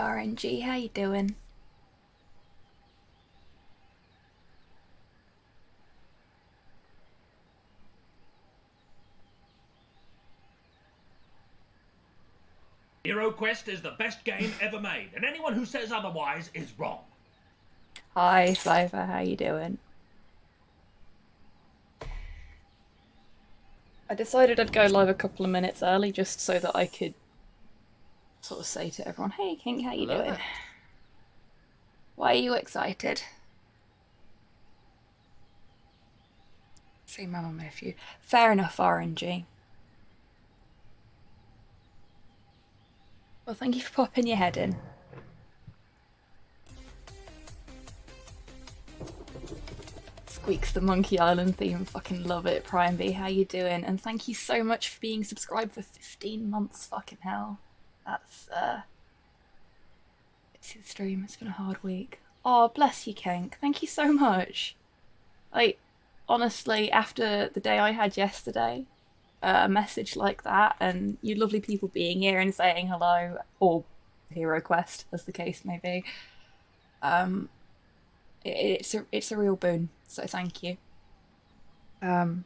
RNG, how you doing? Hero Quest is the best game ever made, and anyone who says otherwise is wrong. Hi, Cypher, how you doing? I decided I'd go live a couple of minutes early just so that I could sort of say to everyone, hey King, how you doing? Why are you excited? See Mama with you. Fair enough, RNG. Well, thank you for popping your head in. Squeaks the Monkey Island theme, fucking love it. Prime B, how you doing? And thank you so much for being subscribed for 15 months, fucking hell. That's, it's the stream, it's been a hard week. Oh, bless you, Kenk. Thank you so much. Like, honestly, after the day I had yesterday, a message like that, and you lovely people being here and saying hello, or Hero Quest, as the case may be, it's a real boon. So thank you. In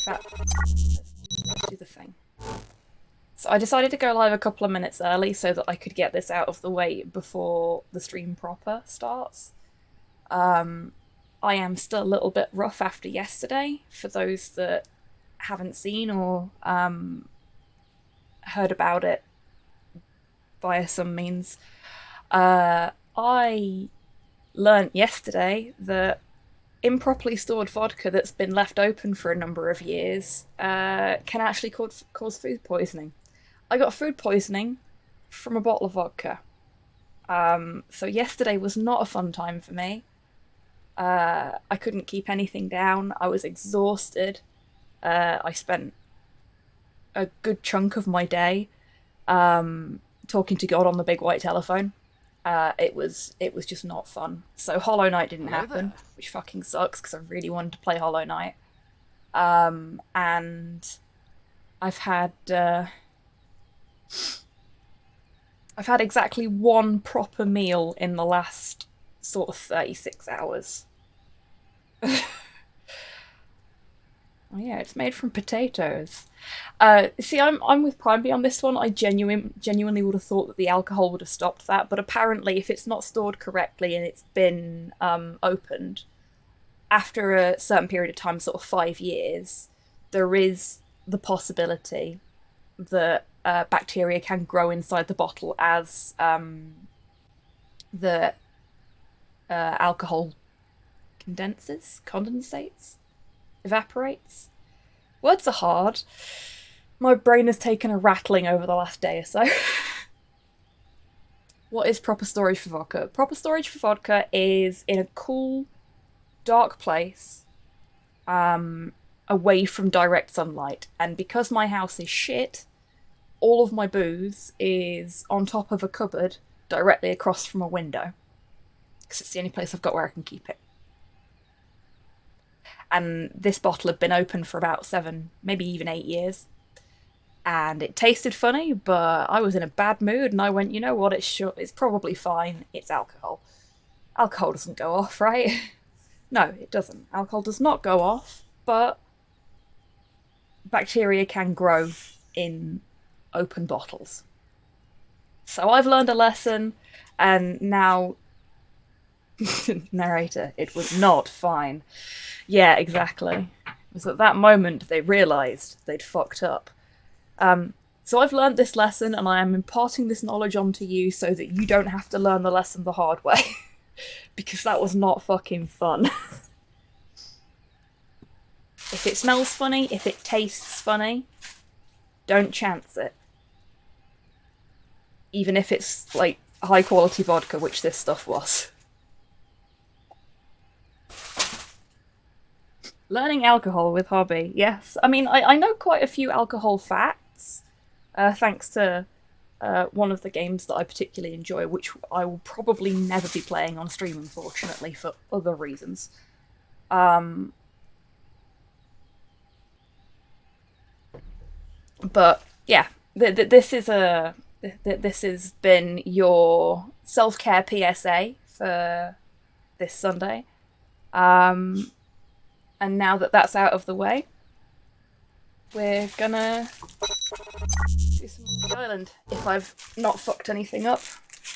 fact, let's do the thing. So I decided to go live a couple of minutes early so that I could get this out of the way before the stream proper starts. I am still a little bit rough after yesterday, for those that haven't seen or heard about it via some means. I learnt yesterday that improperly stored vodka that's been left open for a number of years can actually cause food poisoning. I got food poisoning from a bottle of vodka. So yesterday was not a fun time for me. I couldn't keep anything down. I was exhausted. I spent a good chunk of my day talking to God on the big white telephone. It was just not fun. So Hollow Knight didn't happen, which fucking sucks because I really wanted to play Hollow Knight. And I've had exactly one proper meal in the last sort of 36 hours. Oh yeah, it's made from potatoes. See, I'm with Primeby on this one. I genuinely would have thought that the alcohol would have stopped that, but apparently if it's not stored correctly and it's been opened, after a certain period of time, sort of 5 years, there is the possibility that bacteria can grow inside the bottle as the alcohol condensates, evaporates. Words are hard. My brain has taken a rattling over the last day or so. What is proper storage for vodka? Proper storage for vodka is in a cool, dark place, away from direct sunlight. And because my house is shit, all of my booze is on top of a cupboard directly across from a window. Because it's the only place I've got where I can keep it. And this bottle had been open for about 7, maybe even 8 years. And it tasted funny, but I was in a bad mood and I went, you know what, it's probably fine. It's alcohol. Alcohol doesn't go off, right? No, it doesn't. Alcohol does not go off, but bacteria can grow in open bottles. So I've learned a lesson, and now narrator, it was not fine. Yeah, exactly. It was at that moment they realised they'd fucked up. So I've learned this lesson, and I am imparting this knowledge onto you so that you don't have to learn the lesson the hard way. Because that was not fucking fun. If it smells funny, if it tastes funny, don't chance it. Even if it's, like, high quality vodka, which this stuff was. Learning alcohol with Hobby, yes. I mean, I know quite a few alcohol facts, thanks to one of the games that I particularly enjoy, which I will probably never be playing on stream, unfortunately, for other reasons. But, yeah, this is a This has been your self-care PSA for this Sunday. And now that that's out of the way, we're gonna do some Monkey Island. If I've not fucked anything up.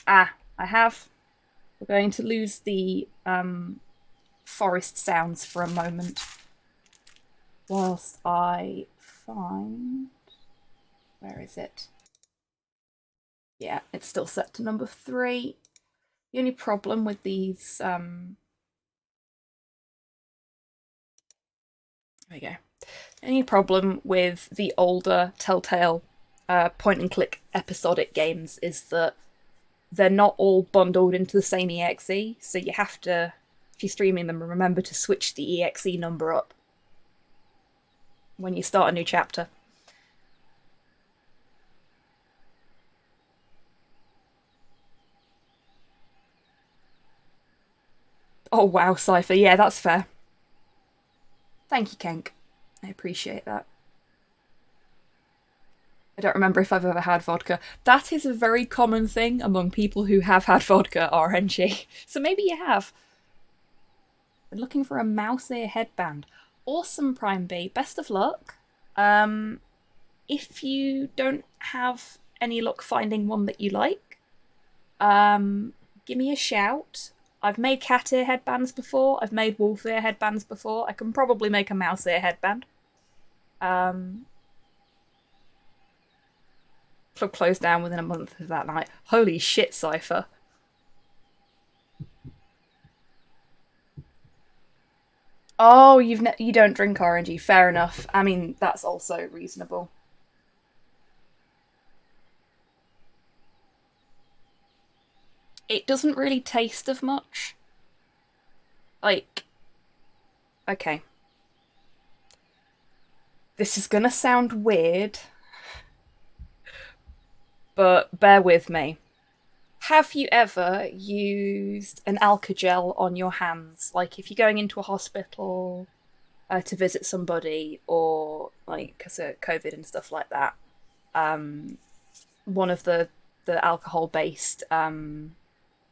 I have. We're going to lose the forest sounds for a moment whilst I find... Where is it? Yeah, it's still set to number 3. The only problem with these... There we go. The only problem with the older Telltale point-and-click episodic games is that they're not all bundled into the same EXE, so you have to, if you're streaming them, remember to switch the EXE number up when you start a new chapter. Oh wow, Cypher, yeah, that's fair. Thank you, Kenk. I appreciate that. I don't remember if I've ever had vodka. That is a very common thing among people who have had vodka, RNG. So maybe you have. Been looking for a mouse ear headband. Awesome, Prime B. Best of luck. If you don't have any luck finding one that you like, give me a shout. I've made cat ear headbands before. I've made wolf ear headbands before. I can probably make a mouse ear headband. Club closed down within a month of that night. Holy shit, Cypher. Oh, you don't drink RNG. Fair enough. I mean, that's also reasonable. It doesn't really taste of much. Like, okay. This is gonna sound weird, but bear with me. Have you ever used an Alka-Gel on your hands? Like if you're going into a hospital to visit somebody, or like because of COVID and stuff like that. One of the alcohol-based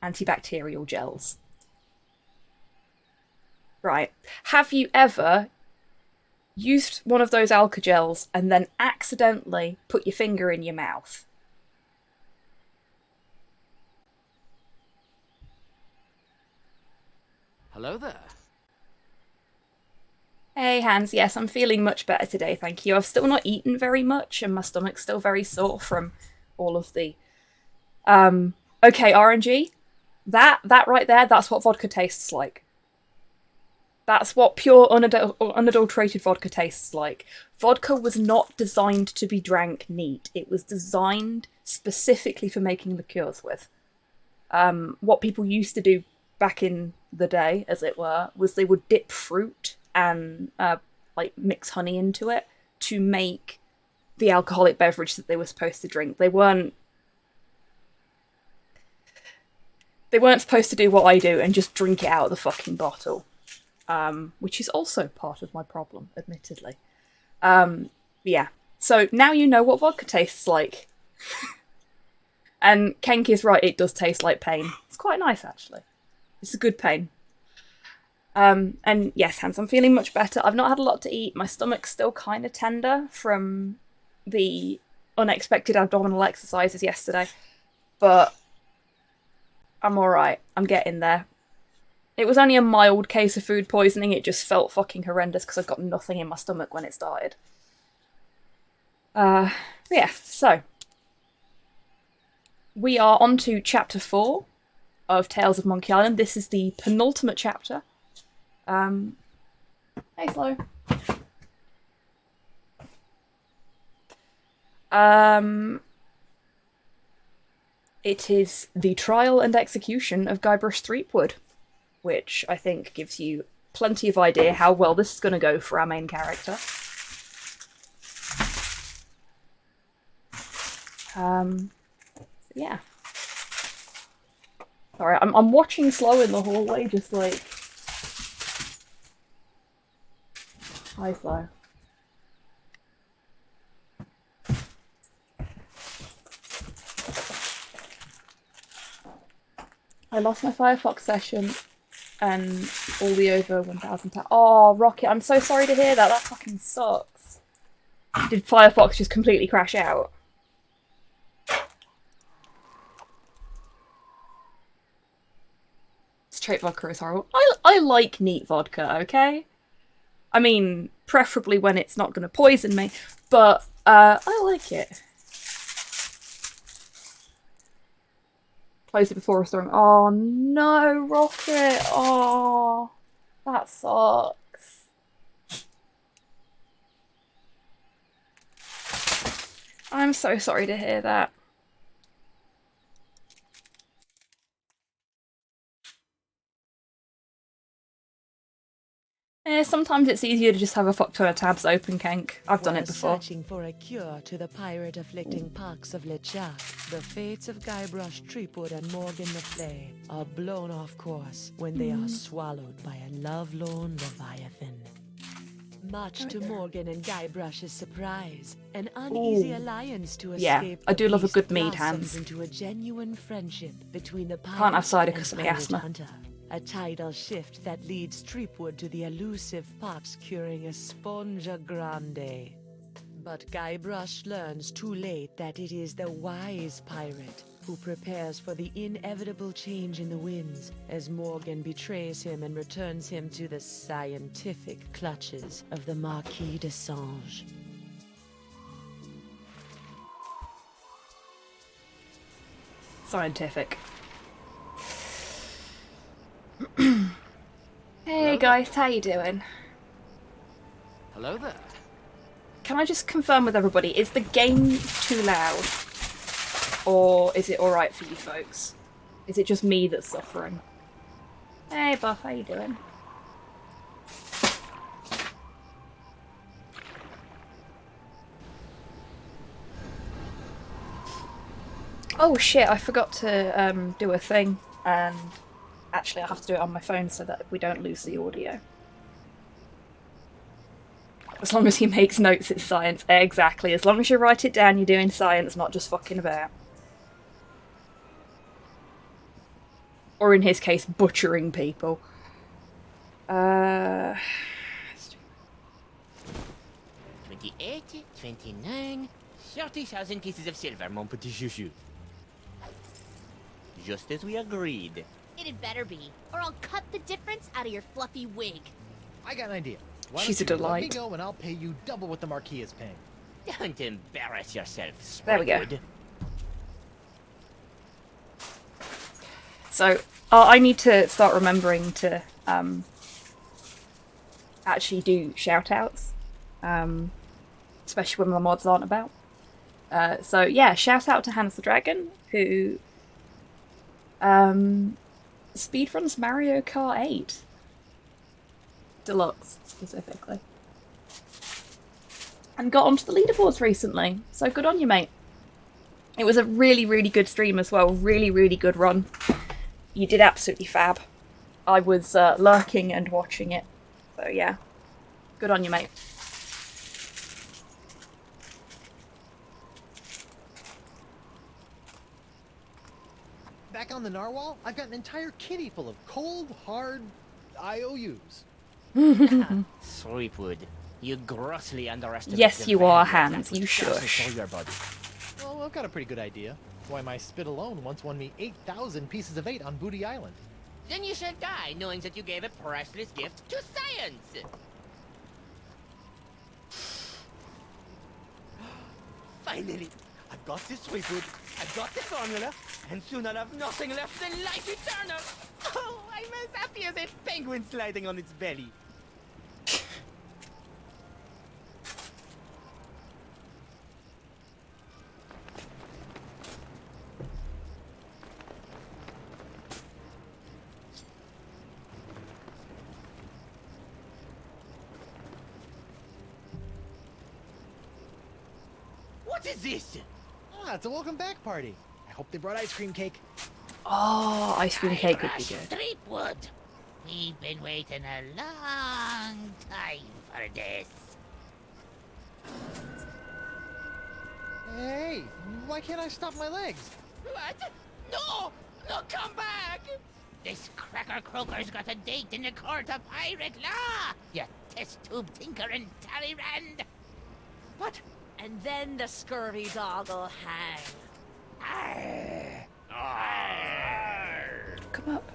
antibacterial gels. Right. Have you ever used one of those Alka-Gels and then accidentally put your finger in your mouth? Hello there. Hey, Hans. Yes, I'm feeling much better today, thank you. I've still not eaten very much, and my stomach's still very sore from all of the... Okay, RNG. That right there, that's what vodka tastes like. That's what pure, unadulterated vodka tastes like. Vodka was not designed to be drank neat. It was designed specifically for making liqueurs with. What people used to do back in the day, as it were, was they would dip fruit and like mix honey into it to make the alcoholic beverage that they were supposed to drink. They weren't supposed to do what I do and just drink it out of the fucking bottle. Which is also part of my problem, admittedly. Yeah. So now you know what vodka tastes like. And Kenk is right, it does taste like pain. It's quite nice, actually. It's a good pain. And yes, Hans, I'm feeling much better. I've not had a lot to eat. My stomach's still kind of tender from the unexpected abdominal exercises yesterday. But I'm alright. I'm getting there. It was only a mild case of food poisoning. It just felt fucking horrendous because I've got nothing in my stomach when it started. Yeah, so. We are on to chapter 4 of Tales of Monkey Island. This is the penultimate chapter. Hey, Flo. It is the trial and execution of Guybrush Threepwood, which I think gives you plenty of idea how well this is going to go for our main character. Yeah. Sorry, I'm watching slow in the hallway, just like... Hi, Flo. I lost my Firefox session and all the over 1,000. Oh, Rocket, I'm so sorry to hear that. That fucking sucks. Did Firefox just completely crash out? Straight vodka is horrible. I like neat vodka, okay? I mean, preferably when it's not going to poison me, but I like it. Close it before restoring. Oh no, Rocket! Oh, that sucks. I'm so sorry to hear that. Sometimes it's easier to just have a fuck ton of tabs open, Kenk. I've done it before. Searching for a cure to the pirate-afflicting pox of Lechak, the fates of Guybrush Threepwood and Morgan the Flay are blown off course when they are swallowed by a lovelorn leviathan. Much to Morgan and Guybrush's surprise, an uneasy alliance to escape. I do love a good mead blossoms hands. into a genuine friendship between the pirate Can't have cider and 'cause of my pirate asthma. hunter. A tidal shift that leads Threepwood to the elusive pox curing Esponja Grande. But Guybrush learns too late that it is the wise pirate who prepares for the inevitable change in the winds as Morgan betrays him and returns him to the scientific clutches of the Marquis de Sange. Scientific. Hey guys, how you doing? Hello there. Can I just confirm with everybody, is the game too loud? Or is it alright for you folks? Is it just me that's suffering? Hey Buff, how you doing? Oh shit, I forgot to do a thing, and actually I have to do it on my phone so that we don't lose the audio. As long as he makes notes, it's science. Exactly. As long as you write it down, you're doing science, not just fucking about. Or in his case, butchering people. 28, 29, 30,000 pieces of silver, mon petit chouchou. Just as we agreed. It better be, or I'll cut the difference out of your fluffy wig. I got an idea. Why She's don't a you let me delight. go and I'll pay you double what the Marquis is paying. Don't embarrass yourself, There we go. Sproutwood. So, I need to start remembering to actually do shout-outs. Especially when the mods aren't about. So yeah, shout out to Hans the Dragon, who speedruns Mario Kart 8. Deluxe, specifically. And got onto the leaderboards recently, so good on you, mate. It was a really, really good stream as well. Really, really good run. You did absolutely fab. I was lurking and watching it. So yeah, good on you, mate. Back on the narwhal, I've got an entire kitty full of cold, hard IOUs. Sweetwood, you grossly underestimate Yes, the you value are, of that Hans, which you passes shush. through your body. Well, I've got a pretty good idea. Why my spit alone once won me 8,000 pieces of 8 on Booty Island. Then you shall die knowing that you gave a priceless gift to science! Finally! I've got this Sweetwood, I've got the formula, and soon I'll have nothing left than life eternal! Oh, I'm as happy as a penguin sliding on its belly! What is this? Ah, it's a welcome back party. I hope they brought ice cream cake. Oh, ice cream cake would be good. Threepwood. We've been waiting a long time for this. Hey, why can't I stop my legs? What? No! Look, come back! This cracker croaker's got a date in the court of pirate law! You test tube tinker and Talleyrand! What? And then the scurvy dog'll hang. Come up.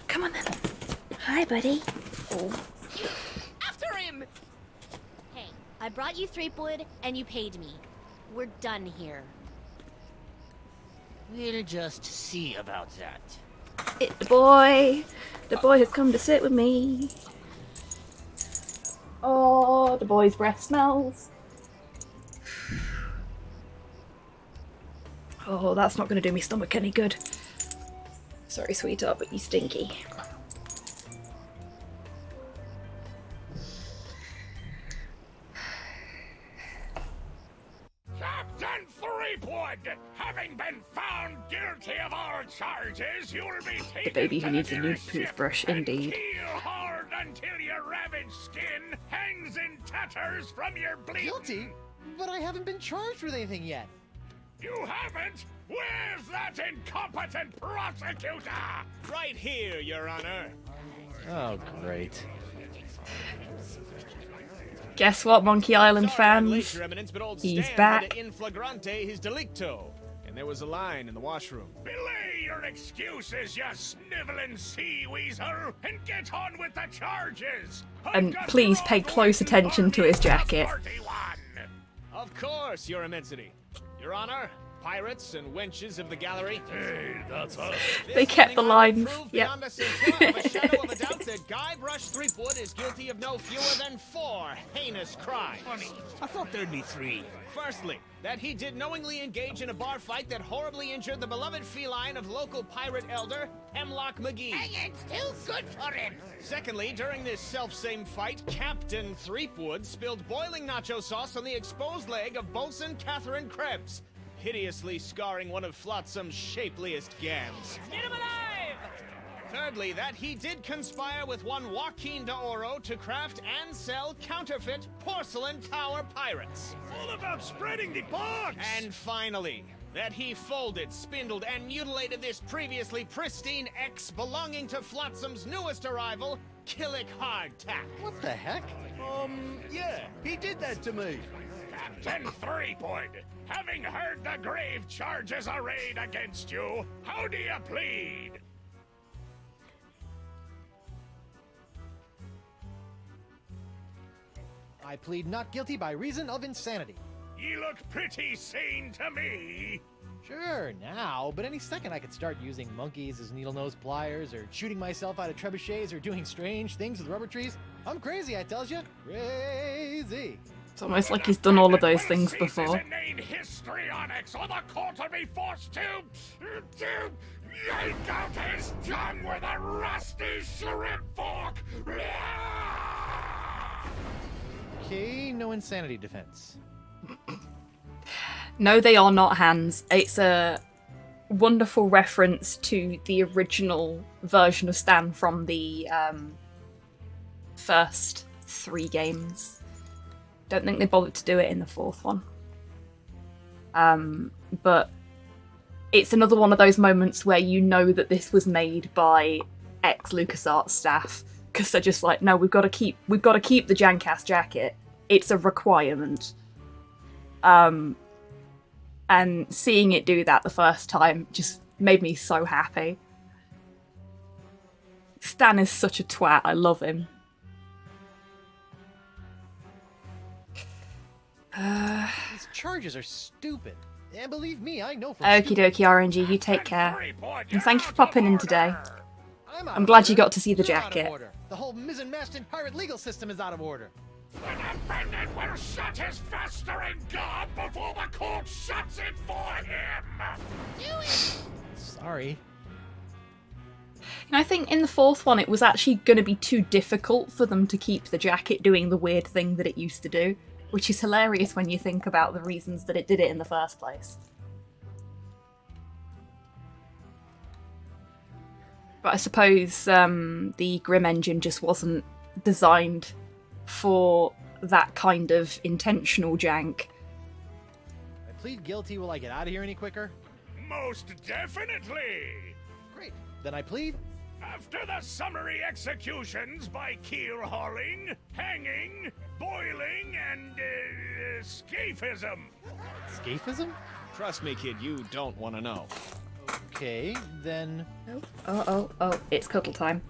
Come on then. Hi, buddy. Oh. After him! Hey, I brought you Threepwood, and you paid me. We're done here. We'll just see about that. It's the boy. The boy has come to sit with me. Oh, the boy's breath smells. Oh, that's not going to do me stomach any good. Sorry, sweetheart, but you stinky. Captain Threepwood, having been found guilty of all charges, you'll be taken baby who to needs a new nearest ship toothbrush, and indeed. keel hard until your ravaged skin hangs in tatters from your bleeding. Guilty? But I haven't been charged with anything yet. You haven't? Where's that incompetent prosecutor? Right here, Your Honor. Oh, great. Guess what, Monkey Island Sorry I'm late, fans? Your Eminence, but old He's Stan back. had to in flagrante his delicto. And there was a line in the washroom. Belay your excuses, you sniveling sea weasel, and get on with the charges. And please pay close attention to his jacket. Of course, Your Immensity. Your Honor, pirates and wenches of the gallery. Hey, that's us. They kept the lines. Yep. Beyond a scintilla of a shadow of a doubt that Guybrush Threepwood is guilty of no fewer than 4 heinous crimes. I thought there'd be 3. Firstly, that he did knowingly engage in a bar fight that horribly injured the beloved feline of local pirate elder, Hemlock McGee. And it's too good for him! Secondly, during this self-same fight, Captain Threepwood spilled boiling nacho sauce on the exposed leg of Bosun Catherine Krebs, hideously scarring one of Flotsam's shapeliest gams. Get him alive! Thirdly, that he did conspire with one Joaquin de Oro to craft and sell counterfeit porcelain tower pirates. All about spreading the box. And finally, that he folded, spindled, and mutilated this previously pristine ex belonging to Flotsam's newest arrival, Killick Hardtack. What the heck? Yeah, he did that to me. Captain Threepwood, having heard the grave charges arrayed against you, how do you plead? I plead not guilty by reason of insanity. Ye look pretty sane to me. Sure, now, but any second I could start using monkeys as needle-nose pliers, or shooting myself out of trebuchets, or doing strange things with rubber trees. I'm crazy, I tells you. Crazy. It's almost like he's done all of those things before. His inane histrionics, or the court will be forced to yank out his tongue with a rusty shrimp fork. Okay, no insanity defense. No, they are not hands. It's a wonderful reference to the original version of Stan from the first 3 games. Don't think they bothered to do it in the 4th one. But it's another one of those moments where you know that this was made by ex-LucasArts staff, because they're just like, no, we've got to keep the Jankass jacket. It's a requirement. And seeing it do that the first time just made me so happy. Stan is such a twat. I love him. These charges are stupid. And believe me, I know from Okie dokie, RNG, you take care. Threepwood, And thank you for popping in today. I'm out I'm of glad you order. got to see the You're out of jacket. order. The whole mizzen-mast and pirate legal system is out of order. The defendant will shut his festering gob before the court shuts it for him. Sorry. And I think in the 4th one it was actually going to be too difficult for them to keep the jacket doing the weird thing that it used to do, which is hilarious when you think about the reasons that it did it in the first place. But I suppose the Grim engine just wasn't designed for that kind of intentional jank. plead guilty, will I get out of here any quicker? Most definitely! Great. Then I plead. After the summary executions by keel hauling, hanging, boiling, and scaphism. Scaphism? Trust me, kid, you don't want to know. Okay, then. Oh, it's cuddle time.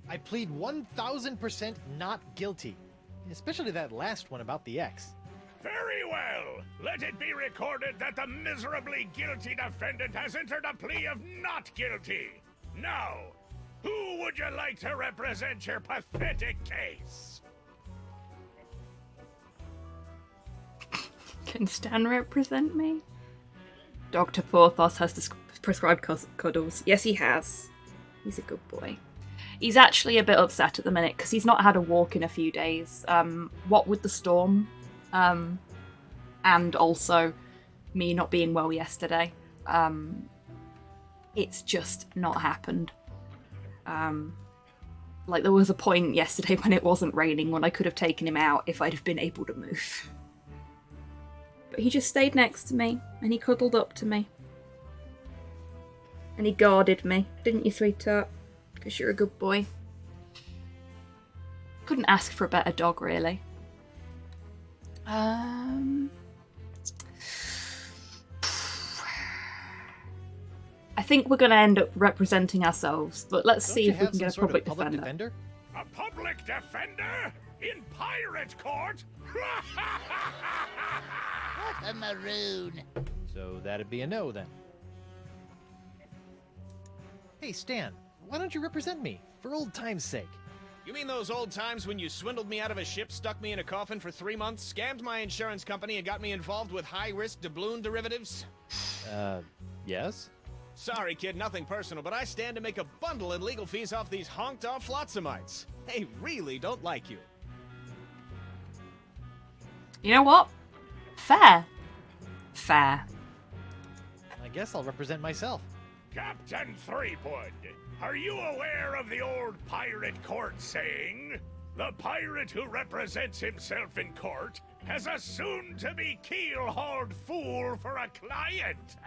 I plead 1000% not guilty. Especially that last one about the X. Very well. Let it be recorded that the miserably guilty defendant has entered a plea of not guilty. Now, who would you like to represent your pathetic case? Can Stan represent me? Dr. Porthos has prescribed cuddles. Yes, he has. He's a good boy. He's actually a bit upset at the minute because he's not had a walk in a few days. What with the storm, and also me not being well yesterday, it's just not happened. Like, there was a point yesterday when it wasn't raining when I could have taken him out if I'd have been able to move. But he just stayed next to me, and he cuddled up to me. And he guarded me, didn't you, sweetheart? Because you're a good boy. Couldn't ask for a better dog, really. I think we're going to end up representing ourselves, but let's see if we can get a public defender. A public defender? In pirate court? What a maroon. So that'd be a no then. Hey, Stan, why don't you represent me? For old time's sake. You mean those old times when you swindled me out of a ship, stuck me in a coffin for 3 months, scammed my insurance company, and got me involved with high-risk doubloon derivatives? Yes? Sorry, kid, nothing personal, but I stand to make a bundle in legal fees off these honked-off flotsamites. They really don't like you. You know what? Fair. Fair. I guess I'll represent myself. Captain Threepwood, are you aware of the old pirate court saying? The pirate who represents himself in court has a soon-to-be keel-hauled fool for a client.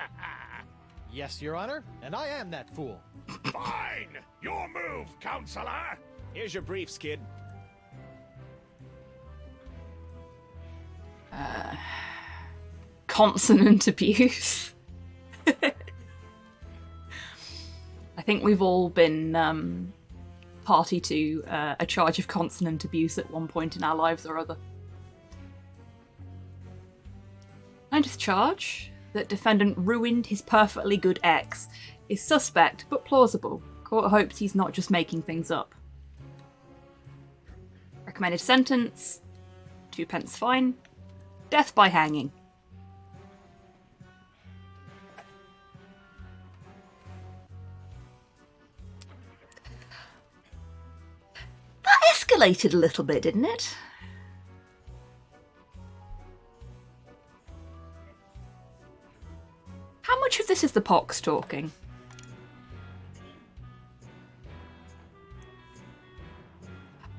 Yes, Your Honor, and I am that fool. Fine! Your move, counselor! Here's your briefs, kid. Consonant abuse. I think we've all been party to a charge of consonant abuse at one point in our lives or other. I discharge that defendant ruined his perfectly good ex is suspect but plausible. Court hopes he's not just making things up. Recommended sentence: 2 pence fine. Death by hanging. That escalated a little bit, didn't it? How much of this is the pox talking?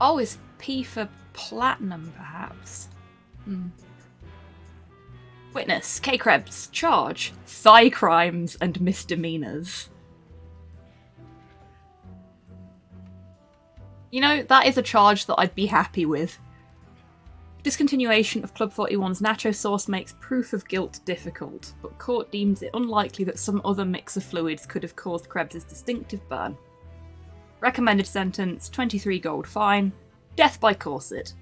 Oh, is P for platinum, perhaps? Witness, K. Krebs, charge, thigh crimes and misdemeanors. You know, that is a charge that I'd be happy with. Discontinuation of Club 41's nacho sauce makes proof of guilt difficult, but court deems it unlikely that some other mix of fluids could have caused Krebs' distinctive burn. Recommended sentence: 23 gold fine, death by corset.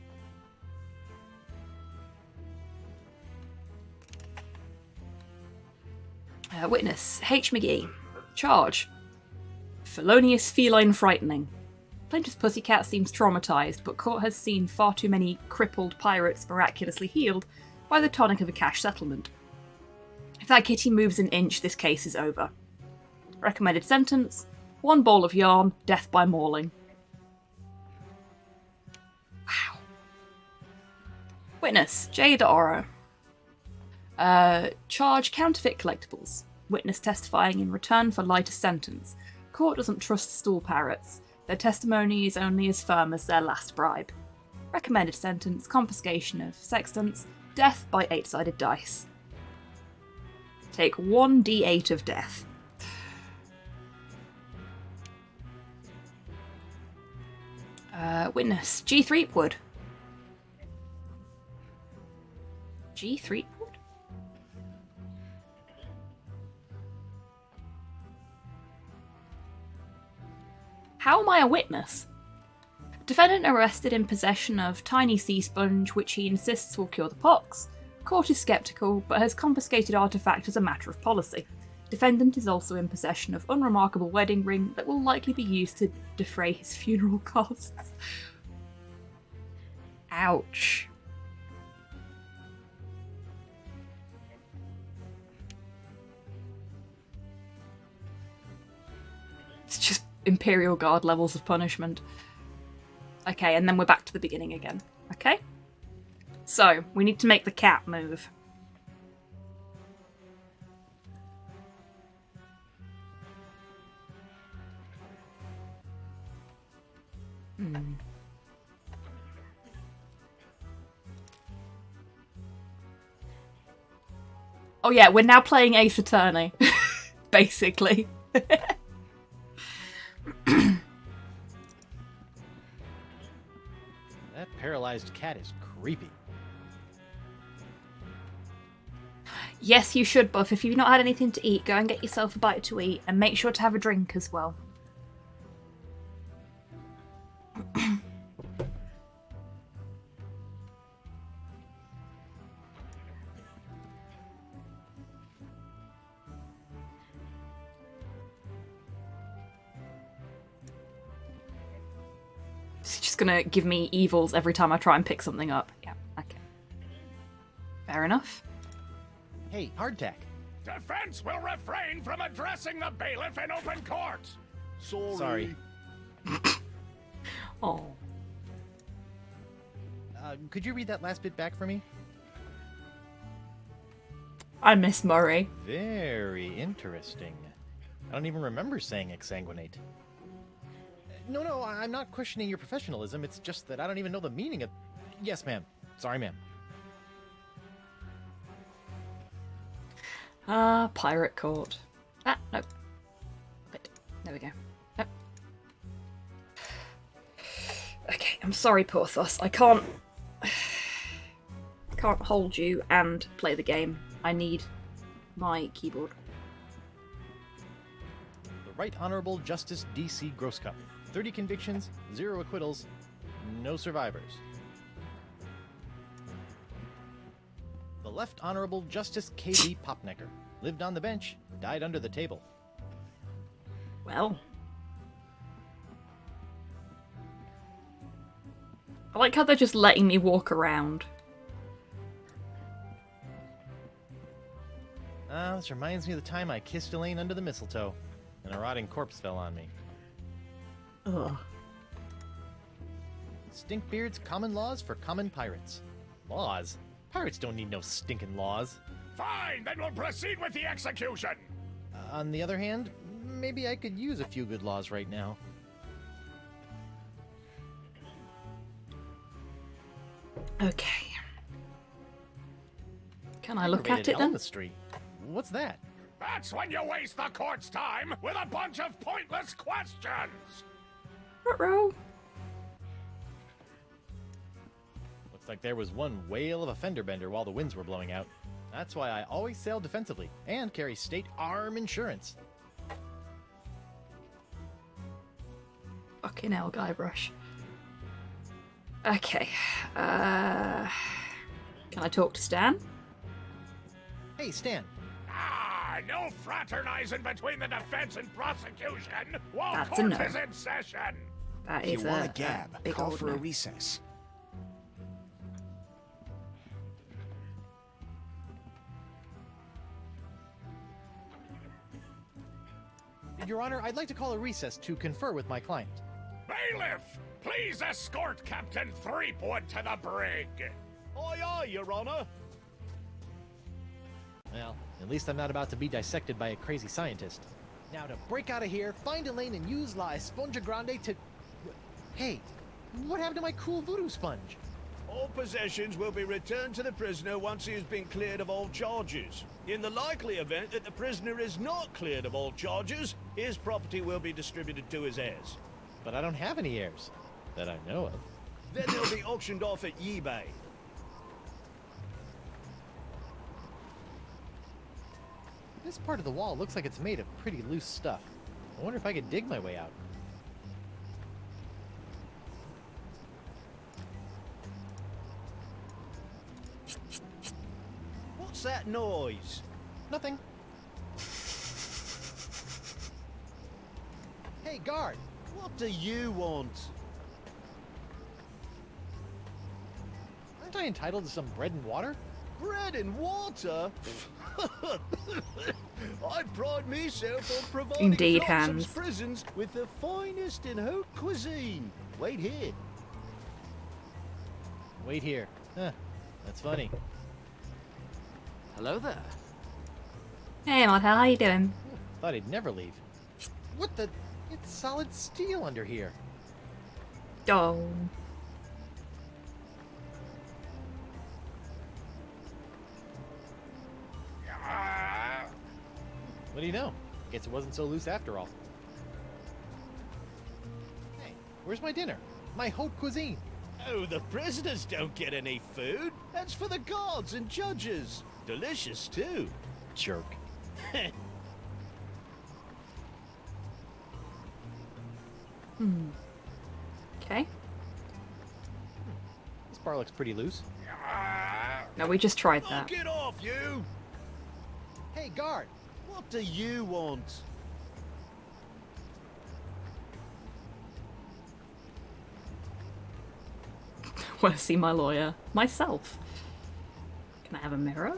Witness, H. McGee. Charge: felonious feline frightening. Plaintiff's pussycat seems traumatised, but court has seen far too many crippled pirates miraculously healed by the tonic of a cash settlement. If that kitty moves an inch, this case is over. Recommended sentence: 1 ball of yarn, death by mauling. Wow. Witness, Jade Oro. Charge: counterfeit collectibles. Witness testifying in return for lighter sentence. Court doesn't trust stool parrots. Their testimony is only as firm as their last bribe. Recommended sentence, confiscation of sextants, death by 8-sided dice. Take 1d8 of death. Witness, G. Threepwood. G. Threepwood? How am I a witness? Defendant arrested in possession of tiny sea sponge, which he insists will cure the pox. Court is sceptical, but has confiscated artifact as a matter of policy. Defendant is also in possession of unremarkable wedding ring that will likely be used to defray his funeral costs. Ouch. It's just Imperial Guard levels of punishment. Okay, and then we're back to the beginning again. Okay? So, we need to make the cat move. Oh yeah, we're now playing Ace Attorney. Basically. That paralyzed cat is creepy. Yes, you should, Buff. If you've not had anything to eat, go and get yourself a bite to eat, and make sure to have a drink as well. It's just gonna give me evils every time I try and pick something up. Yeah, okay. Fair enough. Hey, hardtack. Defense will refrain from addressing the bailiff in open court. Sorry. Oh. Could you read that last bit back for me? I miss Murray. Very interesting. I don't even remember saying exsanguinate. No, I'm not questioning your professionalism. It's just that I don't even know the meaning of... Yes, ma'am. Sorry, ma'am. Pirate court. Ah, no. Wait, there we go. No. Okay, I'm sorry, Porthos. I can't hold you and play the game. I need my keyboard. The Right Honorable Justice D.C. Grosscup. 30 convictions, 0 acquittals, no survivors. The Left Honorable Justice K.B. Popnecker. Lived on the bench, died under the table. Well. I like how they're just letting me walk around. This reminds me of the time I kissed Elaine under the mistletoe, and a rotting corpse fell on me. Ugh. Stinkbeard's Common Laws for Common Pirates. Laws? Pirates don't need no stinking laws. Fine, then we'll proceed with the execution. On the other hand, maybe I could use a few good laws right now. Okay. Can I look at Aggravated it then? Elmistry. What's that? That's when you waste the court's time with a bunch of pointless questions. Ruh-roh. Looks like there was one whale of a fender bender while the winds were blowing out. That's why I always sail defensively and carry state arm insurance. Fucking hell, Guybrush. Okay. Can I talk to Stan? Hey, Stan. No fraternizing between the defense and prosecution while That's a court no. is in session. That If is you want a a gab, big call old for a no. recess. Your Honor, I'd like to call a recess to confer with my client. Bailiff, please escort Captain Threepwood to the brig. Aye, aye, Your Honor. Well, at least I'm not about to be dissected by a crazy scientist. Now to break out of here, find Elaine and use La Esponja Grande to... Hey, What happened to my cool voodoo sponge? All possessions will be returned to the prisoner once he has been cleared of all charges. In the likely event that the prisoner is not cleared of all charges, his property will be distributed to his heirs. But I don't have any heirs. That I know of. Then they'll be auctioned off at eBay. This part of the wall looks like it's made of pretty loose stuff. I wonder if I could dig my way out. What's that noise? Nothing. Hey, guard! What do you want? Aren't I entitled to some bread and water? Bread and water? I pride myself on providing Indeed, Flotsам's Hans. prisons with the finest in haute cuisine. Wait here. Wait here. Huh. That's funny. Hello there. Hey, Martel, how you doing? Thought he'd never leave. What the? It's solid steel under here. Oh. What do you know? Guess it wasn't so loose after all. Hey, where's my dinner? My haute cuisine. Oh, the prisoners don't get any food. That's for the guards and judges. Delicious, too. Jerk. Okay. This bar looks pretty loose. No, we just tried Oh, that. get off, you! Hey, guard! What do you want? Want to see my lawyer? Myself. Can I have a mirror?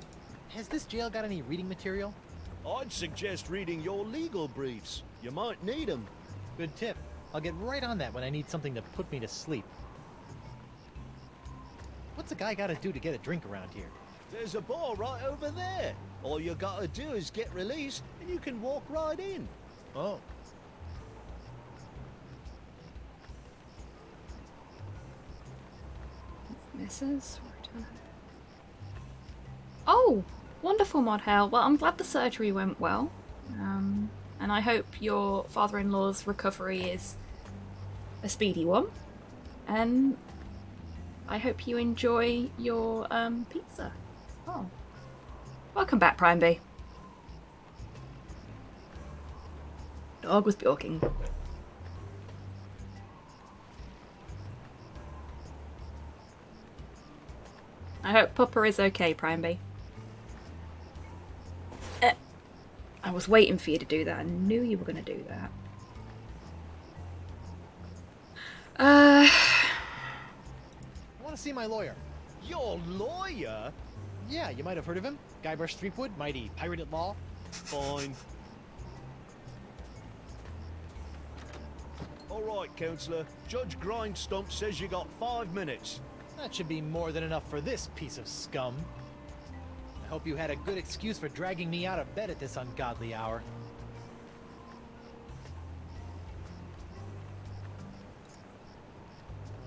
Has this jail got any reading material? I'd suggest reading your legal briefs. You might need them. Good tip. I'll get right on that when I need something to put me to sleep. What's a guy gotta do to get a drink around here? There's a bar right over there. All you gotta do is get released, and you can walk right in. Oh. Mrs. Oh, wonderful, Modhale. Well, I'm glad the surgery went well. And I hope your father-in-law's recovery is a speedy one. And I hope you enjoy your pizza. Oh. Welcome back, Prime B. Dog was barking. I hope Pupper is okay, Prime B. I was waiting for you to do that. I knew you were going to do that. I want to see my lawyer. Your lawyer? Yeah, you might have heard of him. Guybrush Threepwood, mighty pirate at law. Fine. All right, Counselor. Judge Grindstump says you got 5 minutes. That should be more than enough for this piece of scum. I hope you had a good excuse for dragging me out of bed at this ungodly hour.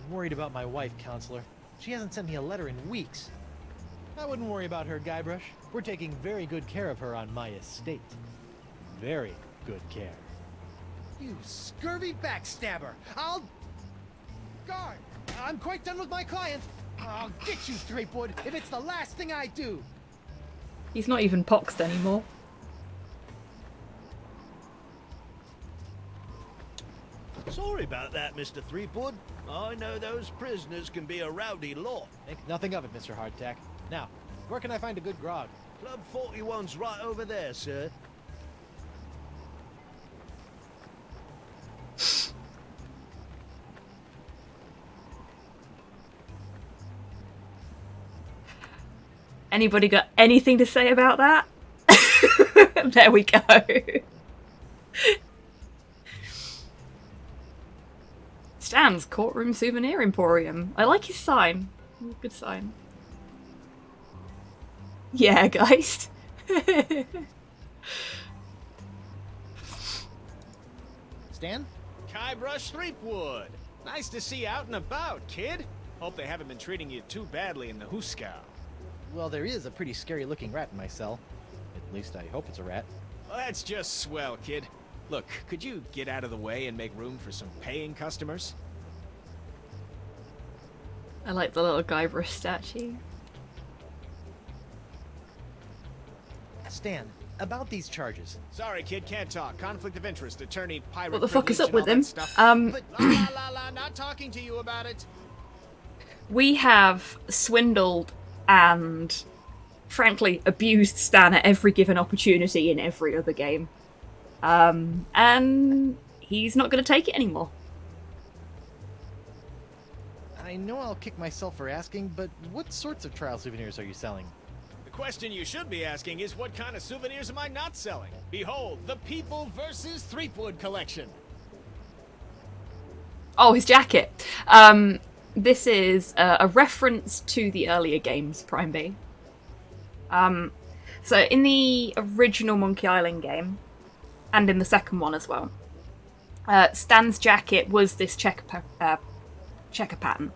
I'm worried about my wife, Counselor. She hasn't sent me a letter in weeks. I wouldn't worry about her, Guybrush. We're taking very good care of her on my estate. Very good care. You scurvy backstabber! Guard! I'm quite done with my client! I'll get you, Threepwood, if it's the last thing I do! He's not even poxed anymore. Sorry about that, Mr. Threepwood. I know those prisoners can be a rowdy lot. Think nothing of it, Mr. Hardtack. Now, where can I find a good grog? Club 41's right over there, sir. Anybody got anything to say about that? There we go. Stan's Courtroom Souvenir Emporium. I like his sign. Good sign. Yeah, Geist. Stan? Guybrush Threepwood. Nice to see you out and about, kid. Hope they haven't been treating you too badly in the Huskow. Well, there is a pretty scary looking rat in my cell. At least I hope it's a rat. Well, that's just swell, kid. Look, could you get out of the way and make room for some paying customers? I like the little Guybrush statue. Stan, about these charges. Sorry, kid, can't talk. Conflict of interest, attorney, pirate. What the fuck is up privilege, with and all him? that stuff. But la la la, not talking to you about it. We have swindled and, frankly, abused Stan at every given opportunity in every other game. And he's not going to take it anymore. I know I'll kick myself for asking, but what sorts of trial souvenirs are you selling? The question you should be asking is what kind of souvenirs am I not selling? Behold, the People vs. Threepwood collection. Oh, his jacket. This is a reference to the earlier games, Prime B. So in the original Monkey Island game, and in the second one as well, Stan's jacket was this checker pattern.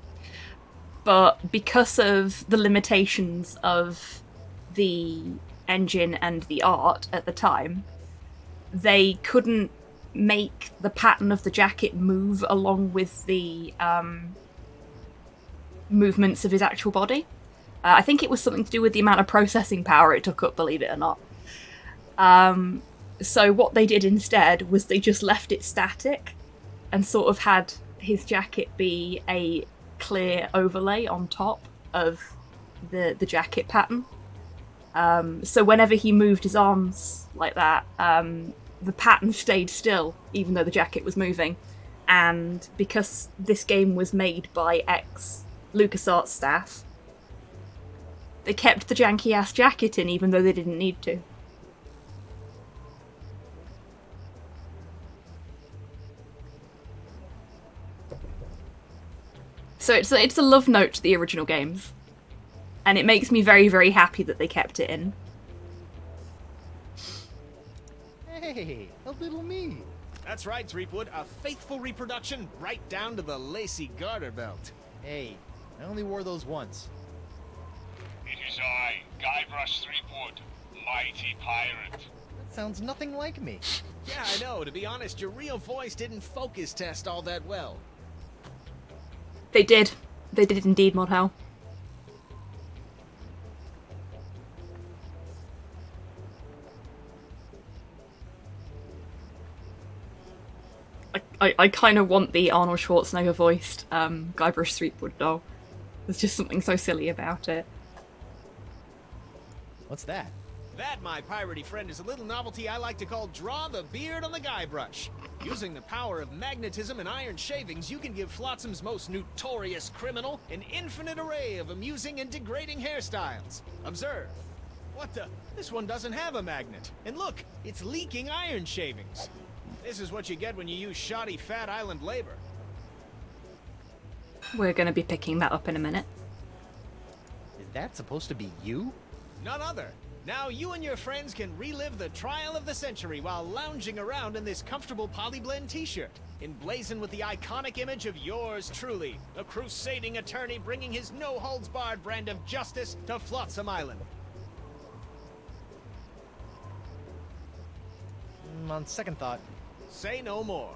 But because of the limitations of the engine and the art at the time, they couldn't make the pattern of the jacket move along with the movements of his actual body. I think it was something to do with the amount of processing power it took up, believe it or not. So what they did instead was they just left it static and sort of had his jacket be a clear overlay on top of the jacket pattern. So whenever he moved his arms like that, the pattern stayed still, even though the jacket was moving. And because this game was made by ex-LucasArts staff, they kept the janky-ass jacket in, even though they didn't need to. So it's a love note to the original games. And it makes me very, very happy that they kept it in. Hey, a little me. That's right, Threepwood, a faithful reproduction right down to the lacy garter belt. Hey, I only wore those once. It is I, Guybrush Threepwood, mighty pirate. That sounds nothing like me. Yeah, I know. To be honest, your real voice didn't focus test all that well. They did. They did indeed, Modhel. I kind of want the Arnold Schwarzenegger voiced Guybrush Threepwood doll. There's just something so silly about it. What's that? That, my piratey friend, is a little novelty I like to call Draw the Beard on the Guybrush. Using the power of magnetism and iron shavings, you can give Flotsam's most notorious criminal an infinite array of amusing and degrading hairstyles. Observe. What the? This one doesn't have a magnet. And look, it's leaking iron shavings. This is what you get when you use shoddy Fat Island labor. We're going to be picking that up in a minute. Is that supposed to be you? None other. Now you and your friends can relive the trial of the century while lounging around in this comfortable polyblend t-shirt, emblazoned with the iconic image of yours truly, a crusading attorney bringing his no-holds-barred brand of justice to Flotsam Island. On second thought, Say no more.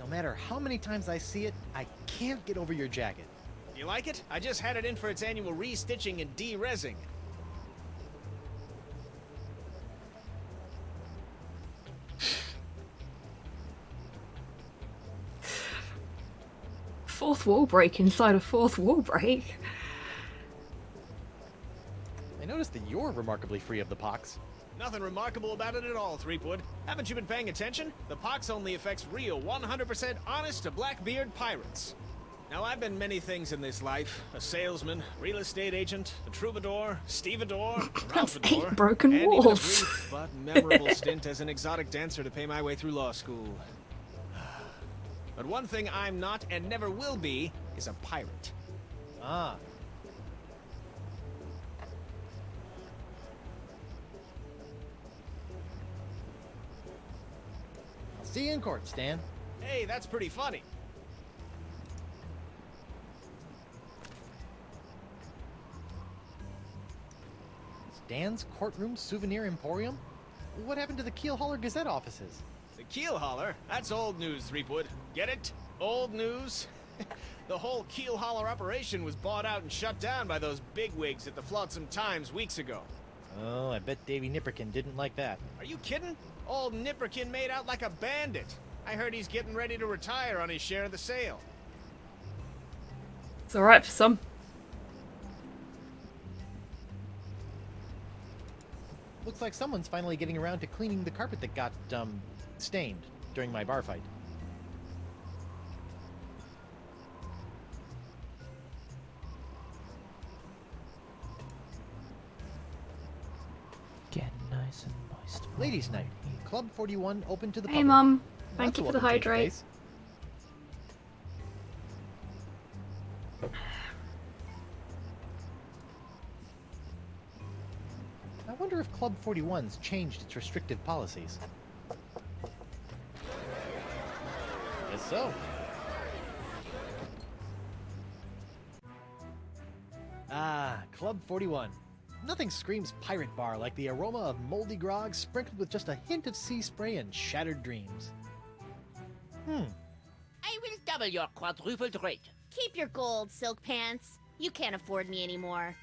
no matter how many times I see it, I can't get over your jacket. You like it? I just had it in for its annual re-stitching and de-rezzing. Fourth wall break inside a fourth wall break. I noticed that you're remarkably free of the pox. Nothing remarkable about it at all, Threepwood. Haven't you been paying attention? The pox only affects real, 100% honest to Blackbeard pirates. Now, I've been many things in this life. A salesman, real estate agent, a troubadour, stevedore, That's ralphador, 8 broken and even a walls. brief but memorable stint as an exotic dancer to pay my way through law school. But one thing I'm not and never will be is a pirate. Ah, I'll see you in court, Stan. Hey, that's pretty funny. Dan's Courtroom Souvenir Emporium? What happened to the Keelhauler Gazette offices? The keel hauler? That's old news, Threepwood. Get it? Old news? The whole keel hauler operation was bought out and shut down by those bigwigs at the Flotsam Times weeks ago. Oh, I bet Davy Nipperkin didn't like that. Are you kidding? Old Nipperkin made out like a bandit. I heard he's getting ready to retire on his share of the sale. It's alright for some. Looks like someone's finally getting around to cleaning the carpet that got, stained during my bar fight. Get nice and moist. Ladies' Night. Club 41 open to the Hey, public. Mum. That's Thank a you for the welcome change of hydrate. pace. I wonder if Club 41's changed its restrictive policies. Guess so. Ah, Club 41. Nothing screams pirate bar like the aroma of moldy grog sprinkled with just a hint of sea spray and shattered dreams. I will double your quadrupled rate. Keep your gold, Silk Pants. You can't afford me anymore.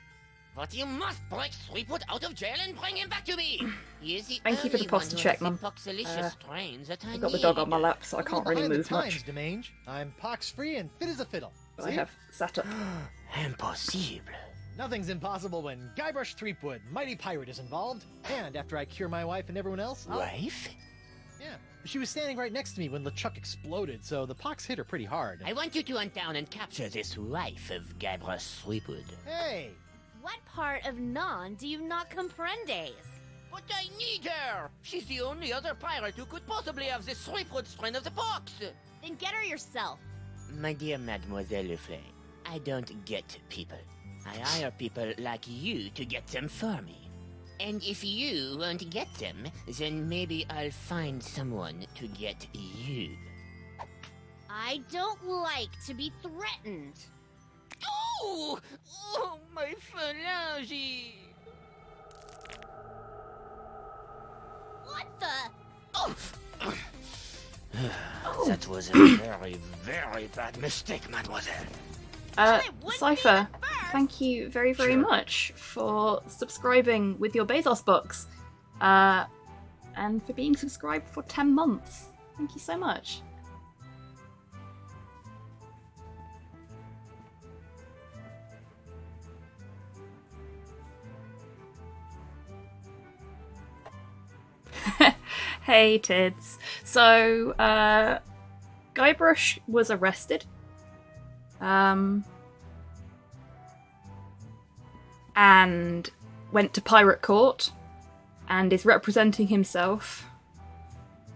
But you must break Threepwood out of jail and bring him back to me. He is the Thank you for the only posture one who check, has the Mum. poxilicious strains that I I've got the need. dog on my lap, so I A can't little really behind move the much. times, Demange. I'm pox-free and fit as a fiddle. I See? have sat up. Impossible. Nothing's impossible when Guybrush Threepwood, mighty pirate, is involved. And after I cure my wife and everyone else, Wife? Yeah. She was standing right next to me when LeChuck exploded, so the pox hit her pretty hard. I want you to hunt down and capture this wife of Guybrush Threepwood. Hey! What part of Non do you not comprendes? But I need her! She's the only other pirate who could possibly have the Threepwood strain of the pox! Then get her yourself. My dear Mademoiselle Leflay, I don't get people. I hire people like you to get them for me. And if you won't get them, then maybe I'll find someone to get you. I don't like to be threatened. Oh! Oh, my phalange! What the? Oh! That was a very, very bad mistake, mademoiselle. wouldn't be Cypher, at first. thank you very, very much for subscribing with your Bezos bucks. And for being subscribed for 10 months. Thank you so much. Hey, Tids. So, Guybrush was arrested. And went to pirate court and is representing himself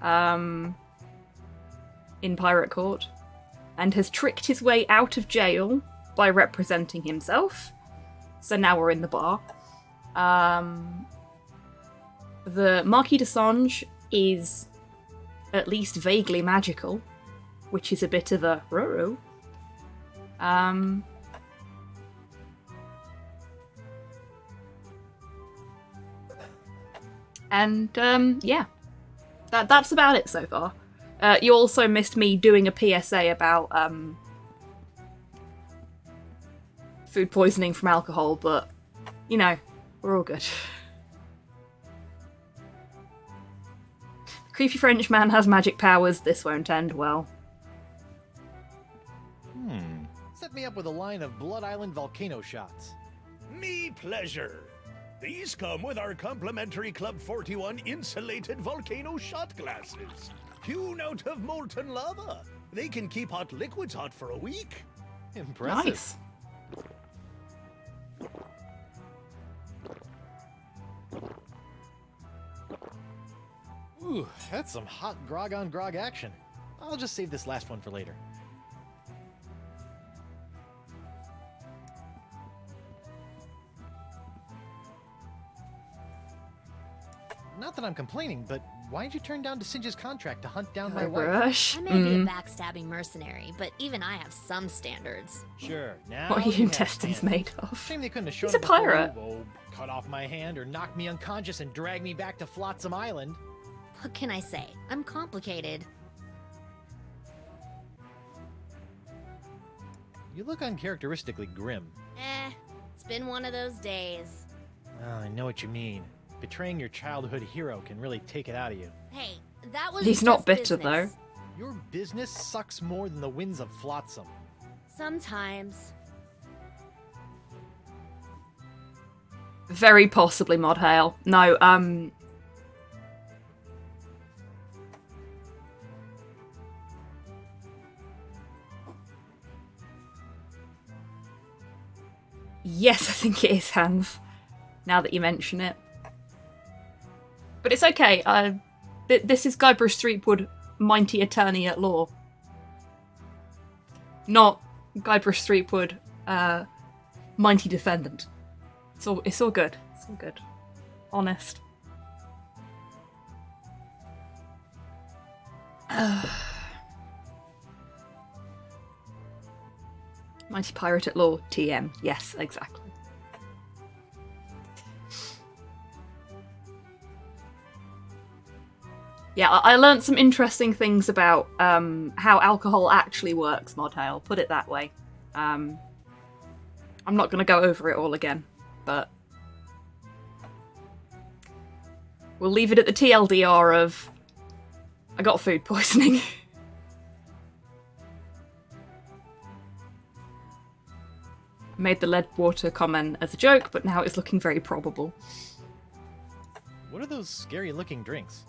in pirate court and has tricked his way out of jail by representing himself. So now we're in the bar. The Marquis de Sange is at least vaguely magical, which is a bit of a roro. Yeah, that's about it so far. You also missed me doing a PSA about food poisoning from alcohol, but you know, we're all good. Creepy French man has magic powers. This won't end well. Set me up with a line of Blood Island volcano shots. Me pleasure. These come with our complimentary Club 41 insulated volcano shot glasses. Hewn out of molten lava. They can keep hot liquids hot for a week. Impressive. Nice. Ooh, that's some hot grog on grog action. I'll just save this last one for later. Not that that I'm complaining, but why'd you turn down Singe's contract to hunt down my wife? Guybrush. I may be a backstabbing mercenary, but even I have some standards. Sure, now What are your you have intestines standards. made of? Shame they couldn't have shown He's a it before, pirate. oh, cut off my hand or knock me unconscious and drag me back to Flotsam Island. What can I say? I'm complicated. You look uncharacteristically grim. It's been one of those days. Oh, I know what you mean. Betraying your childhood hero can really take it out of you. Hey, that was He's not just bitter, business. Your business sucks more than the winds of Flotsam. Sometimes. Very possibly Mod Hale. No, yes, I think it is Hans, now that you mention it. But it's okay, this is Guybrush Threepwood, mighty attorney at law. Not Guybrush Threepwood, mighty defendant. It's all good. It's all good. Honest. Mighty pirate at law, TM. Yes, exactly. Yeah, I learnt some interesting things about how alcohol actually works, Mod Hale, put it that way. I'm not going to go over it all again, but we'll leave it at the TLDR of I got food poisoning. Made the lead water comment as a joke, but now it's looking very probable. What are those scary looking drinks?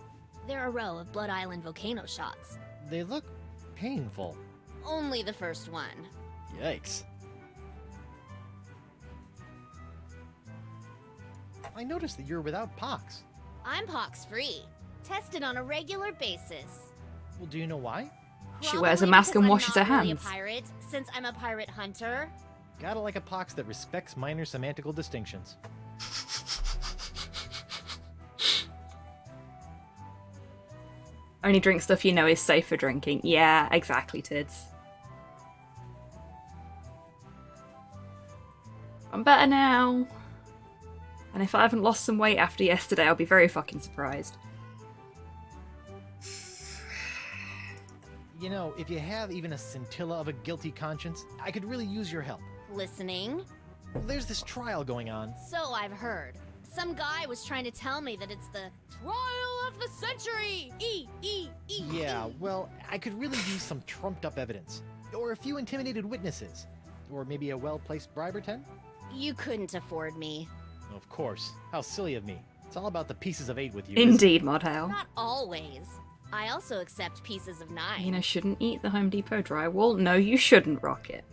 They're a row of Blood Island volcano shots. They look painful. Only the first one. Yikes. I noticed that you're without pox. I'm pox-free. Tested on a regular basis. Well, do you know why? She wears a Probably mask because and I'm washes her not really hands. a pirate, since I'm a pirate hunter. Gotta like a pox that respects minor semantical distinctions. Only drink stuff you know is safe for drinking. Yeah, exactly, Tids. I'm better now. And if I haven't lost some weight after yesterday, I'll be very fucking surprised. You know, if you have even a scintilla of a guilty conscience, I could really use your help. Listening? There's this trial going on. So I've heard. Some guy was trying to tell me that it's the trial of the century! Yeah, well, I could really use some trumped up evidence. Or a few intimidated witnesses. Or maybe a well-placed bribe or 10? You couldn't afford me. Of course. How silly of me. It's all about the pieces of 8 with you. Indeed, Mod Hale. Not always. I also accept pieces of 9. You know, shouldn't eat the Home Depot drywall. No, you shouldn't, Rocket.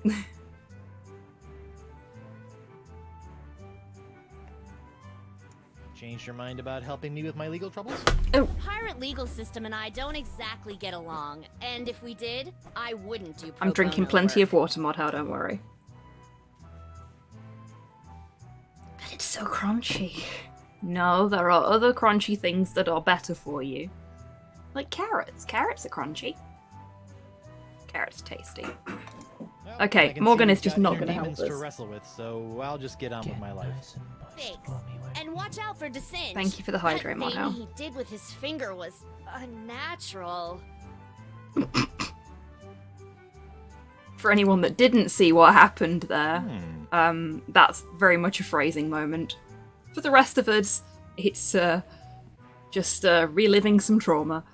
Changed your mind about helping me with my legal troubles? The pirate legal system and I don't exactly get along, and if we did, I wouldn't do pro I'm drinking bono plenty work. of water, Mod Hale, don't worry. But it's so crunchy. No, there are other crunchy things that are better for you. Like carrots. Carrots are crunchy. Carrots are tasty. Well, Okay, I can Morgan see is you've just got not inner gonna help demons us. to wrestle with, so I'll just get on with my life. Thanks. And watch out for Descent. Thank you for the hydrate, Mod That Hale. thing he did with his finger was unnatural. For anyone that didn't see what happened there, that's very much a phrasing moment. For the rest of us, it's just reliving some trauma.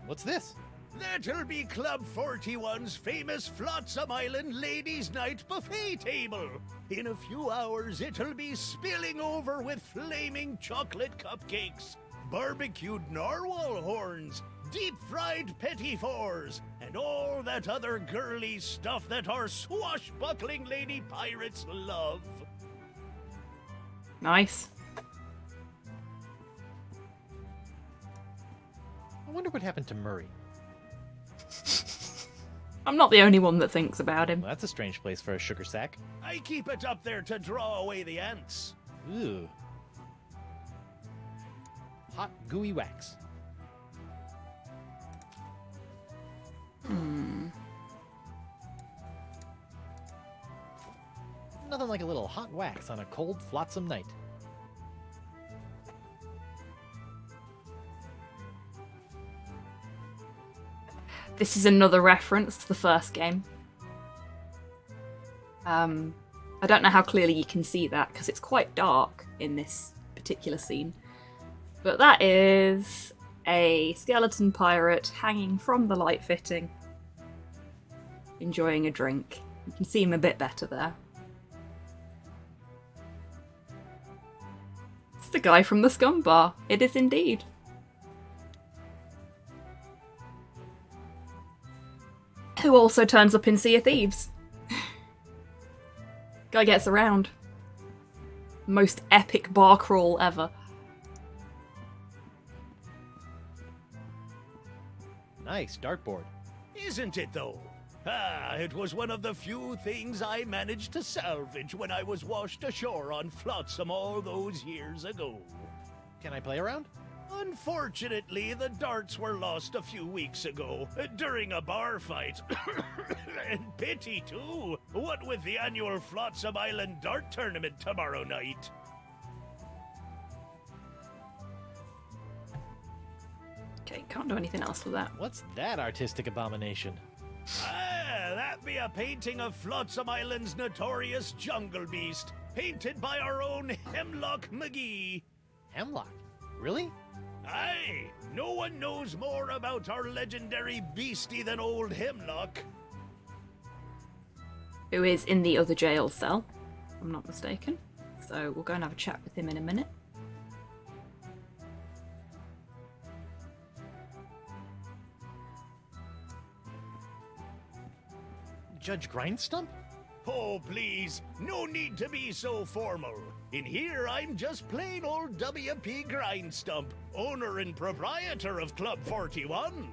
What's this? That'll be Club 41's famous Flotsam Island Ladies' Night buffet table. In a few hours, it'll be spilling over with flaming chocolate cupcakes, barbecued narwhal horns, deep-fried petit fours, and all that other girly stuff that our swashbuckling lady pirates love. Nice. I wonder what happened to Murray. I'm not the only one that thinks about him. Well, that's a strange place for a sugar sack. I keep it up there to draw away the ants. Ooh. Hot, gooey wax. Nothing like a little hot wax on a cold, flotsam night. This is another reference to the first game. I don't know how clearly you can see that because it's quite dark in this particular scene. But that is a skeleton pirate hanging from the light fitting, enjoying a drink. You can see him a bit better there. It's the guy from the Scum Bar. It is indeed. Who also turns up in Sea of Thieves. Guy gets around. Most epic bar crawl ever. Nice dartboard. Isn't it, though? Ah, it was one of the few things I managed to salvage when I was washed ashore on Flotsam all those years ago. Can I play around? Unfortunately, the darts were lost a few weeks ago during a bar fight. And pity, too. What with the annual Flotsam Island Dart Tournament tomorrow night. Okay, can't do anything else with that. What's that artistic abomination? Ah, that be a painting of Flotsam Island's notorious jungle beast, painted by our own Hemlock McGee. Hemlock? Really? Aye, no one knows more about our legendary beastie than old Hemlock. Who is in the other jail cell, if I'm not mistaken. So we'll go and have a chat with him in a minute. Judge Grindstump? Oh, please, no need to be so formal. In here, I'm just plain old W.P. Grindstump, owner and proprietor of Club 41.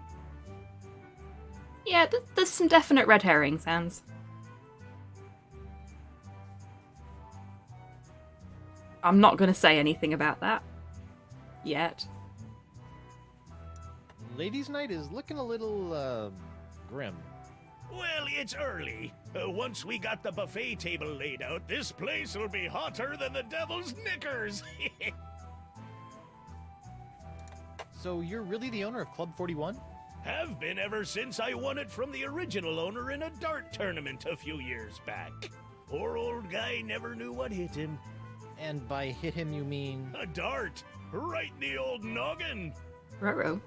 Yeah, there's some definite red herring sounds. I'm not going to say anything about that. Yet. Ladies' night is looking a little, grim. Well, it's early. Once we got the buffet table laid out, this place will be hotter than the devil's knickers. So you're really the owner of Club 41? Have been ever since I won it from the original owner in a dart tournament a few years back. Poor old guy never knew what hit him. And by hit him you mean... A dart! Right in the old noggin! Ruh-roh.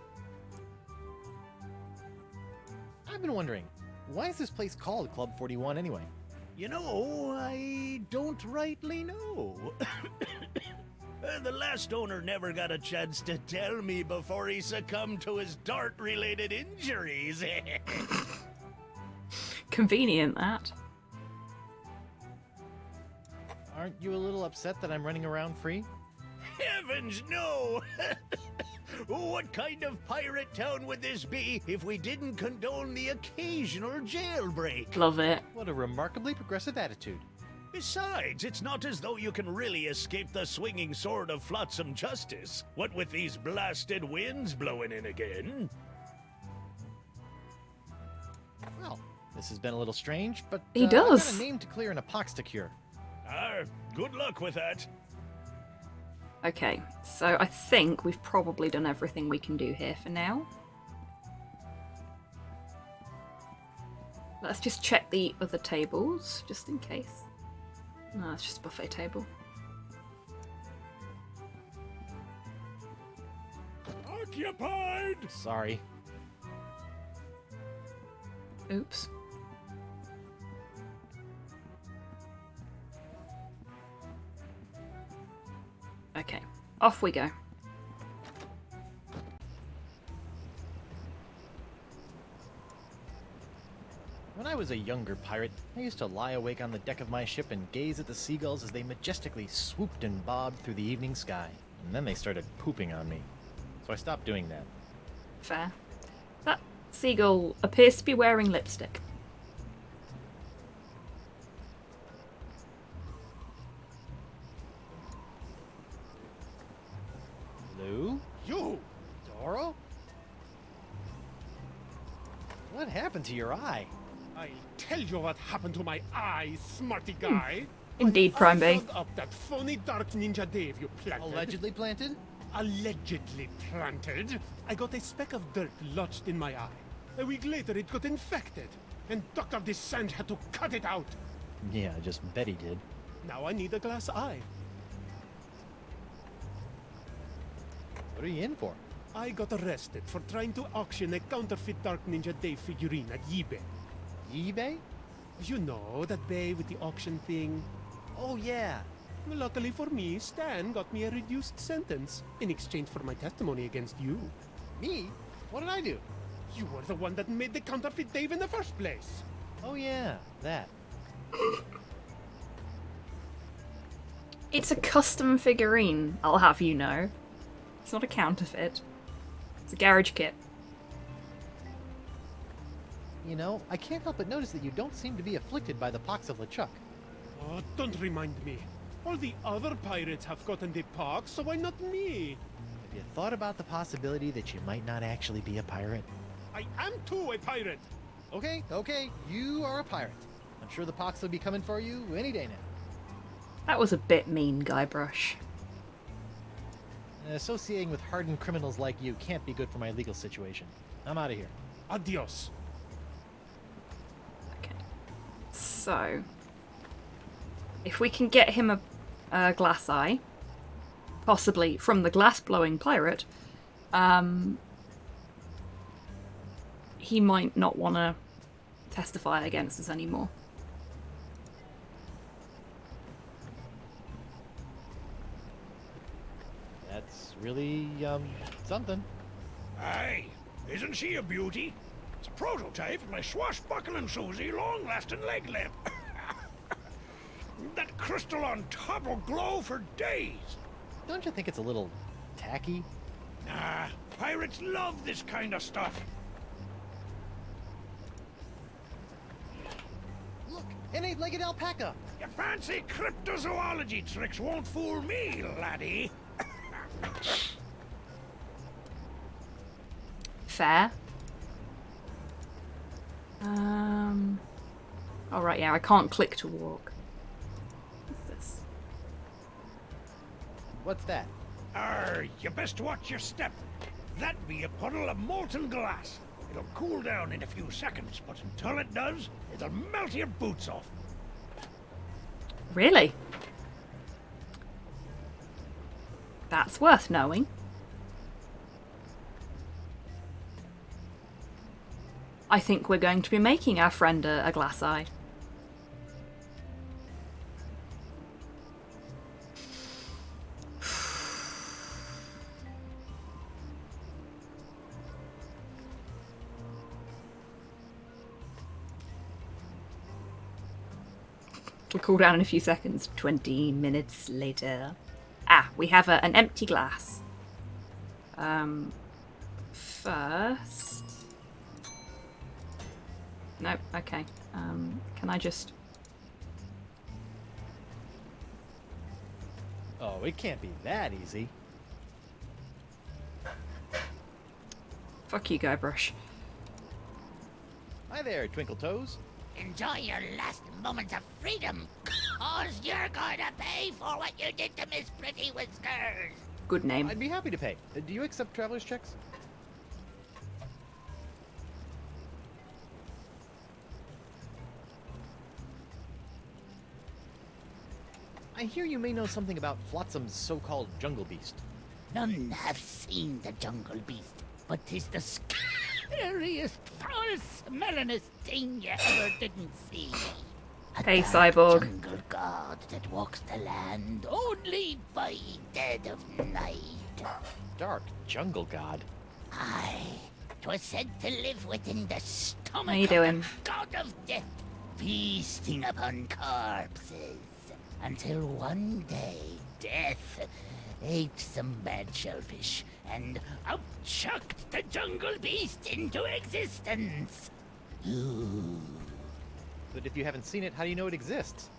I've been wondering, why is this place called Club 41 anyway? You know, I don't rightly know. The last owner never got a chance to tell me before he succumbed to his dart-related injuries. Convenient, that. Aren't you a little upset that I'm running around free? Heavens, no! What kind of pirate town would this be if we didn't condone the occasional jailbreak? Love it. What a remarkably progressive attitude. Besides, it's not as though you can really escape the swinging sword of flotsam justice, what with these blasted winds blowing in again. Well, this has been a little strange, but He I've got does. a name to clear and a pox to cure. Good luck with that. Okay, so I think we've probably done everything we can do here for now. Let's just check the other tables, just in case. No, it's just a buffet table. Occupied! Sorry. Oops. Okay, off we go. When I was a younger pirate, I used to lie awake on the deck of my ship and gaze at the seagulls as they majestically swooped and bobbed through the evening sky. And then they started pooping on me. So I stopped doing that. Fair. That seagull appears to be wearing lipstick. You! Doro? What happened to your eye? I'll tell you what happened to my eye, smarty guy. Indeed, Prime I B. dug up that phony Dark Ninja Dave you planted. Allegedly planted? Allegedly planted. I got a speck of dirt lodged in my eye. A week later, it got infected, and Dr. Descent had to cut it out. Yeah, I just bet he did. Now I need a glass eye. What are you in for? I got arrested for trying to auction a counterfeit Dark Ninja Dave figurine at eBay. eBay? You know, that bay with the auction thing. Oh, yeah. Luckily for me, Stan got me a reduced sentence in exchange for my testimony against you. Me? What did I do? You were the one that made the counterfeit Dave in the first place. Oh, yeah, that. It's a custom figurine, I'll have you know. It's not a counterfeit. It's a garage kit. You know, I can't help but notice that you don't seem to be afflicted by the pox of LeChuck. Oh, don't remind me. All the other pirates have gotten the pox, so why not me? Have you thought about the possibility that you might not actually be a pirate? I am too a pirate. Okay, you are a pirate. I'm sure the pox will be coming for you any day now. That was a bit mean, Guybrush. Associating with hardened criminals like you can't be good for my legal situation. I'm out of here. Adios. Okay. So, if we can get him a glass eye, possibly from the glass-blowing pirate, he might not want to testify against us anymore. That's really, something. Aye, isn't she a beauty? It's a prototype of my swashbuckling Susie long-lasting leg lamp. That crystal on top will glow for days. Don't you think it's a little tacky? Nah, pirates love this kind of stuff. Look, an eight-legged alpaca! Your fancy cryptozoology tricks won't fool me, laddie. Fair. All right, yeah, I can't click to walk. What's this? What's that? You best watch your step. That be a puddle of molten glass. It'll cool down in a few seconds, but until it does, it'll melt your boots off. Really? That's worth knowing. I think we're going to be making our friend a glass eye. It'll cool down in a few seconds. 20 minutes later. Ah, we have an empty glass. First... Nope, okay. Can I just... Oh, it can't be that easy. Fuck you, Guybrush. Hi there, Twinkle Toes. Enjoy your last moments of freedom, cause you're going to pay for what you did to Miss Pretty Whiskers. Good name. I'd be happy to pay. Do you accept traveler's checks? I hear you may know something about Flotsam's so-called jungle beast. None have seen the jungle beast, but 'tis the scariest, foul-smellingest thing you ever didn't see. A Hey, dark Cyborg. jungle god that walks the land only by dead of night. Dark jungle god. Aye, 'twas said to live within the stomach How you of doing? the god of death, feasting upon corpses, until one day death ate some bad shellfish and upchucked the jungle beast into existence. Ooh, But if you haven't seen it, how do you know it exists?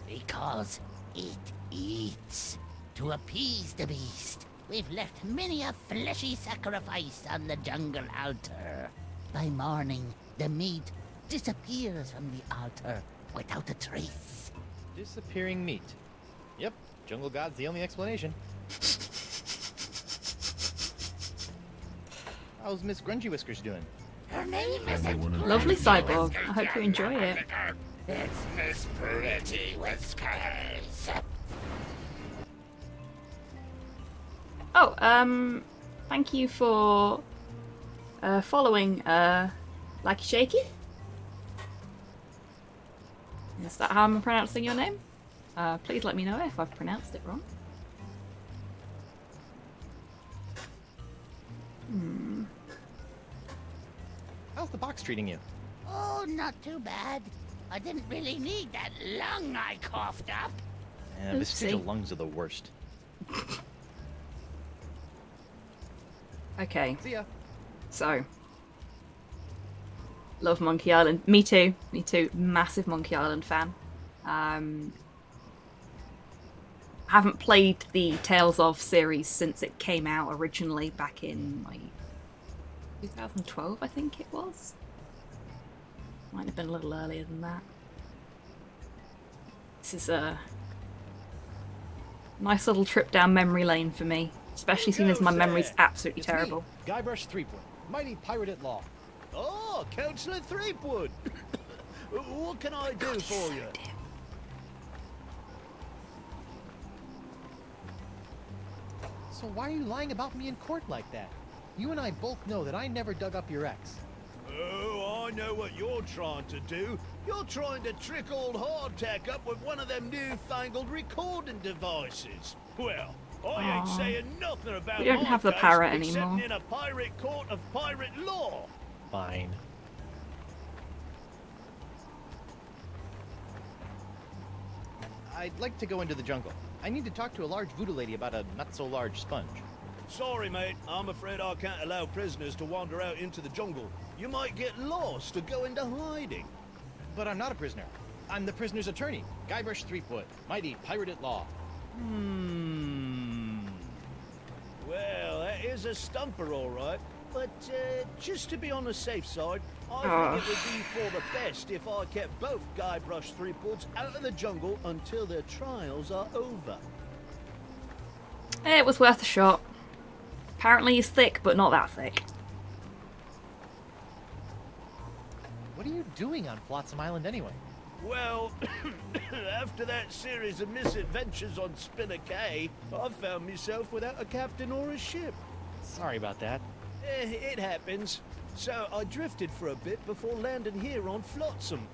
because it eats. To appease the beast, we've left many a fleshy sacrifice on the jungle altar. By morning, the meat disappears from the altar without a trace. Disappearing meat. Yep, jungle god's the only explanation. How's Miss Grungy Whiskers doing? Her name isn't Lovely cyborg. I hope you enjoy it. It's Miss Pretty Whiskers. Oh, thank you for following Likey Shaky. Is that how I'm pronouncing your name? Please let me know if I've pronounced it wrong. How's the box treating you? Oh, not too bad. I didn't really need that lung I coughed up. Vestigial lungs are the worst. Okay, See ya. so. Love Monkey Island. Me too. Me too. Massive Monkey Island fan. Haven't played the Tales of series since it came out originally back in like 2012, I think it was. Might have been a little earlier than that. This is a nice little trip down memory lane for me, especially seeing as my memory's absolutely It's terrible. Me, Guybrush Threepwood, mighty pirate at law. Oh, Councillor Threepwood. What can I do for you? So why are you lying about me in court like that? You and I both know that I never dug up your ex. Oh, I know what you're trying to do. You're trying to trick old Hardtack up with one of them newfangled recording devices. Well, I ain't saying nothing about We don't my have the case, parrot except anymore. in a pirate court of pirate law. Fine. I'd like to go into the jungle. I need to talk to a large voodoo lady about a not-so-large sponge. Sorry, mate. I'm afraid I can't allow prisoners to wander out into the jungle. You might get lost or go into hiding. But I'm not a prisoner. I'm the prisoner's attorney, Guybrush Threepwood, mighty pirate at law. Well, that is a stumper, all right. But just to be on the safe side, I think it would be for the best if I kept both Guybrush Threepwoods out of the jungle until their trials are over. It was worth a shot. Apparently he's thick, but not that thick. What are you doing on Flotsam Island anyway? Well, after that series of misadventures on Spinner Cay, I found myself without a captain or a ship. Sorry about that. It happens. So I drifted for a bit before landing here on Flotsam.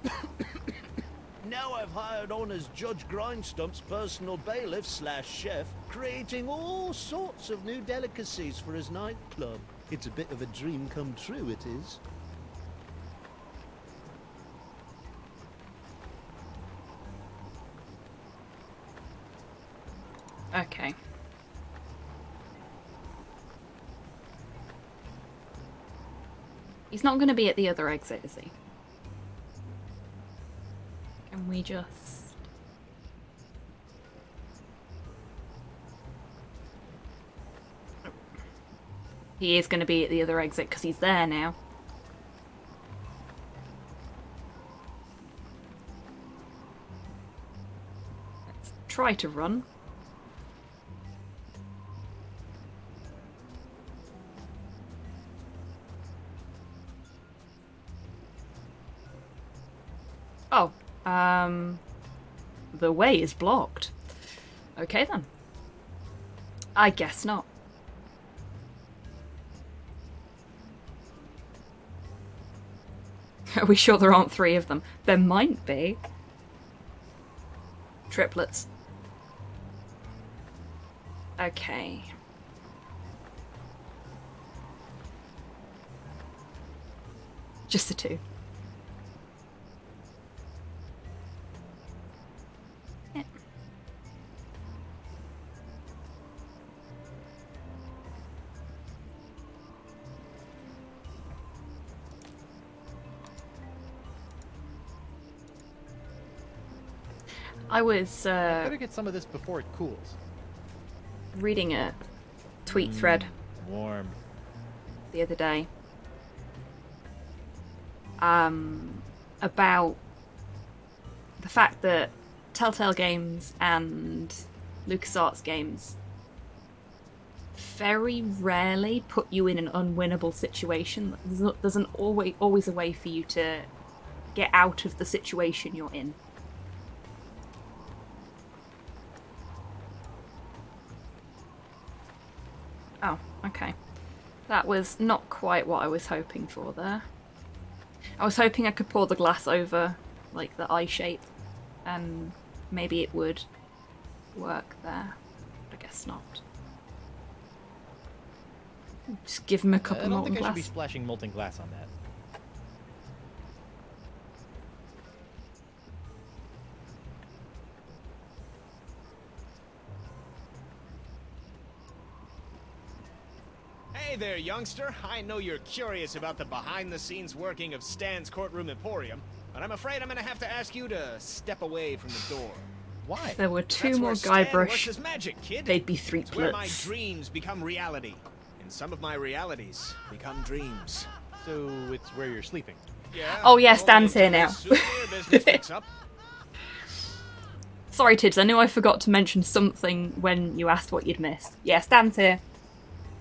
Now I've hired on as Judge Grindstump's personal bailiff / chef, creating all sorts of new delicacies for his nightclub. It's a bit of a dream come true, it is. Okay. He's not going to be at the other exit, is he? Can we just... He is going to be at the other exit because he's there now. Let's try to run. Oh, the way is blocked. Okay then. I guess not. Are we sure there aren't 3 of them? There might be. Triplets. Okay. Just the 2. Yeah. I was Better get some of this before it cools. reading a tweet thread Warm. the other day about the fact that Telltale Games and LucasArts games very rarely put you in an unwinnable situation. There's always a way for you to get out of the situation you're in. Oh, okay. That was not quite what I was hoping for there. I was hoping I could pour the glass over, like, the eye shape, and maybe it would work there. But I guess not. Just give him a cup I of don't molten think I should glass. be splashing molten glass on that. Hey there, youngster. I know you're curious about the behind-the-scenes working of Stan's Courtroom Emporium, but I'm afraid I'm gonna have to ask you to step away from the door. Why? If there were two That's more where Stan works Guybrush, his magic, kid. they'd be three It's where my plits. dreams become reality, and some of my realities become dreams. So it's where you're sleeping. Yeah. Oh, yeah, only Stan's here until now. this souvenir business picks up. Sorry, Tids, I knew I forgot to mention something when you asked what you'd missed. Yeah, Stan's here.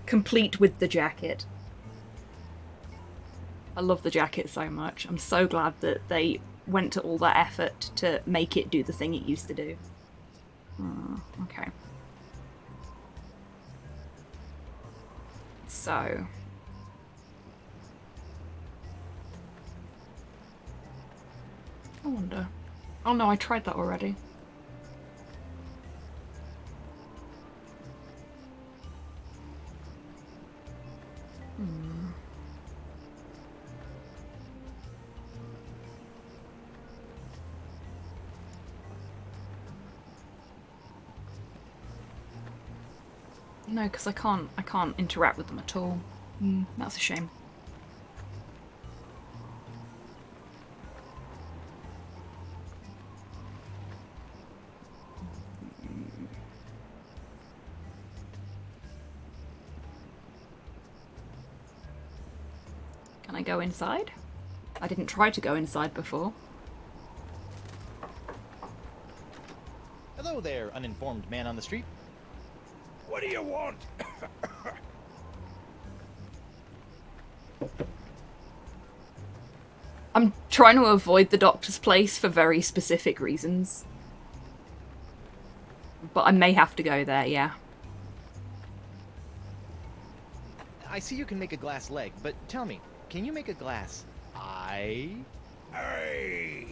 Complete with the jacket. I love the jacket so much. I'm so glad that they went to all that effort to make it do the thing it used to do. Okay. So... I wonder... Oh no, I tried that already. No, because I can't interact with them at all. That's a shame. Can I go inside? I didn't try to go inside before. Hello there, uninformed man on the street. What do you want? I'm trying to avoid the doctor's place for very specific reasons. But I may have to go there, yeah. I see you can make a glass leg, but tell me, can you make a glass eye? Aye.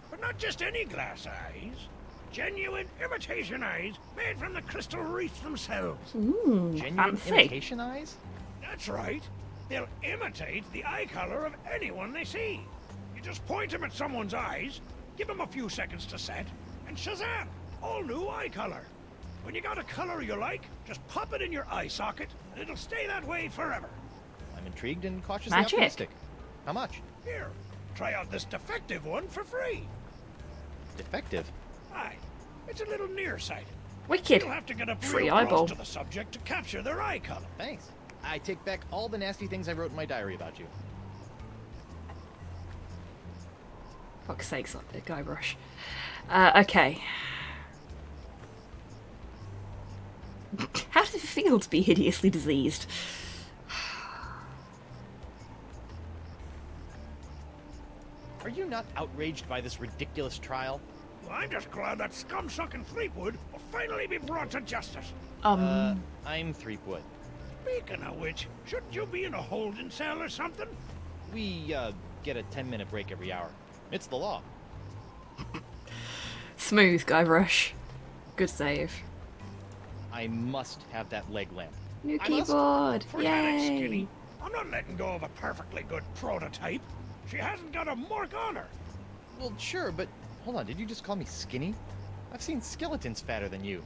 But not just any glass eyes. Genuine imitation eyes made from the crystal wreaths themselves. Ooh, Genuine fancy. imitation eyes? That's right. They'll imitate the eye color of anyone they see. You just point them at someone's eyes, give them a few seconds to set, and shazam! All new eye color. When you got a color you like, just pop it in your eye socket, and it'll stay that way forever. I'm intrigued and cautiously Magic. optimistic. How much? Here, try out this defective one for free. Defective? Aye, it's a little nearsighted. Wicked. You'll have to get up Free real eyeball. close to the subject to capture their eye color. Thanks. I take back all the nasty things I wrote in my diary about you. Fuck's sakes, Guybrush. Okay. How does it feel to be hideously diseased? Are you not outraged by this ridiculous trial? Well, I'm just glad that scum-sucking Fleetwood will finally be brought to justice. I'm Threepwood. Speaking of which, shouldn't you be in a holding cell or something? We, get a 10-minute break every hour. It's the law. Smooth, Guybrush. Good save. I must have that leg lamp. New I must. keyboard! Forget it, Yay! Skinny. I'm not letting go of a perfectly good prototype. She hasn't got a mark on her. Well, sure, but hold on, did you just call me skinny? I've seen skeletons fatter than you.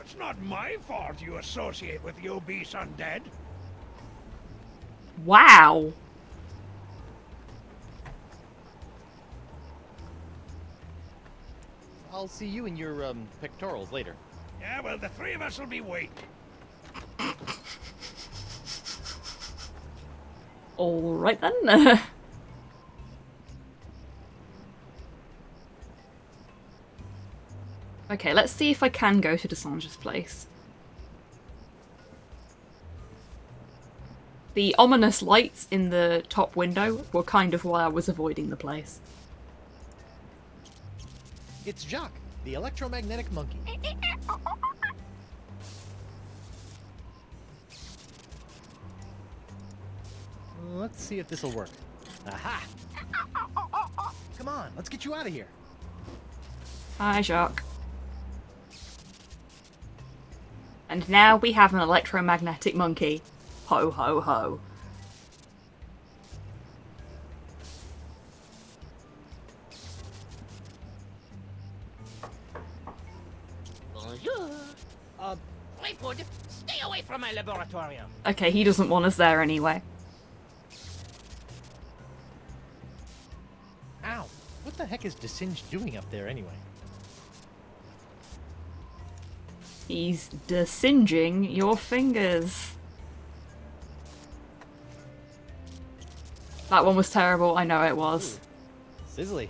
It's not my fault you associate with the obese undead. Wow! I'll see you in your, pectorals later. Yeah, well, the three of us will be waiting. Alright then. Okay, let's see if I can go to Desange's place. The ominous lights in the top window were kind of why I was avoiding the place. It's Jacques, the electromagnetic monkey. Let's see if this'll work. Aha! Come on, let's get you out of here. Hi, Jacques. And now we have an electromagnetic monkey. Ho ho ho. Bonjour. Threepwood, stay away from my laboratorium. Okay, he doesn't want us there anyway. Ow! What the heck is Desinge doing up there anyway? He's desinging your fingers. That one was terrible, I know it was. Sizzly.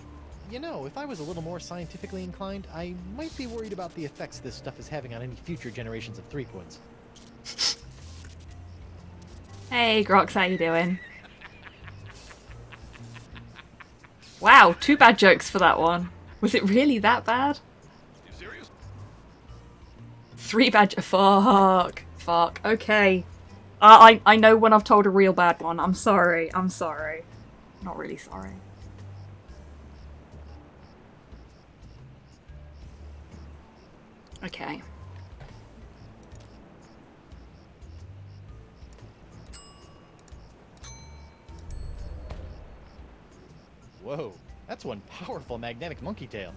You know, if I was a little more scientifically inclined, I might be worried about the effects this stuff is having on any future generations of Threepwoods. Hey, Grox, how you doing? Wow, 2 bad jokes for that one. Was it really that bad? You serious? 3 bad fuck. Fuck. Okay. I know when I've told a real bad one. I'm sorry. I'm sorry. Not really sorry. Okay. Whoa, that's one powerful magnetic monkey tail.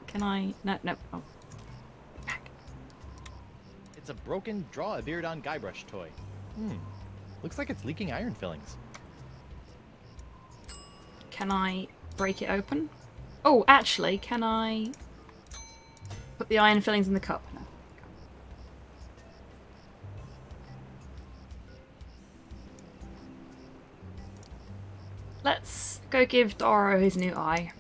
Can I? No, no. Oh. Back. It's a broken draw a beard on Guybrush toy. Looks like it's leaking iron fillings. Can I break it open? Oh, actually, can I put the iron fillings in the cup? No. Let's go give Doro his new eye.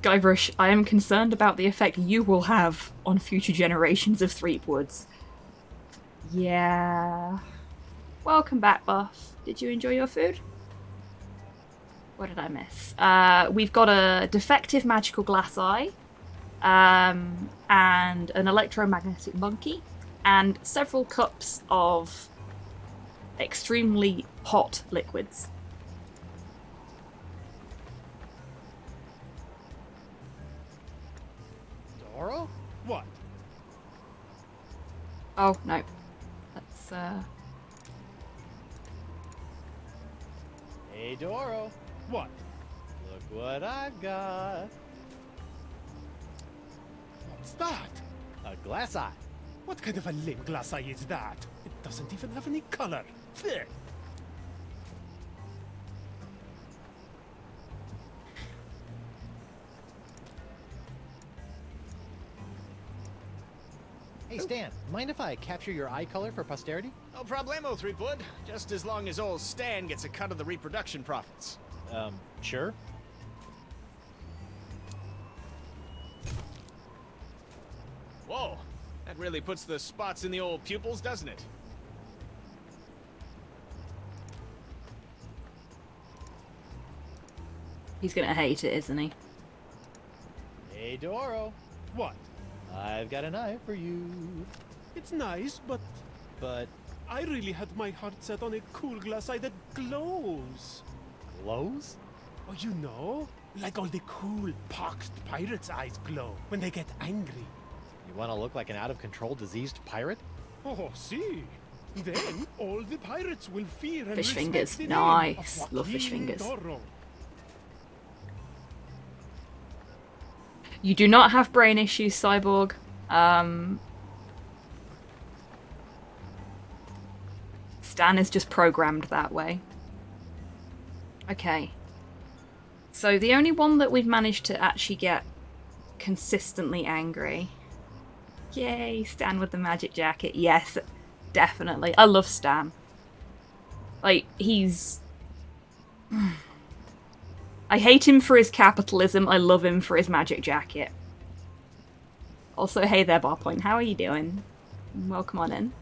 Guybrush, I am concerned about the effect you will have on future generations of Threepwoods. Yeah. Welcome back, Buff. Did you enjoy your food? What did I miss? We've got a defective magical glass eye, and an electromagnetic monkey, and several cups of extremely hot liquids. Doro? What? Oh, no. Let's, Hey, Doro. What? Look what I've got. What's that? A glass eye. What kind of a lame glass eye is that? It doesn't even have any color. There. Hey, Stan, mind if I capture your eye color for posterity? No problemo, Threepwood. Just as long as old Stan gets a cut of the reproduction profits. Sure. Whoa, that really puts the spots in the old pupils, doesn't it? he's gonna hate it, isn't he? Hey, Doro. What? I've got an eye for you. It's nice, but But I really had my heart set on a cool glass eye that glows. glows? Oh, you know? Like all the cool, poxed pirates' eyes glow when they get angry. You want to look like an out-of-control diseased pirate? Oh, see. Then all the pirates will fear and Fish respect fingers. the Nice. name of Love fish Joaquin fingers. Doro. You do not have brain issues, Cyborg. Stan is just programmed that way. Okay. So the only one that we've managed to actually get consistently angry. Yay, Stan with the magic jacket. Yes, definitely. I love Stan. Like, he's... I hate him for his capitalism. I love him for his magic jacket. Also, hey there, Barpoint. How are you doing? Welcome on in.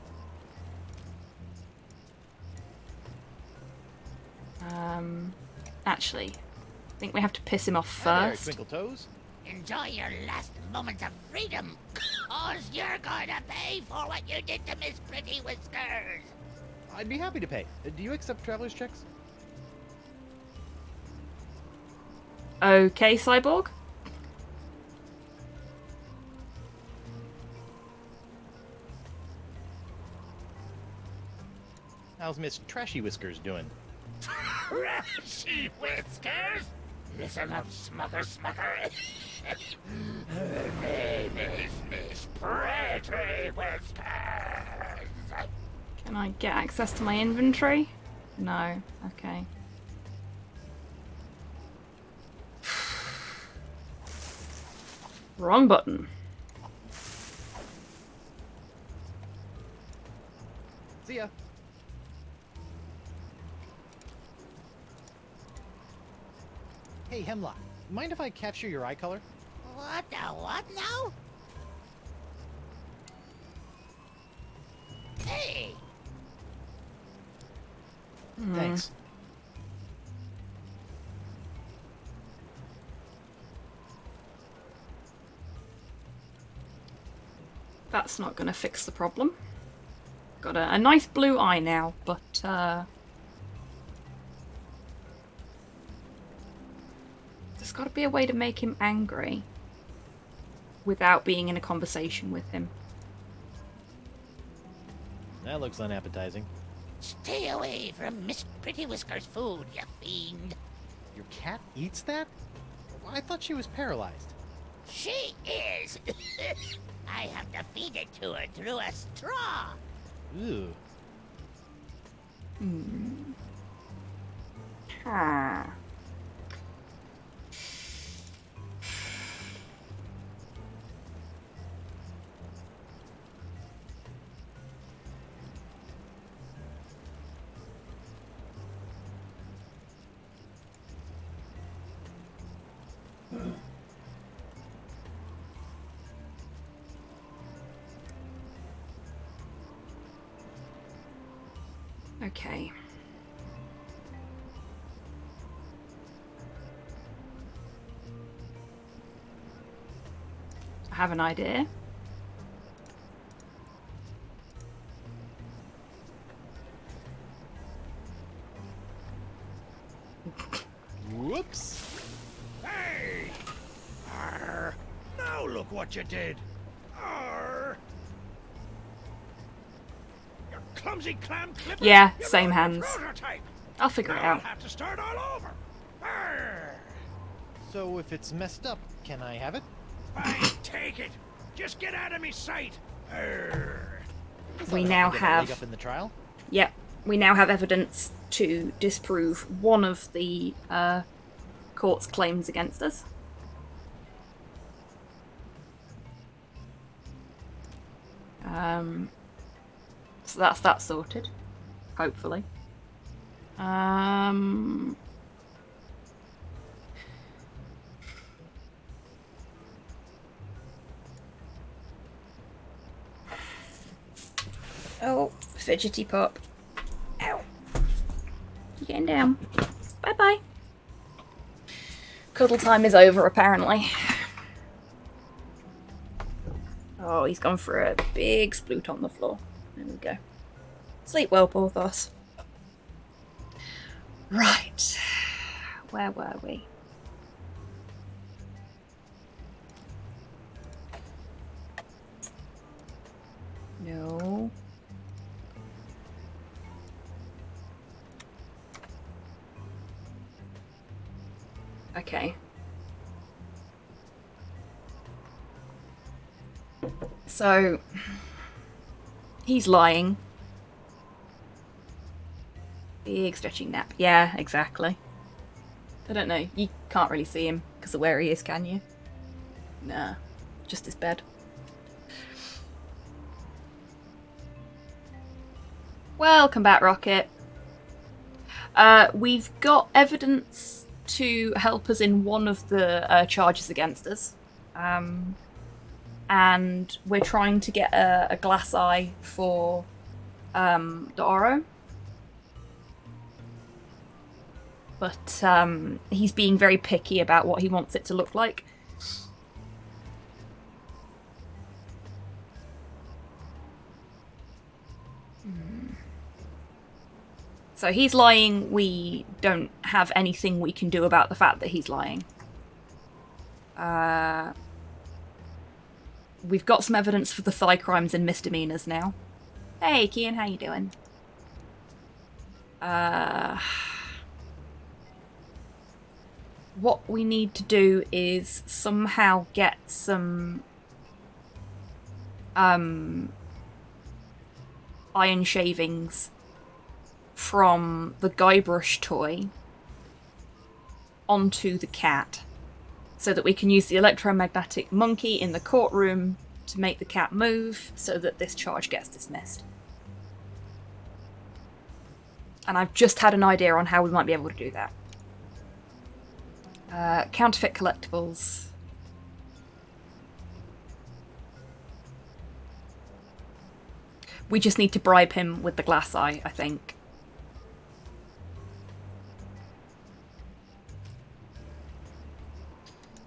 Actually, I think we have to piss him off Hi there, first. Twinkle Toes. Enjoy your last moments of freedom, cause you're going to pay for what you did to Miss Pretty Whiskers. I'd be happy to pay. Do you accept traveler's checks? Okay, Cyborg. How's Miss Trashy Whiskers doing? Trashy Whiskers? Listen up, Smucker. Her name is Miss Pretty Whiskers. Can I get access to my inventory? No. Okay. Wrong button. See ya. Hey, Hemlock. Mind if I capture your eye color? What the what now? Hey! Thanks. That's not going to fix the problem. Got a nice blue eye now, but there's got to be a way to make him angry without being in a conversation with him. That looks unappetizing. Stay away from Miss Pretty Whiskers' food, you fiend. Your cat eats that? I thought she was paralyzed. She is. I have to feed it to her through a straw. Ooh. Ah. Okay. I have an idea. Whoops. Hey! Arr! Now look what you did! Arr! You clumsy clam clipper! Yeah, You same ruined my hands. prototype. I'll figure it Now I'll out. have to start all over! Arr! So if it's messed up, can I have it? Fine, take it! Just get out of me sight! Arr! We Thought now I'd get a leg have... up in the trial. Yep, we now have evidence to disprove one of the court's claims against us. So that's that sorted, hopefully. Oh, fidgety pup. Ow. You getting down? Bye-bye. Cuddle time is over, apparently. Oh, he's gone for a big sploot on the floor. There we go. Sleep well, Porthos. Right. Where were we? No. Okay. So, he's lying. Big stretching nap. Yeah, exactly. I don't know. You can't really see him because of where he is, can you? Nah, just his bed. Welcome back, Rocket. We've got evidence to help us in one of the charges against us. And we're trying to get a glass eye for the Oro. But he's being very picky about what he wants it to look like. So he's lying. We don't have anything we can do about the fact that he's lying. We've got some evidence for the thigh crimes and misdemeanors now. Hey, Kian, how you doing? What we need to do is somehow get some iron shavings from the Guybrush toy onto the cat so that we can use the electromagnetic monkey in the courtroom to make the cat move so that this charge gets dismissed. And I've just had an idea on how we might be able to do that. Counterfeit collectibles. We just need to bribe him with the glass eye, I think.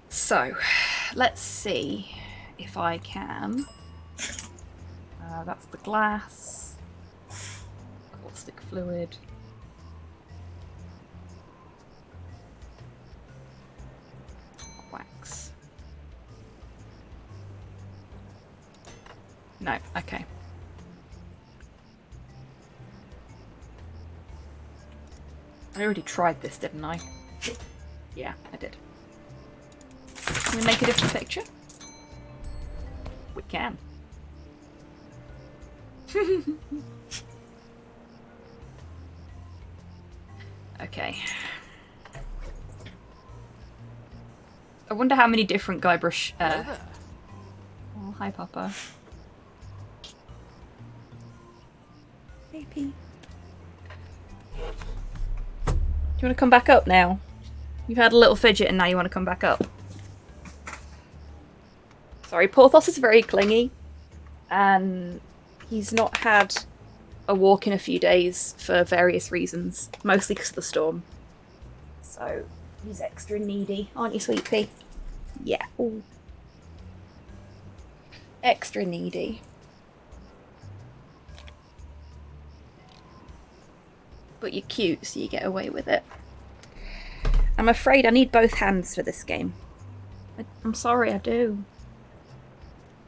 So, let's see if I can. That's the glass. Caustic fluid. Wax. No, okay. I already tried this, didn't I? Yeah, I did. Can we make a different picture? We can. Okay. I wonder how many different Guybrush... Oh, hi, Papa. Hey, P. Do you want to come back up now? You've had a little fidget and now you want to come back up. Sorry, Porthos is very clingy. And he's not had a walk in a few days for various reasons. Mostly because of the storm. So, he's extra needy. Aren't you, sweet pea? Yeah. Ooh. Extra needy. But you're cute, so you get away with it. I'm afraid I need both hands for this game. I'm sorry, I do.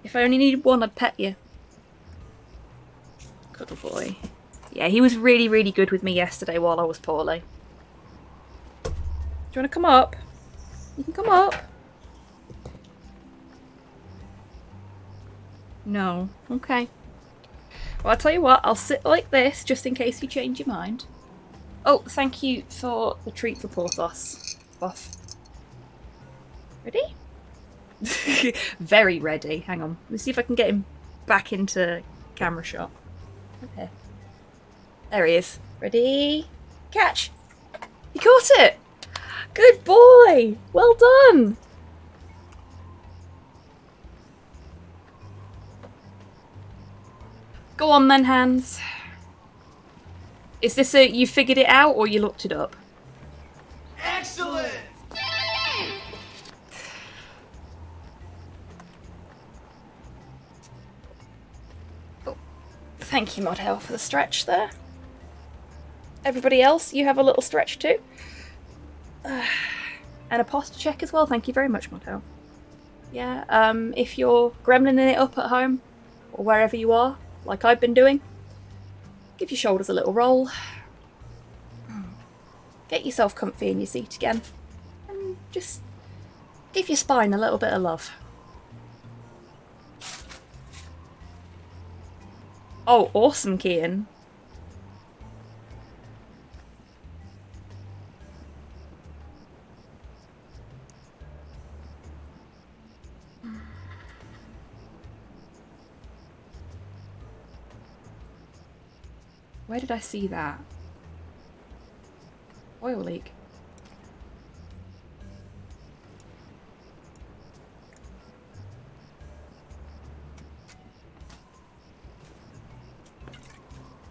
If I only needed one, I'd pet you. Cuddle boy. Yeah, he was really, really good with me yesterday while I was poorly. Do you want to come up? You can come up. No. Okay. Well, I'll tell you what, I'll sit like this just in case you change your mind. Oh, thank you for the treat for Porthos. Buff. Ready? Very ready. Hang on. Let me see if I can get him back into camera shot. Okay. There he is. Ready? Catch! You caught it! Good boy! Well done! Go on then, Hans. Is this a you figured it out or you looked it up? Excellent! Oh, thank you, Model, for the stretch there. Everybody else, you have a little stretch too. And a posture check as well. Thank you very much, Model. Yeah, if you're gremlining it up at home or wherever you are, like I've been doing, give your shoulders a little roll. Get yourself comfy in your seat again. And just give your spine a little bit of love. Oh, awesome, Kian. Where did I see that? Oil leak.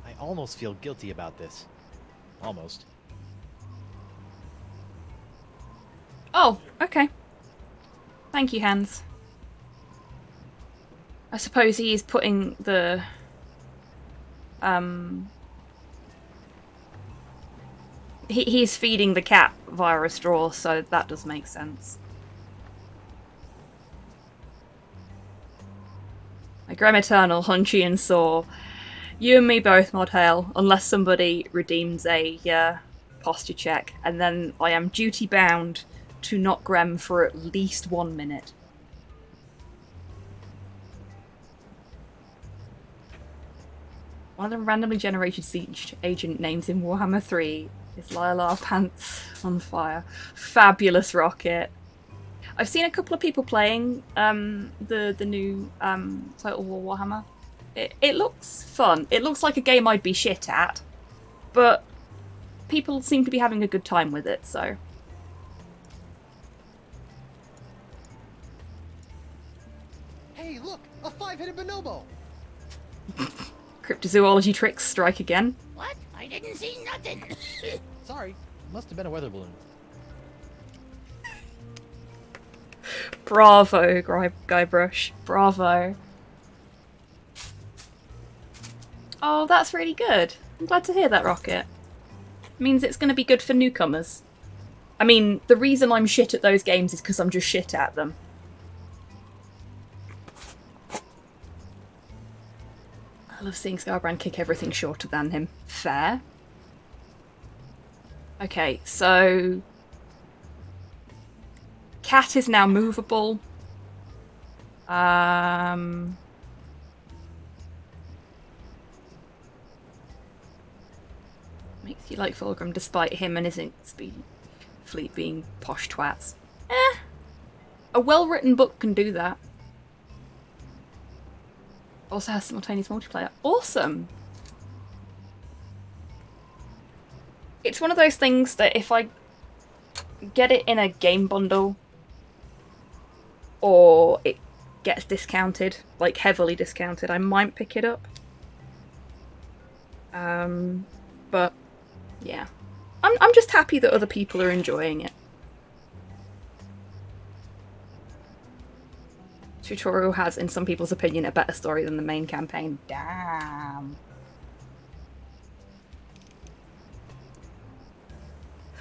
I almost feel guilty about this. Almost. Oh, okay. Thank you, Hans. I suppose he is putting the he's feeding the cat via a straw, so that does make sense. Like Graham Eternal, Hunchy and Saw. You and me both, Mod Hale, unless somebody redeems a posture check, and then I am duty bound to not Grem for at least 1 minute. One of the randomly generated siege agent names in Warhammer 3 is Lila Pants on Fire. Fabulous rocket. I've seen a couple of people playing the new Total War Warhammer. It looks fun. It looks like a game I'd be shit at, but people seem to be having a good time with it, so. Hey, look! A 5-headed bonobo! Cryptozoology tricks strike again. What? I didn't see nothing. Sorry, must have been a weather balloon. Bravo, Guybrush. Bravo. Oh, that's really good. I'm glad to hear that, Rocket. It means it's going to be good for newcomers. I mean, the reason I'm shit at those games is because I'm just shit at them. I love seeing Scarbrand kick everything shorter than him. Fair. Okay, so... Cat is now movable. Makes you like Fulgrim despite him and his fleet being posh twats. A well-written book can do that. Also has simultaneous multiplayer. Awesome! It's one of those things that if I get it in a game bundle or it gets discounted, like heavily discounted, I might pick it up. But yeah. I'm just happy that other people are enjoying it. Tutorial has, in some people's opinion, a better story than the main campaign. Damn.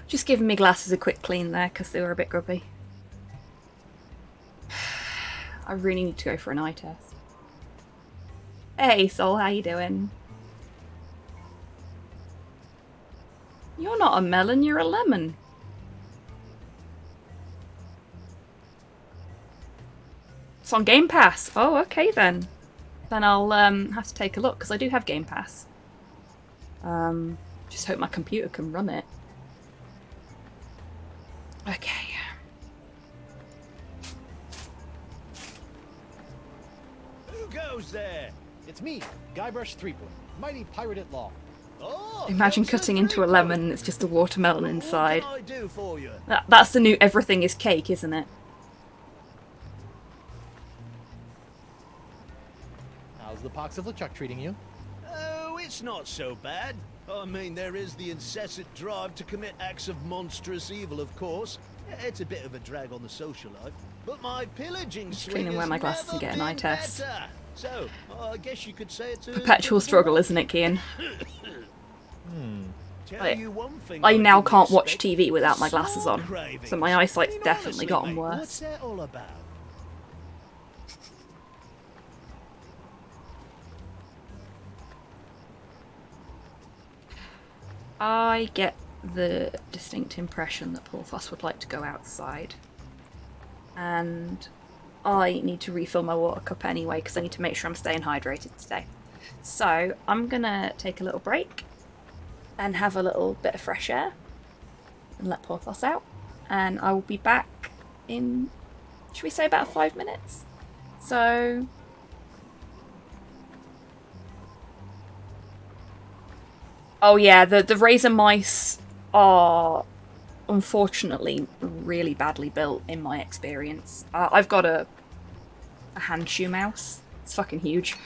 Just giving me glasses a quick clean there because they were a bit grubby. I really need to go for an eye test. Hey Sol, how you doing? You're not a melon, you're a lemon. It's on Game Pass. Oh, okay then. Then I'll have to take a look because I do have Game Pass. Just hope my computer can run it. Okay. Who goes there? It's me, Guybrush Threepwood, mighty pirate at law. Oh, Imagine Captain cutting into a Threepwood. lemon and it's just a watermelon inside. What can I do for you? That's the new everything is cake, isn't it? How's the pox of LeChuck treating you? Oh, it's not so bad. I mean, there is the incessant drive to commit acts of monstrous evil, of course. It's a bit of a drag on the social life. But my pillaging Just swing clean and wear has my glasses and never get an eye been test. better. So, I guess you could say it's a Perpetual struggle, isn't it, Kian? Tell you one thing I now didn't can't watch expect. TV without my glasses Sword on, cravings. so my eyesight's I mean, definitely honestly, gotten mate, worse. What's that all about? I get the distinct impression that Porthos would like to go outside. And I need to refill my water cup anyway because I need to make sure I'm staying hydrated today. So I'm gonna take a little break and have a little bit of fresh air and let Porthos out. And I will be back in, should we say, about 5 minutes? So Oh yeah, the razor mice are unfortunately really badly built in my experience. I've got a hand shoe mouse. It's fucking huge.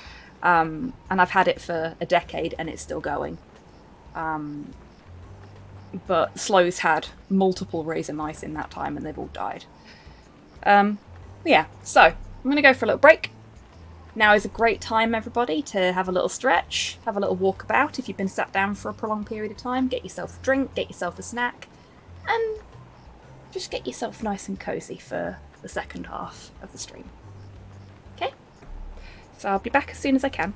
And I've had it for a decade and it's still going. But Slow's had multiple razor mice in that time and they've all died. Yeah, so I'm going to go for a little break. Now is a great time, everybody, to have a little stretch, have a little walkabout if you've been sat down for a prolonged period of time. Get yourself a drink, get yourself a snack, and just get yourself nice and cozy for the second half of the stream. Okay? So I'll be back as soon as I can.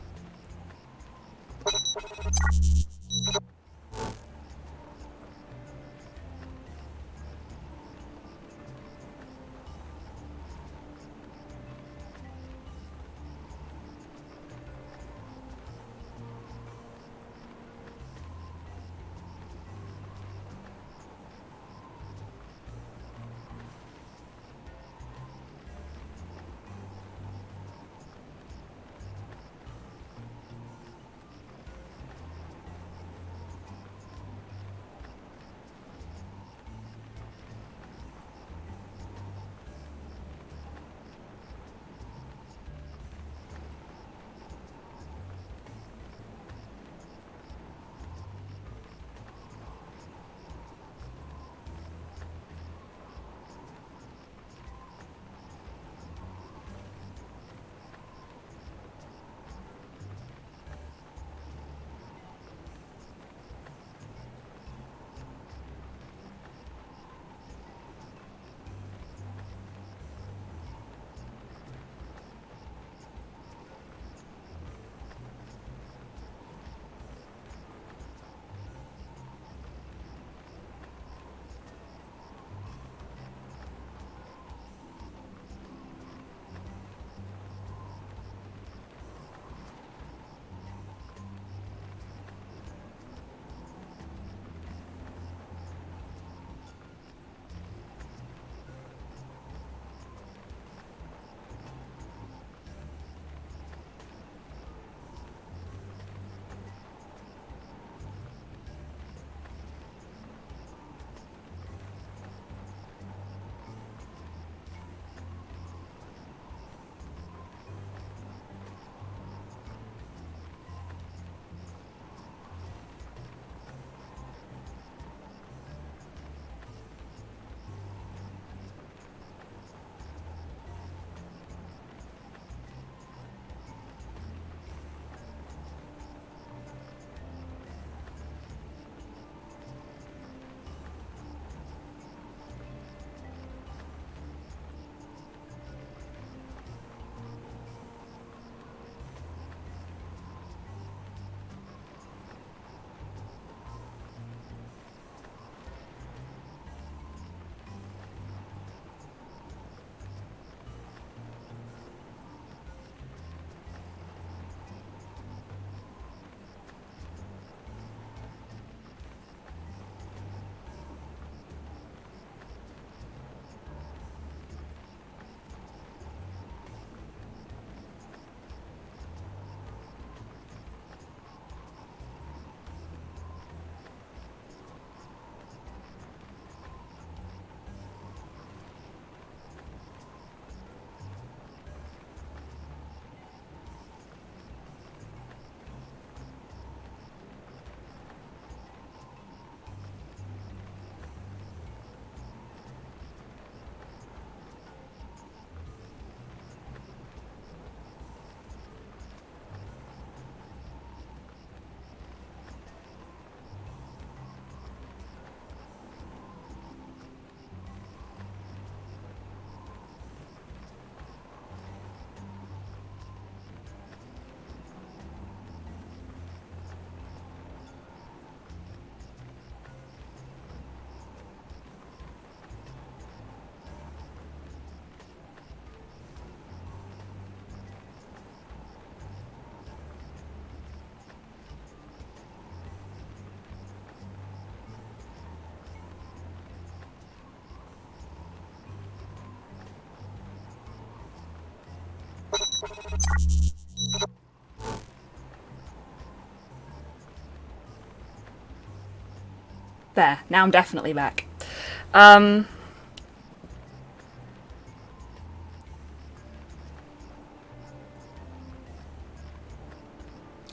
There, now I'm definitely back.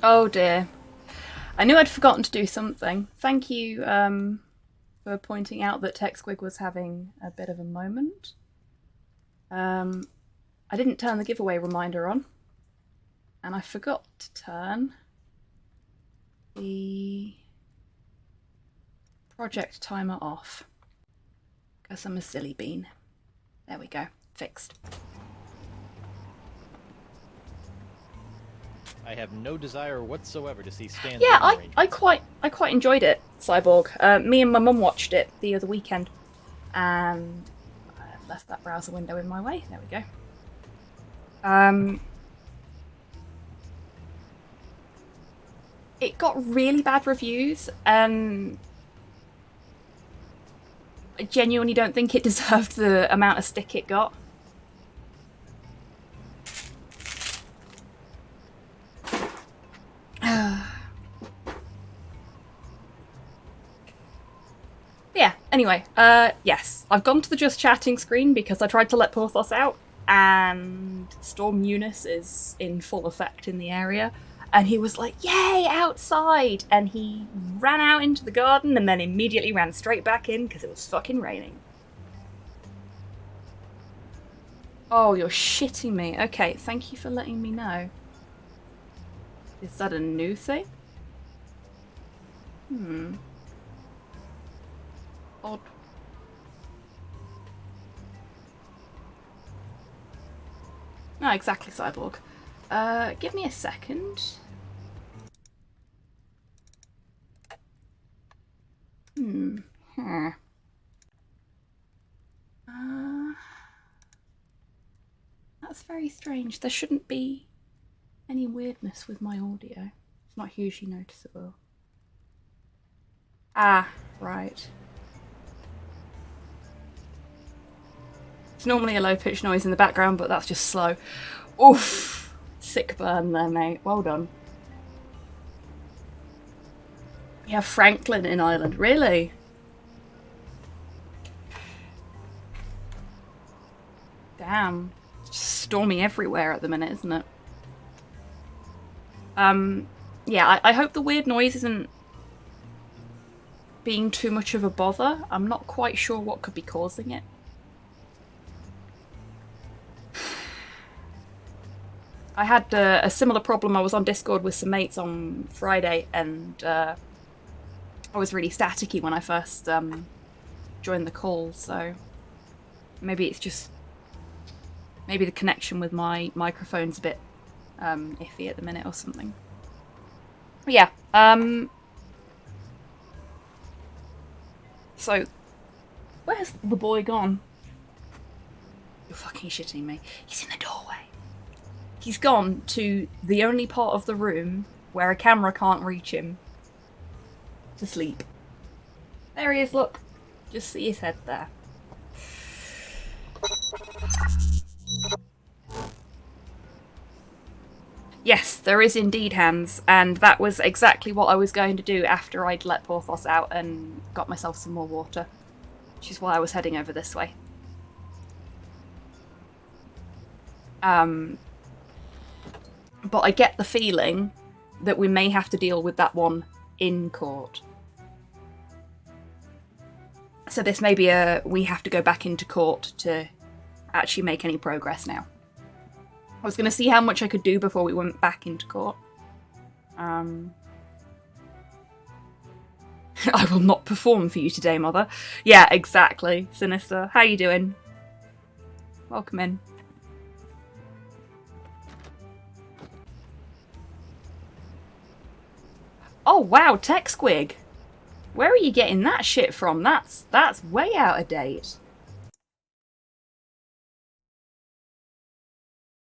Oh dear. I knew I'd forgotten to do something. Thank you for pointing out that TechSquig was having a bit of a moment. I didn't turn the giveaway reminder on, and I forgot to turn the project timer off because I'm a silly bean. There we go, fixed. I have no desire whatsoever to see Stan's Yeah, living I quite enjoyed it, Cyborg. Me and my mum watched it the other weekend, and I left that browser window in my way. There we go. It got really bad reviews, and I genuinely don't think it deserved the amount of stick it got. Yeah, anyway, yes. I've gone to the just chatting screen because I tried to let Porthos out, and Storm Eunice is in full effect in the area, and he was like, yay, outside! And he ran out into the garden and then immediately ran straight back in because it was fucking raining. Oh, you're shitting me. Okay, thank you for letting me know. Is that a new thing? Odd. No, exactly, Cyborg. Give me a second. That's very strange. There shouldn't be any weirdness with my audio. It's not hugely noticeable. Ah, right. It's normally a low-pitched noise in the background, but that's just slow. Oof! Sick burn there, mate. Well done. We have Franklin in Ireland. Really? Damn. It's just stormy everywhere at the minute, isn't it? Yeah, I hope the weird noise isn't being too much of a bother. I'm not quite sure what could be causing it. I had a similar problem. I was on Discord with some mates on Friday, and I was really staticky when I first joined the call, so maybe it's just... maybe the connection with my microphone's a bit iffy at the minute or something. But yeah, so where's the boy gone? You're fucking shitting me. He's in the doorway. He's gone to the only part of the room where a camera can't reach him to sleep. There he is, look. Just see his head there. Yes, there is indeed hands, and that was exactly what I was going to do after I'd let Porthos out and got myself some more water, which is why I was heading over this way. But I get the feeling that we may have to deal with that one in court. So this may be we have to go back into court to actually make any progress now. I was going to see how much I could do before we went back into court. I will not perform for you today, Mother. Yeah, exactly, Sinister. How you doing? Welcome in. Oh wow, TechSquig! Where are you getting that shit from? That's way out of date.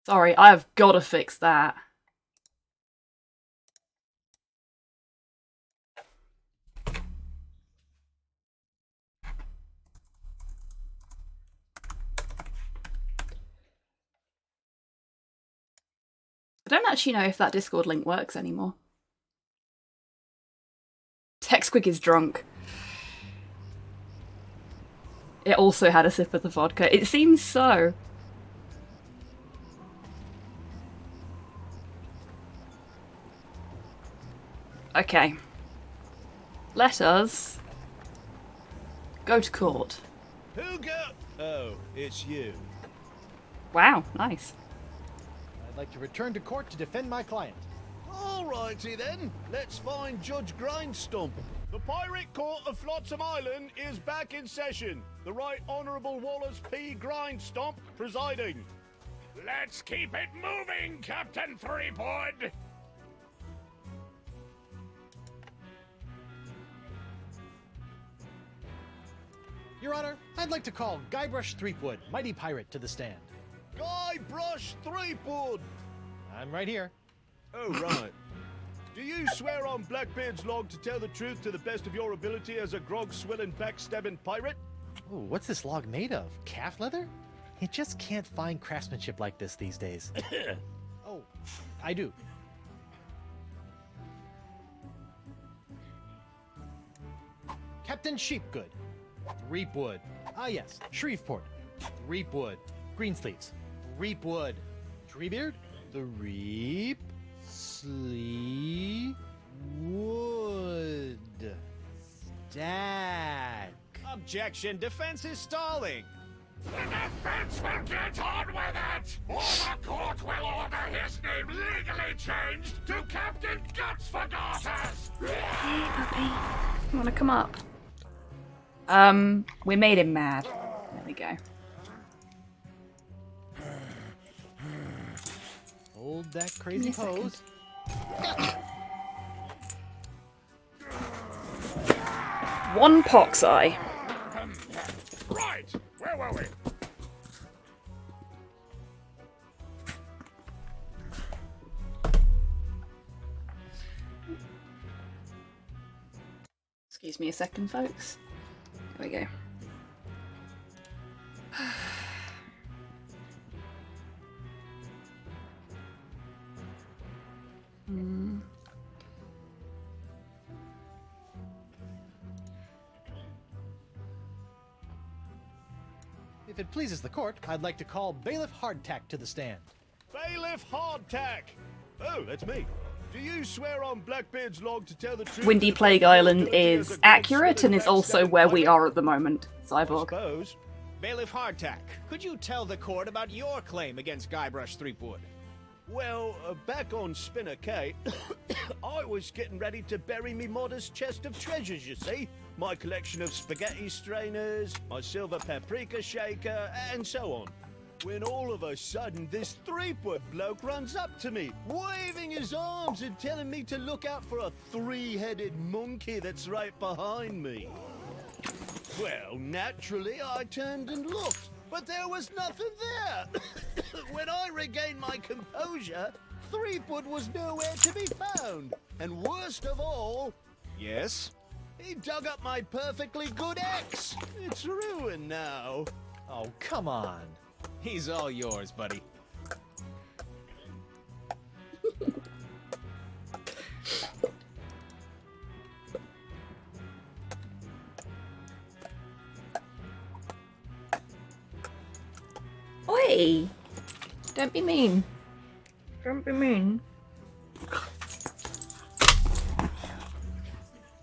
Sorry, I've got to fix that. I don't actually know if that Discord link works anymore. TechSquig is drunk. It also had a sip of the vodka. It seems so. Okay. Let us go to court. Who go? Oh, it's you. Wow, nice. I'd like to return to court to defend my client. Alrighty then, let's find Judge Grindstump. The Pirate Court of Flotsam Island is back in session. The Right Honourable Wallace P. Grindstump presiding. Let's keep it moving, Captain Threepwood! Your Honor, I'd like to call Guybrush Threepwood, mighty pirate, to the stand. Guybrush Threepwood! I'm right here. Oh, right. Do you swear on Blackbeard's log to tell the truth to the best of your ability as a grog-swilling, backstabbing pirate? Oh, what's this log made of? Calf leather? You just can't find craftsmanship like this these days. Oh, I do. Captain Sheepgood. Reapwood. Ah yes, Shreveport. Reapwood. Greensleeves. Reapwood. Treebeard. The Reap. Wood. Stack. Objection. Defense is stalling. The defense will get on with it! Or the court will order his name legally changed to Captain Guts for Garters! Hey, puppy. You wanna come up? We made him mad. There we go. Hold that crazy pose. One pox eye. Right! Where were we? Excuse me a second, folks. There we go. If it pleases the court, I'd like to call Bailiff Hardtack to the stand. Bailiff Hardtack! Oh, that's me. Do you swear on Blackbeard's log to tell the truth? Windy Plague Island is accurate and is also where we are at the moment, Cyborg. Suppose. Bailiff Hardtack, could you tell the court about your claim against Guybrush Threepwood? Well, back on Spinner Cay, I was getting ready to bury me modest chest of treasures, you see. My collection of spaghetti strainers, my silver paprika shaker, and so on. When all of a sudden, this Threepwood bloke runs up to me, waving his arms and telling me to look out for a three-headed monkey that's right behind me. Well, naturally, I turned and looked, but there was nothing there. When I regained my composure, Threepwood was nowhere to be found. And worst of all... Yes? He dug up my perfectly good axe. It's ruined now. Oh, come on. He's all yours, buddy. Oi! Don't be mean. Don't be mean.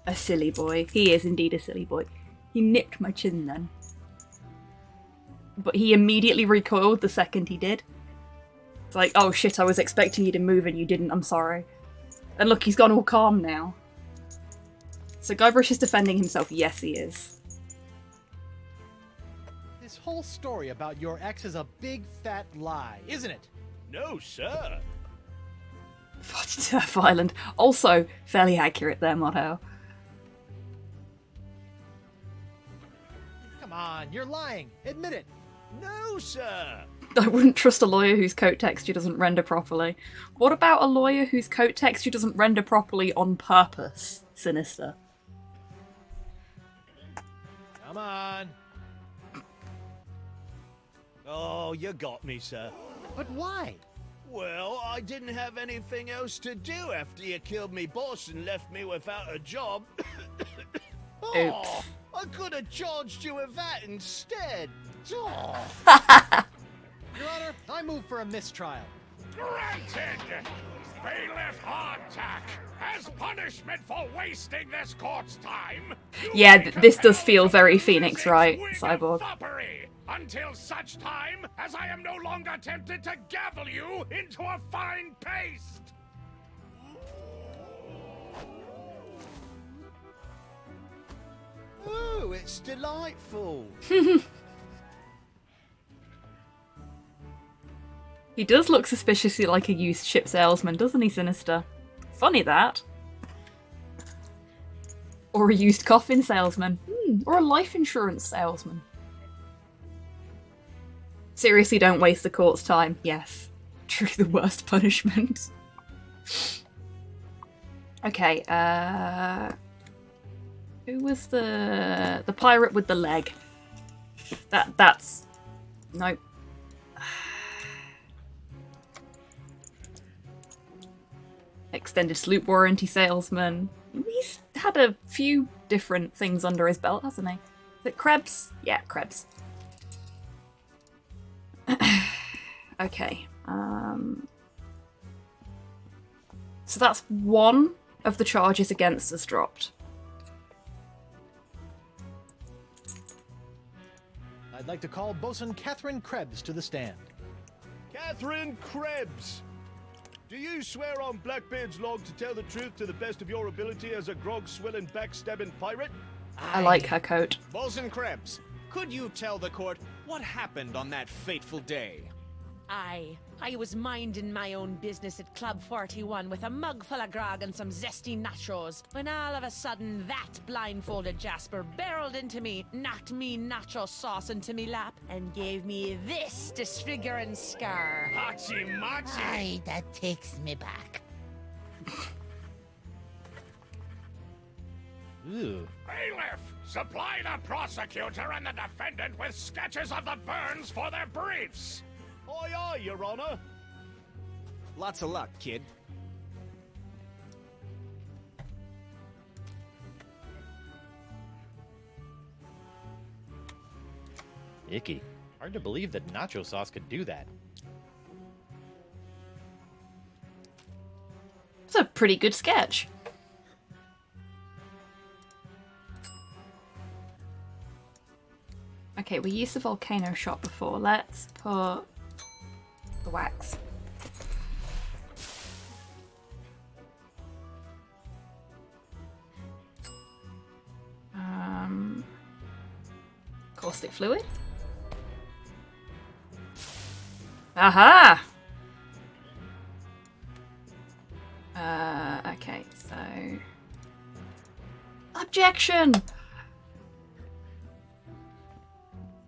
A silly boy. He is indeed a silly boy. He nipped my chin then. But he immediately recoiled the second he did. It's like, oh shit, I was expecting you to move and you didn't, I'm sorry. And look, he's gone all calm now. So Guybrush is defending himself. Yes, he is. This whole story about your ex is a big fat lie, isn't it? No, sir. Turf Island. Also, fairly accurate there, Motto. Come on, you're lying. Admit it. No, sir. I wouldn't trust a lawyer whose code texture doesn't render properly. What about a lawyer whose code texture doesn't render properly on purpose? Sinister. Come on. Oh, you got me, sir. But why? Well, I didn't have anything else to do after you killed me boss and left me without a job. Oops. I could have charged you with that instead. Oh. Your Honor, I move for a mistrial. Granted! Bailiff Hardtack, as punishment for wasting this court's time, Yeah, this does feel very Phoenix Wright, Cyborg. Until such time as I am no longer tempted to gavel you into a fine paste. Oh, it's delightful. He does look suspiciously like a used ship salesman, doesn't he, Sinister? Funny that. Or a used coffin salesman. Or a life insurance salesman. Seriously, don't waste the court's time. Yes. Truly the worst punishment. Okay, who was the pirate with the leg? That's... Nope. Extended sloop warranty salesman. He's had a few different things under his belt, hasn't he? Is it Krebs? Yeah, Krebs. Okay. So that's one of the charges against us dropped. I'd like to call Bosun Catherine Krebs to the stand. Catherine Krebs! Do you swear on Blackbeard's log to tell the truth to the best of your ability as a grog-swilling, backstabbing pirate? I like her coat. Bosun Krebs, could you tell the court what happened on that fateful day? I was minding my own business at Club 41 with a mug full of grog and some zesty nachos, when all of a sudden that blindfolded Jasper barreled into me, knocked me nacho sauce into me lap, and gave me this disfiguring scar. Hachi machi! Aye, that takes me back. Ooh. Bailiff, supply the prosecutor and the defendant with sketches of the burns for their briefs. Aye, aye, Your Honor. Lots of luck, kid. Icky. Hard to believe that nacho sauce could do that. It's a pretty good sketch. Okay, we used the volcano shot before. Let's put the wax. Caustic fluid. Aha! Okay, so... Objection!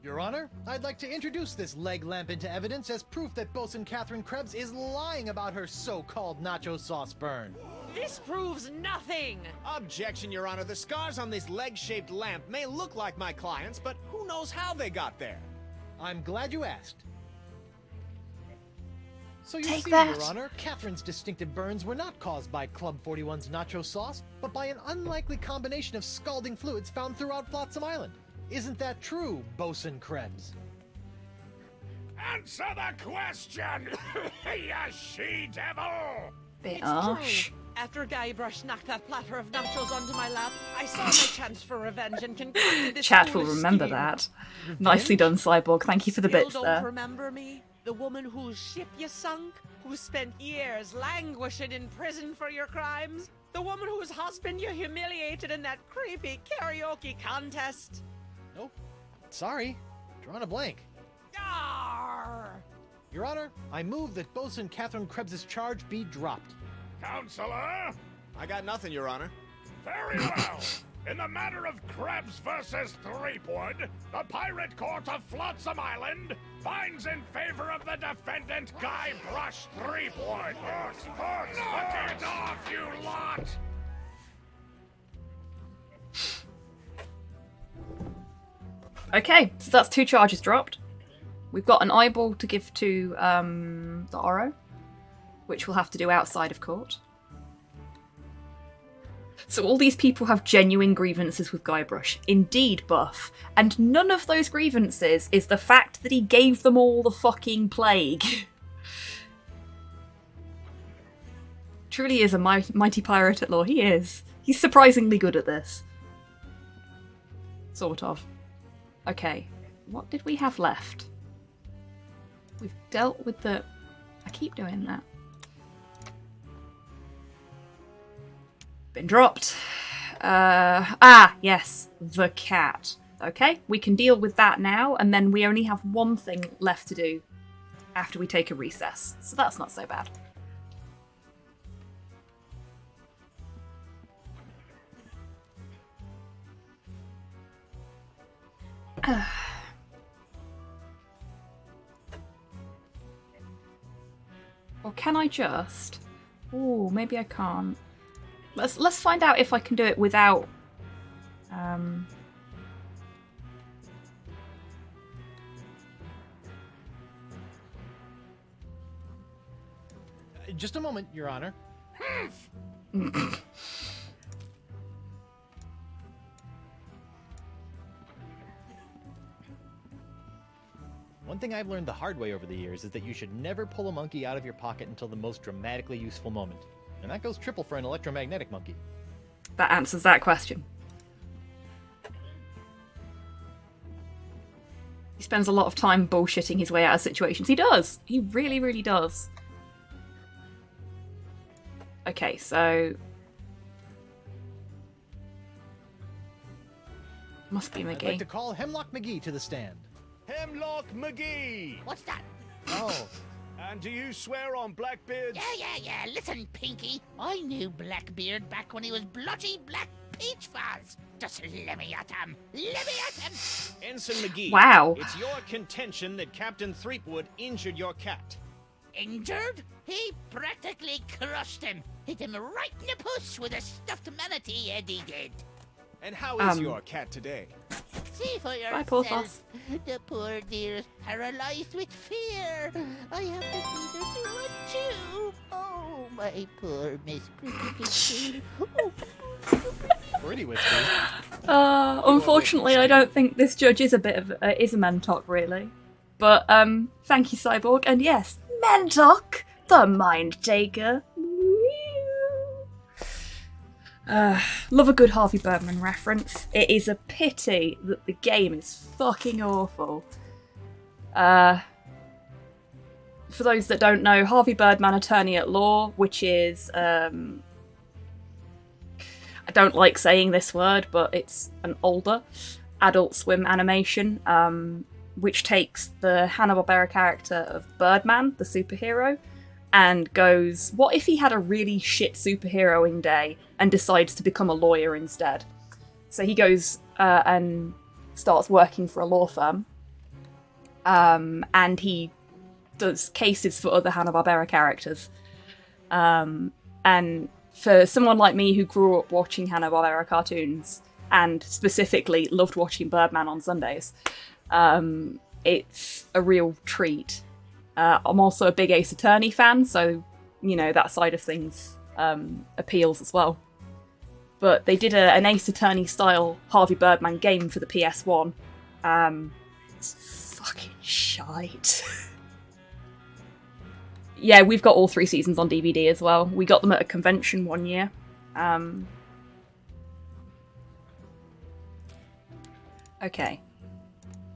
Your Honor, I'd like to introduce this leg lamp into evidence as proof that Bosun Catherine Krebs is lying about her so-called nacho sauce burn. This proves nothing! Objection, Your Honor. The scars on this leg-shaped lamp may look like my client's, but who knows how they got there? I'm glad you asked. So you Take see, that. Your Honor, Catherine's distinctive burns were not caused by Club 41's nacho sauce, but by an unlikely combination of scalding fluids found throughout Flotsam Island. Isn't that true, Bosun Krebs? Answer the question, you she-devil! Bit It's harsh. true. After Guybrush knocked that platter of nachos onto my lap, I saw my chance for revenge and concocted this Chat will foolish remember scheme. that. Nicely done, Cyborg. Thank you for the Still bits don't there. remember me? The woman whose ship you sunk? Who spent years languishing in prison for your crimes? The woman whose husband you humiliated in that creepy karaoke contest? Nope. Sorry. Drawing a blank. Arr! Your Honor, I move that Bosun Catherine Krebs' charge be dropped. Counselor? I got nothing, Your Honor. Very well. In the matter of Krebs versus Threepwood, the Pirate Court of Flotsam Island finds in favor of the defendant Guybrush Threepwood. Knock it off, you lot! Okay, so that's 2 charges dropped. We've got an eyeball to give to the Oro, which we'll have to do outside of court. So all these people have genuine grievances with Guybrush. Indeed, Buff. And none of those grievances is the fact that he gave them all the fucking plague. Truly is a mighty pirate at law. He is. He's surprisingly good at this. Sort of. Okay. What did we have left? We've dealt with the... I keep doing that. Been dropped. Yes. The cat. Okay, we can deal with that now, and then we only have one thing left to do after we take a recess. So that's not so bad. Or can I just... Ooh, maybe I can't. Let's find out if I can do it without... Just a moment, Your Honor. One thing I've learned the hard way over the years is that you should never pull a monkey out of your pocket until the most dramatically useful moment. And that goes triple for an electromagnetic monkey. That answers that question. He spends a lot of time bullshitting his way out of situations. He does! He really, really does. Okay, so... Must be McGee. I'd like to call Hemlock McGee to the stand. Hemlock McGee! What's that? Oh, and do you swear on Blackbeard? Yeah. Listen, Pinky. I knew Blackbeard back when he was blotchy Black Peach Fuzz. Just let me at him. Ensign McGee. Wow. It's your contention that Captain Threepwood injured your cat. Injured? He practically crushed him. Hit him right in the puss with a stuffed manatee, Eddie did. And how is your cat today? See for Bye, Porthos. yourself. The poor dear is paralyzed with fear. I have to feed her through a chew. Oh, my poor Miss Pretty. Pretty whiskers. Unfortunately, I don't think this judge is a bit of is a Mentok, really. But thank you, Cyborg, and yes, Mentok, the Mind Taker. Love a good Harvey Birdman reference. It is a pity that the game is fucking awful. For those that don't know, Harvey Birdman, Attorney at Law, which is I don't like saying this word, but it's an older Adult Swim animation, which takes the Hanna-Barbera character of Birdman, the superhero, and goes, what if he had a really shit superheroing day and decides to become a lawyer instead? So he goes and starts working for a law firm, and he does cases for other Hanna-Barbera characters. And for someone like me who grew up watching Hanna-Barbera cartoons, and specifically loved watching Birdman on Sundays, it's a real treat. I'm also a big Ace Attorney fan, so, you know, that side of things appeals as well. But they did an Ace Attorney-style Harvey Birdman game for the PS1. It's fucking shite. Yeah, we've got all 3 seasons on DVD as well. We got them at a convention one year. Okay.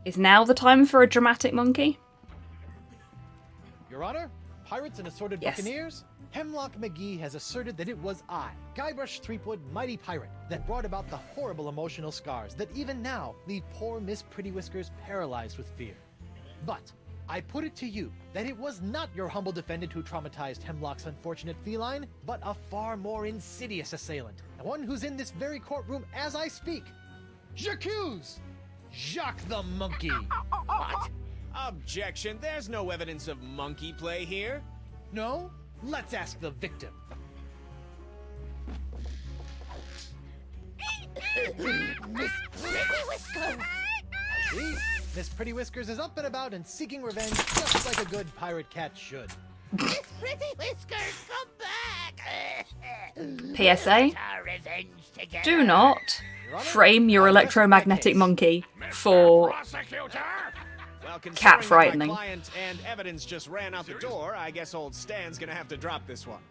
Is now the time for a dramatic monkey? Your Honor, Pirates and Assorted Yes. Buccaneers, Hemlock McGee has asserted that it was I, Guybrush Threepwood, Mighty Pirate, that brought about the horrible emotional scars that even now leave poor Miss Pretty Whiskers paralyzed with fear. But I put it to you that it was not your humble defendant who traumatized Hemlock's unfortunate feline, but a far more insidious assailant, one who's in this very courtroom as I speak. J'accuse Jacques the Monkey. What? Objection, there's no evidence of monkey play here. No? Let's ask the victim. Miss Pretty Whiskers. See? Miss Pretty Whiskers is up and about and seeking revenge just like a good pirate cat should. Miss Pretty Whiskers, come back! PSA: Our revenge together. do not frame your electromagnetic monkey for Prosecutor! Well, cat considering that frightening. my client and evidence just ran out the door, I guess old Stan's gonna have to drop this one.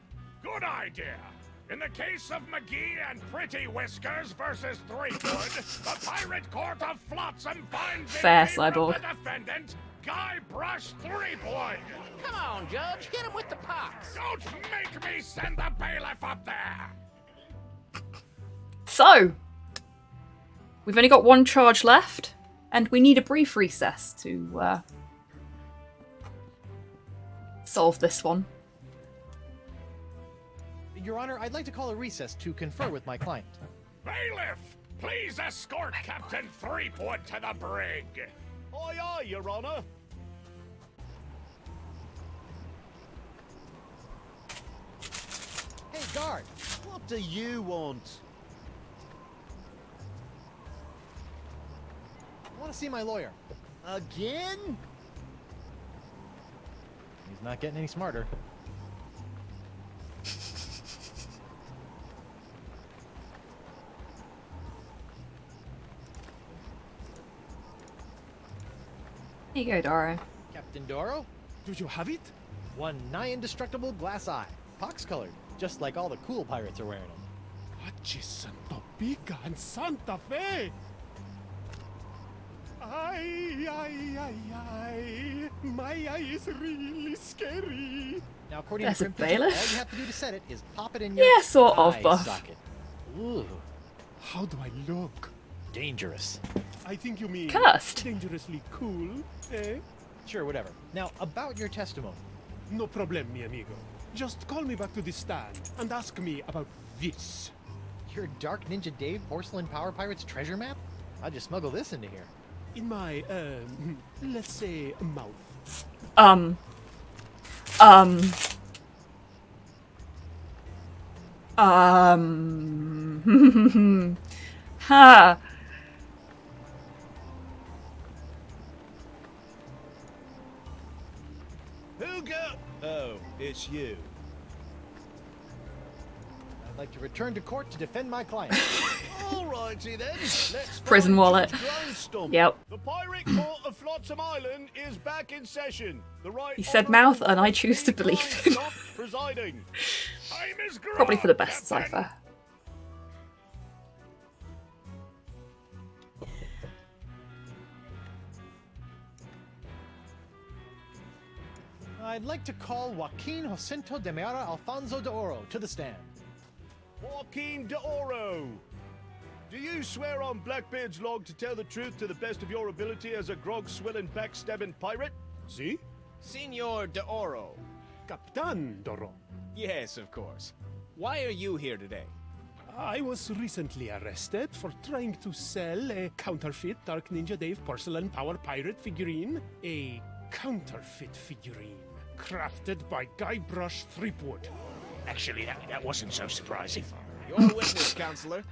Good idea. In the case of McGee and Pretty Whiskers versus Threepwood, the Pirate Court of Flotsam finds Fair, in favor Cyborg. of the defendant, Guybrush Threepwood. Come on, Judge, hit him with the pox. Don't make me send the bailiff up there. So, we've only got one charge left, and we need a brief recess to solve this one. Your Honor, I'd like to call a recess to confer with my client. Bailiff, please escort Captain Threepwood to the brig. Aye, aye, Your Honor. Hey, guard! What do you want? I want to see my lawyer. Again? He's not getting any smarter. Here you go, Doro. Captain Doro? Do you have it? One nigh indestructible glass eye. Pox-colored, just like all the cool pirates are wearing them. Achis Santo Pica and Santa Fe! Ay, ay, ay, ay. My eye is really scary. Now, according That's to a Crimp Pigeon, all bailiff? you have to do to set it is pop it in your Yeah, sort of, eye buff. socket. Ooh, How do I look? dangerous. I think you mean Cursed. dangerously cool, eh? Sure, whatever. Now, about your testimony. No problem, mi amigo. Just call me back to the stand and ask me about this. Your Dark Ninja Dave Porcelain Power Pirates treasure map? I'll just smuggle this into here. In my, let's say, mouth. Ha! Who go? Oh, it's you. I'd like to return to court to defend my client. Alrighty then. Let's Prison find wallet. Judge Grindstone. Yep. The Pirate Court of Flotsam Island is back in session. The right He said Honourable mouth, and I choose to believe him. Grindstone presiding. Time is Probably for the grog, best Captain. cipher. I'd like to call Joaquin Jacinto de Meara Alfonso de Oro to the stand. Joaquin de Oro. Do you swear on Blackbeard's log to tell the truth to the best of your ability as a grog-swilling, backstabbing pirate? See? Senor de Oro. Captain Doro. Yes, of course. Why are you here today? I was recently arrested for trying to sell a counterfeit Dark Ninja Dave Porcelain Power Pirate figurine. A counterfeit figurine crafted by Guybrush Threepwood. Actually, that wasn't so surprising. Your witness, counselor.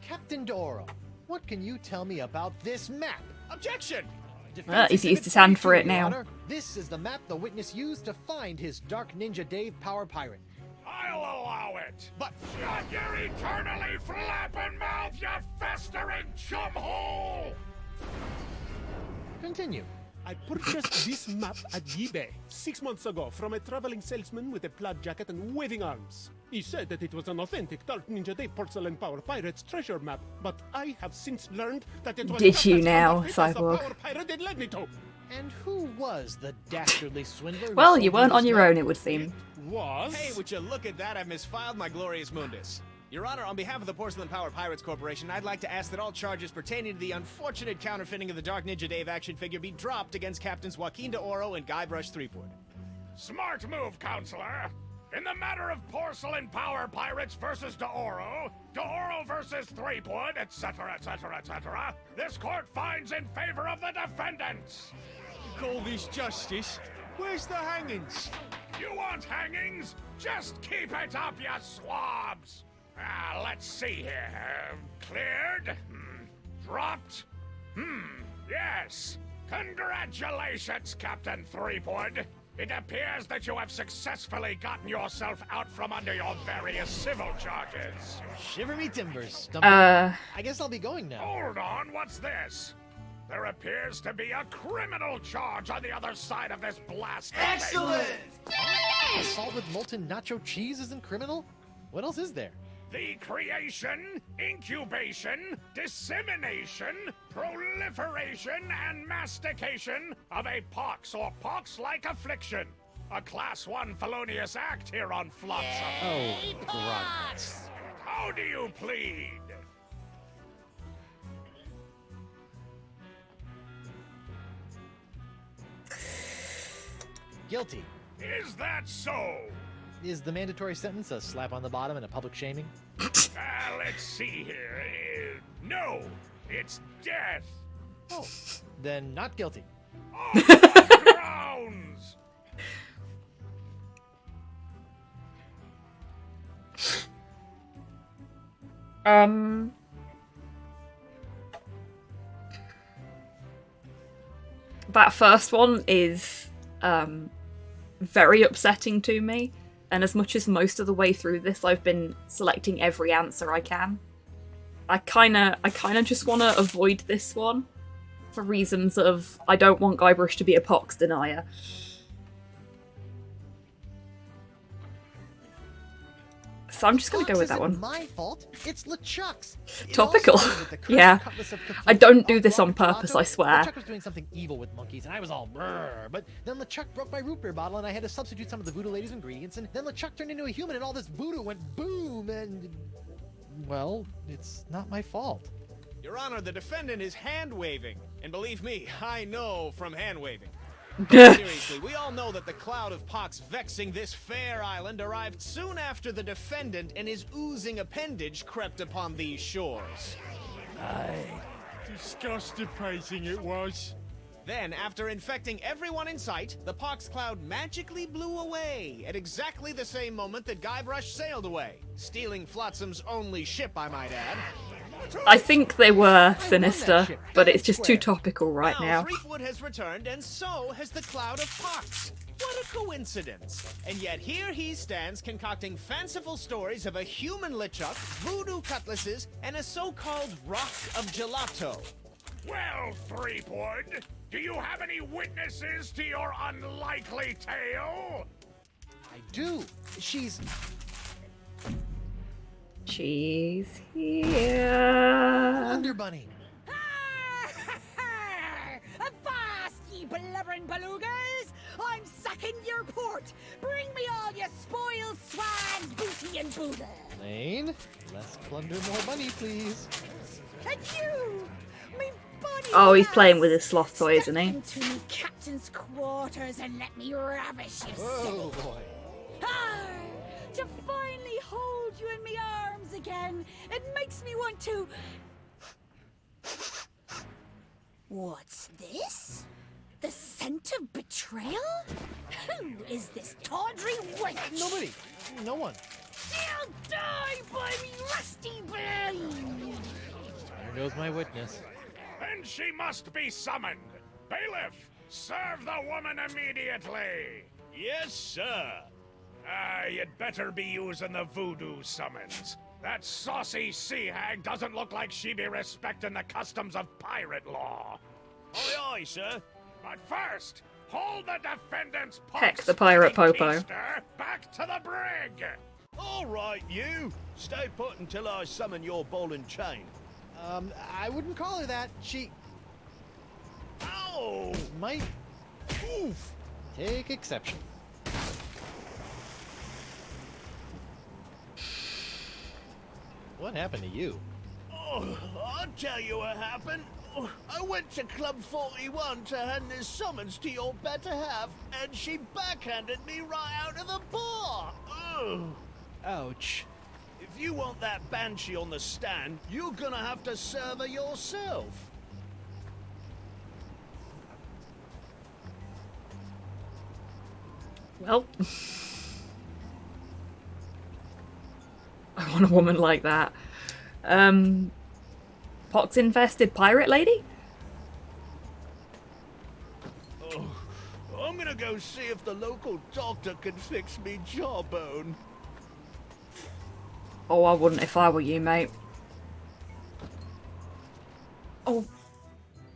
Captain de Oro, what can you tell me about this map? Objection! Well, he's used Exhibit his hand for 42, it Your now. Honor. This is the map the witness used to find his Dark Ninja Dave Power Pirate. I'll allow it. But shut your eternally flapping mouth, you festering chumhole! Continue. I purchased this map at eBay 6 months ago from a traveling salesman with a plaid jacket and waving arms. He said that it was an authentic Dark Ninja Dave Porcelain Power Pirates treasure map, but I have since learned that it was Did not you as now, counterfeit as the Cyborg? Power Pirate it led me to. And who was the dastardly swindler? who Well, sold you weren't this on your map? own, it would seem. Was Hey, would you look at that? I've misfiled my glorious mundus. Your Honor, on behalf of the Porcelain Power Pirates Corporation, I'd like to ask that all charges pertaining to the unfortunate counterfeiting of the Dark Ninja Dave action figure be dropped against Captains Joaquin de Oro and Guybrush Threepwood. Smart move, counselor. In the matter of Porcelain Power Pirates versus De Oro versus Threepwood, etc., etc., etc., this court finds in favor of the defendants. Call this justice? Where's the hangings? You want hangings? Just keep it up, you swabs! Let's see here. Cleared? Dropped? Yes. Congratulations, Captain Threepwood. It appears that you have successfully gotten yourself out from under your various civil charges. Shiver me timbers, Stumpy. I guess I'll be going now. Hold on, what's this? There appears to be a criminal charge on the other side of this blast. Excellent! Assault with molten nacho cheese isn't criminal? What else is there? The creation, incubation, dissemination, proliferation, and mastication of a pox or pox-like affliction. A Class 1 felonious act here on Flotsam. Oh, gross. How do you plead? Guilty. Is that so? Is the mandatory sentence a slap on the bottom and a public shaming? Let's see here. No, it's death. Oh, then not guilty. On what grounds? That first one is very upsetting to me, and as much as most of the way through this I've been selecting every answer I can, I kinda just want to avoid this one for reasons of I don't want Guybrush to be a pox denier. So I'm just gonna go with that one. My fault. It's LeChuck's. Topical. Yeah. I don't do this on purpose, I swear. LeChuck was doing something evil with monkeys, and I was all brrr. But then LeChuck broke my root beer bottle, and I had to substitute some of the voodoo lady's ingredients, and then LeChuck turned into a human, and all this voodoo went boom, and... Well, it's not my fault. Your Honor, the defendant is hand-waving. And believe me, I know from hand-waving. Seriously, we all know that the cloud of pox vexing this fair island arrived soon after the defendant and his oozing appendage crept upon these shores. Disgusting it was. Then, after infecting everyone in sight, the pox cloud magically blew away at exactly the same moment that Guybrush sailed away, stealing Flotsam's only ship, I might add. I think they were sinister, but it's just too topical right now. Threepwood has returned, and so has the cloud of pox. What a coincidence! And yet here he stands concocting fanciful stories of a human LeChuck, voodoo cutlasses, and a so-called rock of gelato. Well, Threepwood, do you have any witnesses to your unlikely tale? I do. She's here. Wonder Bunny. Avast, ye blubbering belugas! I'm sucking your port! Bring me all your spoils, swans, booty, and boodle! Lane, less plunder, more money, please. And you! Me bunny! Oh, he's playing with his sloth toy, isn't he? Into me captain's quarters and let me ravish you, silly! Oh boy. To finally hold you in me arms again, it makes me want to... What's this? The scent of betrayal? Who is this tawdry wench? Nobody. No one. She'll die by me rusty blade! There goes my witness. Then she must be summoned. Bailiff, serve the woman immediately. Yes, sir. You'd better be using the voodoo summons. That saucy sea hag doesn't look like she be respecting the customs of pirate law. Aye, aye, sir. But first, hold the defendant's Heck, the pirate popo. Back to the brig. All right, you. Stay put until I summon your ball and chain. I wouldn't call her that. She Ow! might take exception. What happened to you? Oh, I'll tell you what happened. Oh, I went to Club 41 to hand this summons to your better half, and she backhanded me right out of the bar. Ugh. Ouch. If you want that banshee on the stand, you're gonna have to serve her yourself. Well. I want a woman like that. Pox-infested pirate lady? Oh, I'm gonna go see if the local doctor can fix me jawbone. Oh, I wouldn't if I were you, mate. Oh.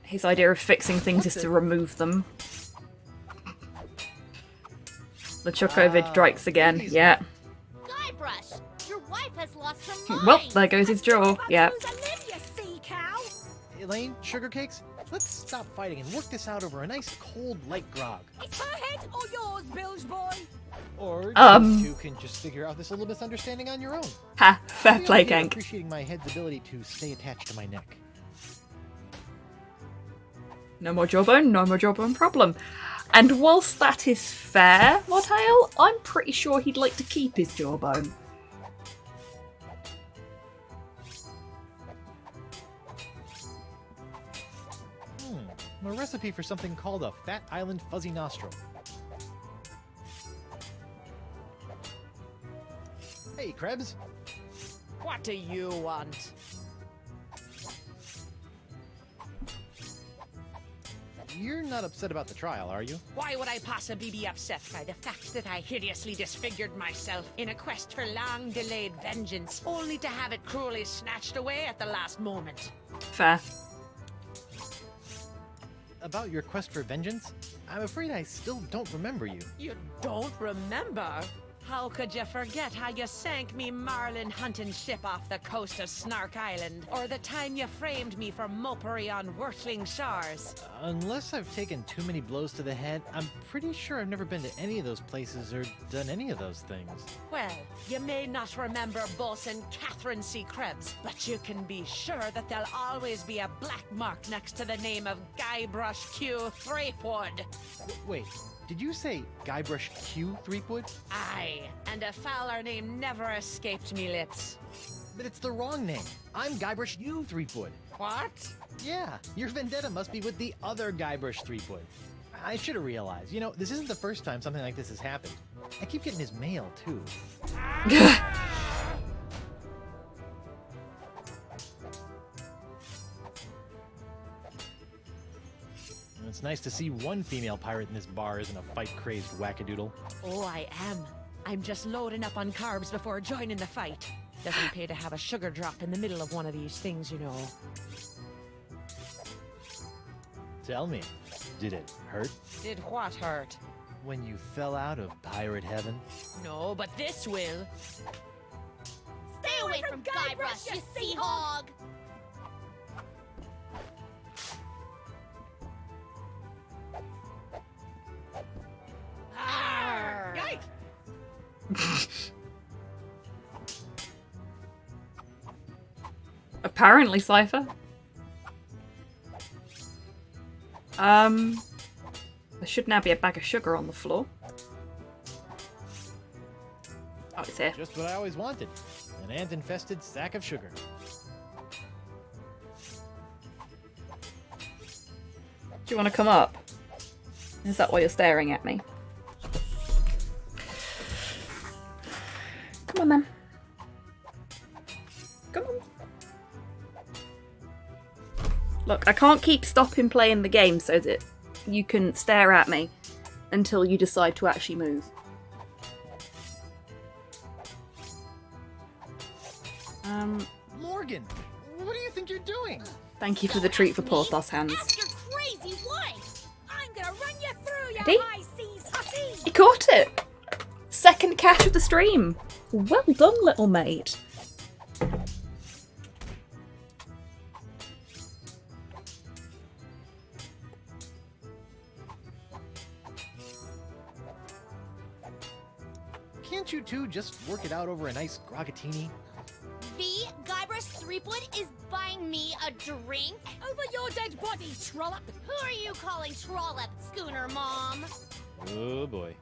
His idea of fixing things is to remove them. The Chukovid strikes again, yeah. Guybrush, your wife has lost her mind. Well, there goes his jaw, yeah. Elaine, sugar cakes, let's stop fighting and work this out over a nice cold light grog. It's her head or yours, Bilge boy. Or you can just figure out this little misunderstanding on your own. Ha, fair The play, idea of Gank. Appreciating my head's ability to stay attached to my neck. No more jawbone problem. And whilst that is fair, Motail, I'm pretty sure he'd like to keep his jawbone. A recipe for something called a Fat Island Fuzzy Nostril. Hey, Krebs. What do you want? You're not upset about the trial, are you? Why would I possibly be upset by the fact that I hideously disfigured myself in a quest for long-delayed vengeance, only to have it cruelly snatched away at the last moment? Fair. About your quest for vengeance? I'm afraid I still don't remember you. You don't remember? How could you forget how you sank me marlin hunting ship off the coast of Snark Island? Or the time you framed me for mopery on Wurtling Shores? Unless I've taken too many blows to the head, I'm pretty sure I've never been to any of those places or done any of those things. Well, you may not remember Bosun Catherine C. Krebs, but you can be sure that there'll always be a black mark next to the name of Guybrush Q. Threepwood. Wait, did you say Guybrush Q. Threepwood? Aye, and a fouler name never escaped me lips. But it's the wrong name. I'm Guybrush U. Threepwood. What? Yeah, your vendetta must be with the other Guybrush Threepwood. I should have realized. You know, this isn't the first time something like this has happened. I keep getting his mail, too. It's nice to see one female pirate in this bar isn't a fight-crazed wackadoodle. Oh, I am. I'm just loading up on carbs before joining the fight. Doesn't pay to have a sugar drop in the middle of one of these things, you know. Tell me, did it hurt? Did what hurt? When you fell out of pirate heaven? No, but this will. Stay away from Guybrush, you sea hog! Apparently, Cypher. There should now be a bag of sugar on the floor. Oh, it's here. Just what I always wanted. An ant-infested sack of sugar. Do you want to come up? Is that why you're staring at me? Come on, then. Come on. Look, I can't keep stopping playing the game so that you can stare at me until you decide to actually move. Morgan, what do you think you're doing? Thank you for the treat for Porthos hands. Ask your crazy wife! I'm gonna run you through, Ready? you high seas hussy! You caught it! Second catch of the stream. Well done, little mate. Can't you two just work it out over a nice grogatini? V. Guybrush Threepwood is buying me a drink? Over your dead body, trollop! Who are you calling Trollop, Schooner Mom? Oh boy.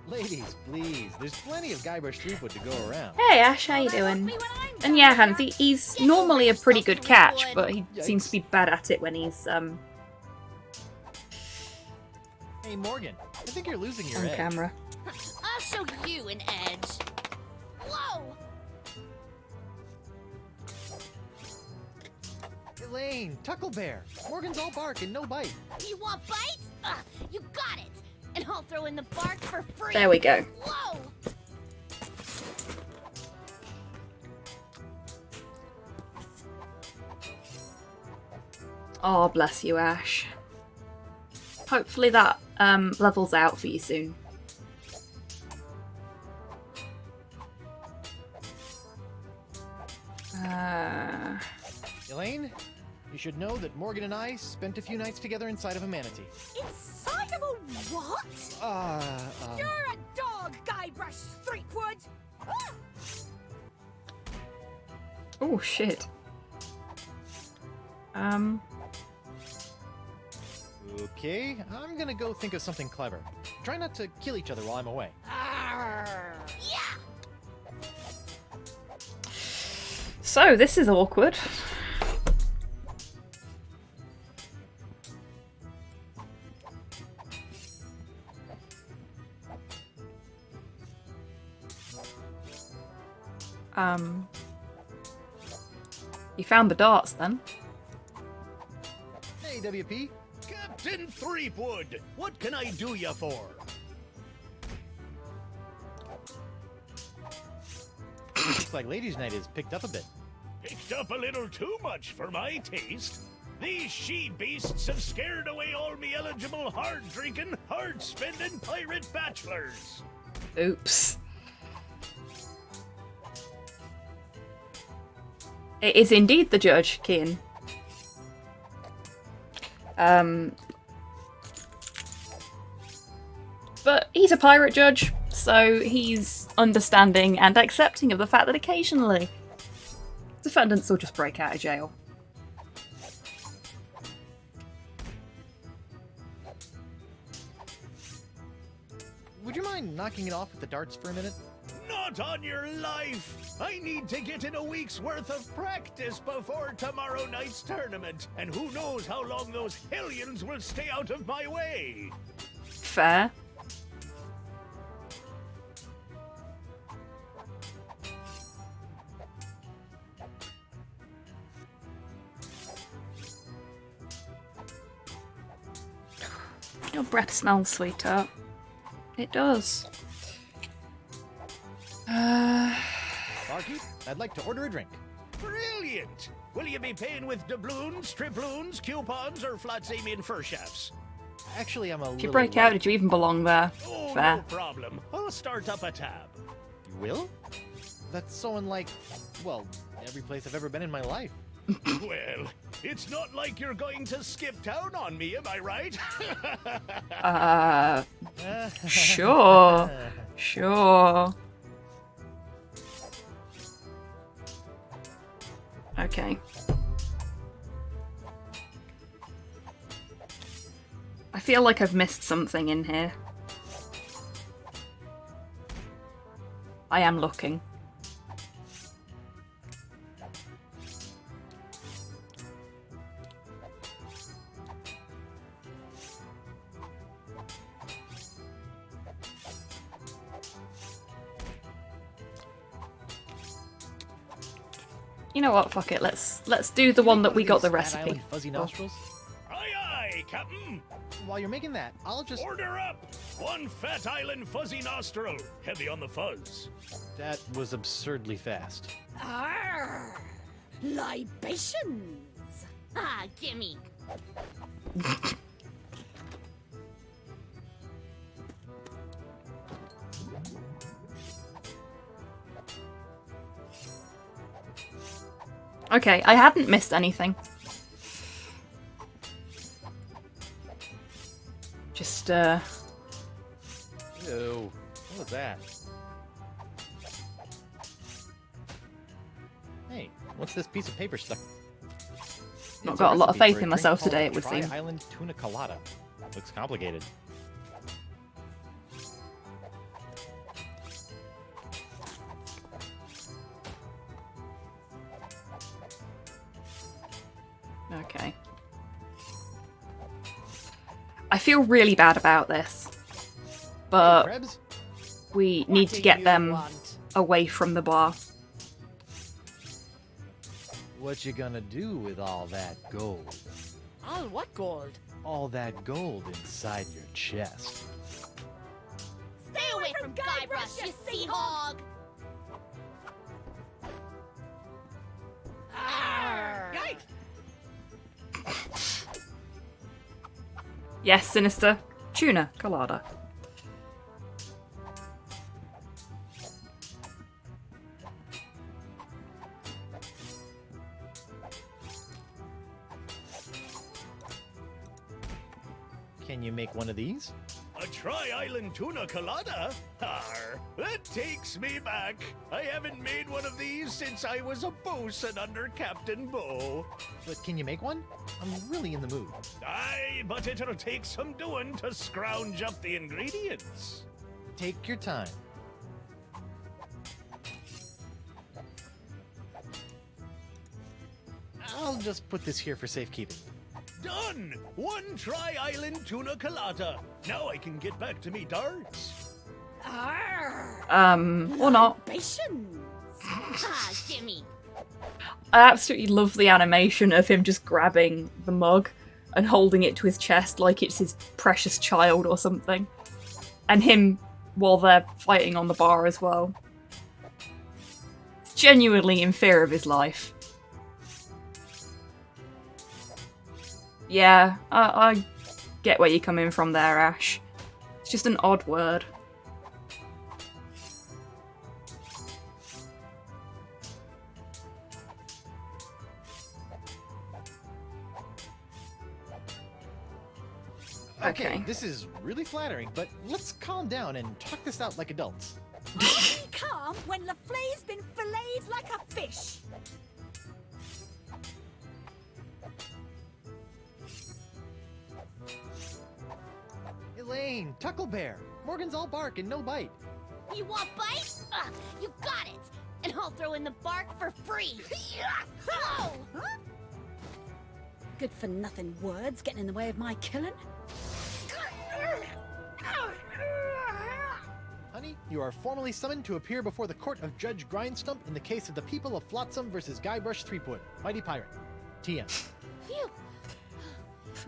Ladies, please. There's plenty of Guybrush Threepwood to go around. Hey Ash, how you Well, that won't doing? be when I'm And yeah, Hans, he's normally a pretty good catch, but he seems to be bad at it when he's Hey, Morgan, I think you're losing your on edge. camera. I'll show you an edge. Whoa! Elaine, Tucklebear. Morgan's all bark and no bite. You want bites? You got it. And I'll throw in the bark for free. There we go. Whoa! Oh, bless you, Ash. Hopefully that levels out for you soon. Elaine, you should know that Morgan and I spent a few nights together inside of a manatee. Inside of a what? You're a dog, Guybrush Threepwood! Ah! Oh, shit. Okay, I'm gonna go think of something clever. Try not to kill each other while I'm away. Yeah! So, this is awkward. You found the darts then? Hey, WP. Captain Threepwood, what can I do you for? Looks like Ladies' Night is picked up a bit. Picked up a little too much for my taste. These she-beasts have scared away all me eligible hard-drinking, hard-spending pirate bachelors. Oops. It is indeed the judge, Kian. But he's a pirate judge, so he's understanding and accepting of the fact that occasionally defendants will just break out of jail. Would you mind knocking it off with the darts for a minute? Not on your life! I need to get in a week's worth of practice before tomorrow night's tournament, and who knows how long those hellions will stay out of my way! Fair. Your breath smells, sweetheart. It does. Barkeep, I'd like to order a drink. Brilliant! Will you be paying with doubloons, triploons, coupons, or flat-samian fur shafts? Actually, I'm a If little... you break out, did you even belong there? Oh, Fair. no problem. I'll start up a tab. You will? That's so unlike, well, every place I've ever been in my life. Well, it's not like you're going to skip town on me, am I right? Sure. Sure. Okay. I feel like I've missed something in here. I am looking. You know what? Fuck it. Let's do the one that we got the recipe. Island fuzzy nostrils? Aye, aye, Captain. While you're making that, I'll just... Order up! One Fat Island fuzzy nostril, heavy on the fuzz. That was absurdly fast. Arr! Libations! Ah, gimme. Okay, I hadn't missed anything. Just, Ew. What was that? Hey, what's this piece of paper stuck? Not It's got a lot of recipe faith for in a myself drink today, called it would seem. Tri-Island tuna colada. Looks complicated. Okay. I feel really bad about this, but Krebs? we need to get them away from the bar. What you gonna do with all that gold? All what gold? All that gold inside your chest. Stay away from Guybrush, you sea hog! Yikes! Yes, Sinister. Tuna colada. Can you make one of these? A Tri-Island Tuna Colada? Arr, that takes me back. I haven't made one of these since I was a bosun under Captain Bo. But can you make one? I'm really in the mood. Aye, but it'll take some doing to scrounge up the ingredients. Take your time. I'll just put this here for safekeeping. Done! One Tri-Island Tuna Colada. Now I can get back to me darts. Or not. Patience. Ah, gimme. I absolutely love the animation of him just grabbing the mug and holding it to his chest like it's his precious child or something. And him while they're fighting on the bar as well. Genuinely in fear of his life. Yeah, I get where you're coming from there, Ash. It's just an odd word. Okay. This is really flattering, but let's calm down and talk this out like adults. I'll be calm when LaFlay's been filleted like a fish. Elaine, Tucklebear, Morgan's all bark and no bite. You want bite? You got it! And I'll throw in the bark for free! Whoa! Huh? Good for nothing words getting in the way of my killing. Honey, you are formally summoned to appear before the court of Judge Grindstump in the case of the people of Flotsam versus Guybrush Threepwood, Mighty Pirate. TM. Phew!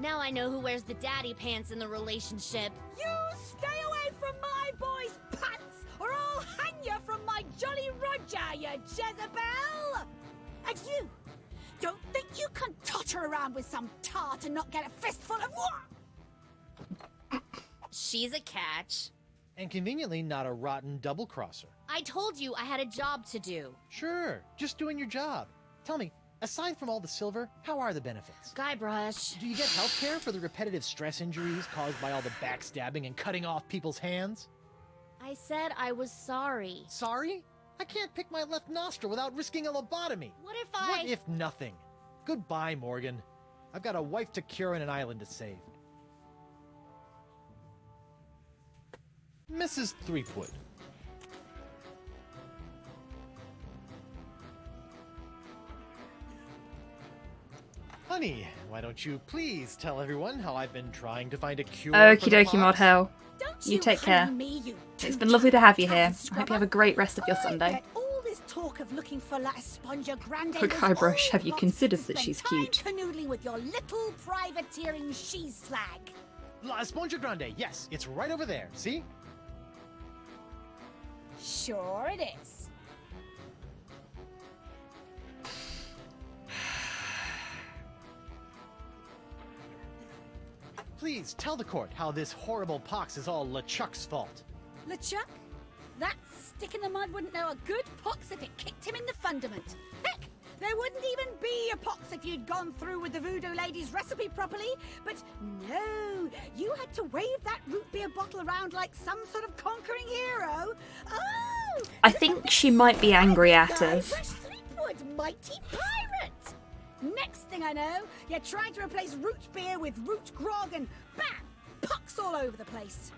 Now I know who wears the daddy pants in the relationship. You stay away from my boy's pants, or I'll hang you from my Jolly Roger, you Jezebel! And you, don't think you can totter around with some tart and not get a fistful of what? She's a catch. And conveniently not a rotten double-crosser. I told you I had a job to do. Sure, just doing your job. Tell me, aside from all the silver, how are the benefits? Guybrush. Do you get health care for the repetitive stress injuries caused by all the backstabbing and cutting off people's hands? I said I was sorry. Sorry? I can't pick my left nostril without risking a lobotomy. What if I... What if nothing? Goodbye, Morgan. I've got a wife to cure and an island to save. Mrs. Threepwood. Honey, why don't you please tell everyone how I've been trying to find a cure Okie for the dokie, Mod pox? Hell. Don't You take care. honey me, you It's been lovely to have you here. I hope you have a great rest of your I Sunday. bet all this talk of looking for La Esponja Grande For was Guybrush, all have you boxed considered to that spend she's time cute? canoodling with your little privateering she's flag. La Esponja Grande, yes, it's right over there, see? Sure it is. Please tell the court how this horrible pox is all LeChuck's fault. LeChuck? That stick in the mud wouldn't know a good pox if it kicked him in the fundament. Heck, there wouldn't even be a pox if you'd gone through with the voodoo lady's recipe properly. But no, you had to wave that root beer bottle around like some sort of conquering hero. Oh! I think she might be angry at us. Guybrush Threepwood, mighty pirate! Next thing I know, you're trying to replace root beer with root grog and bam! Pox all over the place.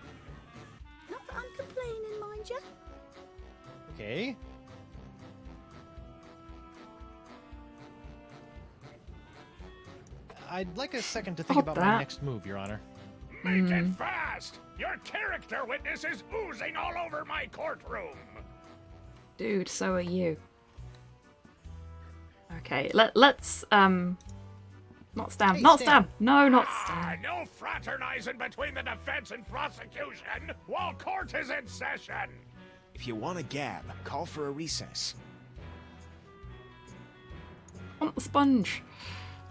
Not that I'm complaining, mind you. Okay. I'd like a second to think Hold about that. my next move, Your Honor. Make it fast! Your character witness is oozing all over my courtroom! Dude, so are you. Okay, let's not stab. Hey, Not Stan. stab. No, not Ah, stab. no fraternizing between the defense and prosecution while court is in session! If you want a gab, call for a recess. I want the sponge.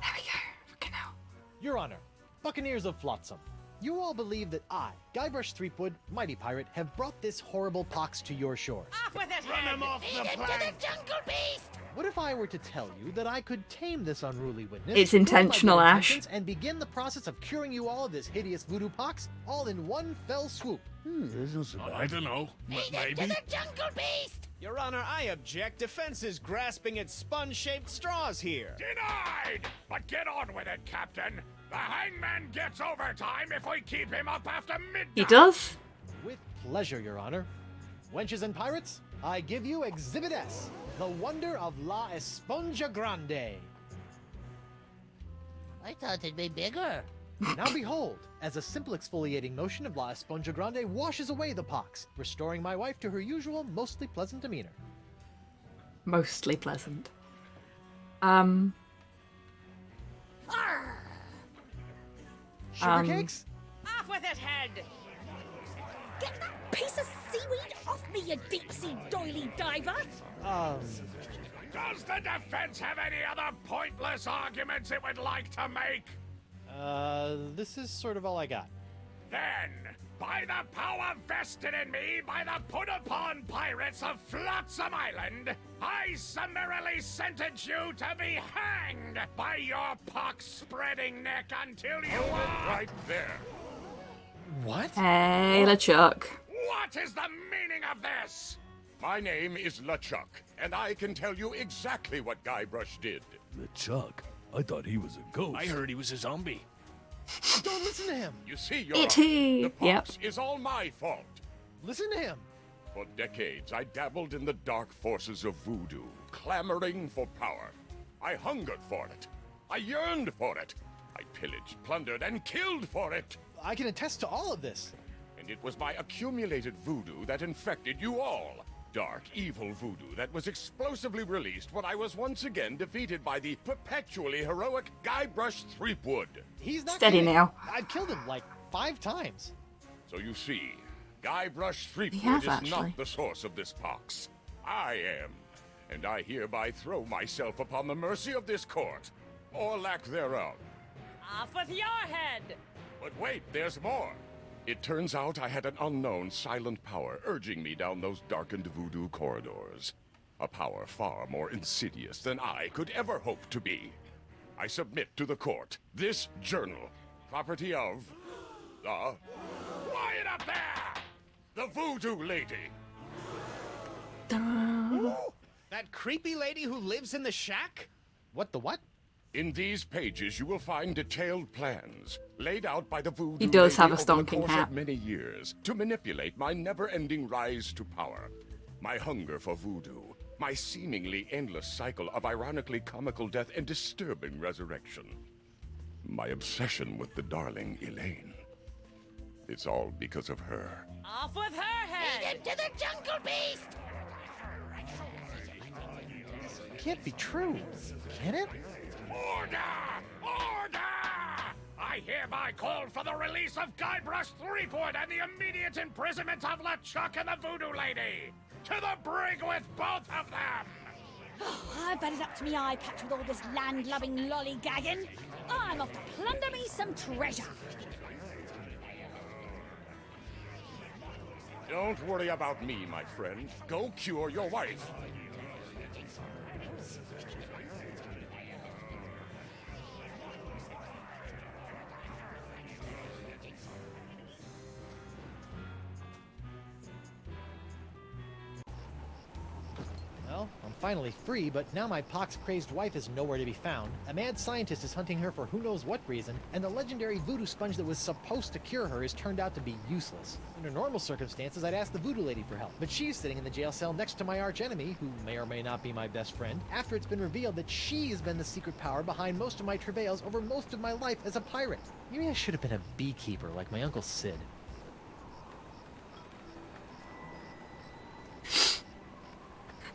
There we go. Fucking hell. Your Honor, Buccaneers of Flotsam, you all believe that I, Guybrush Threepwood, Mighty Pirate, have brought this horrible pox to your shores. Off with his Run head! him off the To the plank! jungle beast! What if I were to tell you that I could tame this unruly witness, It's prove my good intentional, Ash. intentions, and begin the process of curing you all of this hideous voodoo pox, all in one fell swoop? I don't know. To the jungle beast! Your Honor, I object. Defense is grasping at sponge-shaped straws here. Denied! But get on with it, Captain! The hangman gets overtime if we keep him up after midnight! He does? With pleasure, Your Honor. Wenches and pirates, I give you Exhibit S, the wonder of La Esponja Grande. I thought it'd be bigger. Now behold, as a simple exfoliating motion of La Esponja Grande washes away the pox, restoring my wife to her usual, mostly pleasant demeanor. Mostly pleasant. Sugar cakes? Off with his head! Get that piece of seaweed off me, you deep-sea doily diver! Does the defense have any other pointless arguments it would like to make? This is sort of all I got. Then, by the power vested in me by the put-upon pirates of Flotsam Island, I summarily sentence you to be hanged by your pox-spreading neck until you are... Right there. What? Hey, LeChuck. What is the meaning of this? My name is LeChuck, and I can tell you exactly what Guybrush did. LeChuck? I thought he was a ghost. I heard he was a zombie. Don't listen to him! You see, Your E.T.. Honor, the pox is all my fault. Listen to him! For decades, I dabbled in the dark forces of voodoo, clamoring for power. I hungered for it. I yearned for it. I pillaged, plundered, and killed for it. I can attest to all of this. And it was my accumulated voodoo that infected you all. Dark, evil voodoo that was explosively released when I was once again defeated by the perpetually heroic Guybrush Threepwood. He's not Steady kidding. now. I've killed him like 5 times. So you see, Guybrush Threepwood has, is actually. not the source of this pox. I am. And I hereby throw myself upon the mercy of this court, or lack thereof. Off with your head! But wait, there's more. It turns out I had an unknown silent power urging me down those darkened voodoo corridors. A power far more insidious than I could ever hope to be. I submit to the court this journal, property of the... Quiet up there! The Voodoo Lady. That creepy lady who lives in the shack? What the what? In these pages, you will find detailed plans laid out by the Voodoo He does Lady have a over the stonking course hat. of many years to manipulate my never-ending rise to power. My hunger for voodoo, my seemingly endless cycle of ironically comical death and disturbing resurrection. My obsession with the darling Elaine. It's all because of her. Off with her head! To the jungle beast! Can't be true, can it? Order! Order! I hereby call for the release of Guybrush Threepwood and the immediate imprisonment of LeChuck and the Voodoo Lady! To the brig with both of them! I bet it up to me eye patch with all this land-loving lollygagging. I'm off to plunder me some treasure. Don't worry about me, my friend. Go cure your wife. Well, I'm finally free, but now my pox-crazed wife is nowhere to be found. A mad scientist is hunting her for who knows what reason, and the legendary voodoo sponge that was supposed to cure her has turned out to be useless. Under normal circumstances, I'd ask the voodoo lady for help, but she's sitting in the jail cell next to my archenemy, who may or may not be my best friend, after it's been revealed that she's been the secret power behind most of my travails over most of my life as a pirate. Maybe I should have been a beekeeper like my Uncle Sid.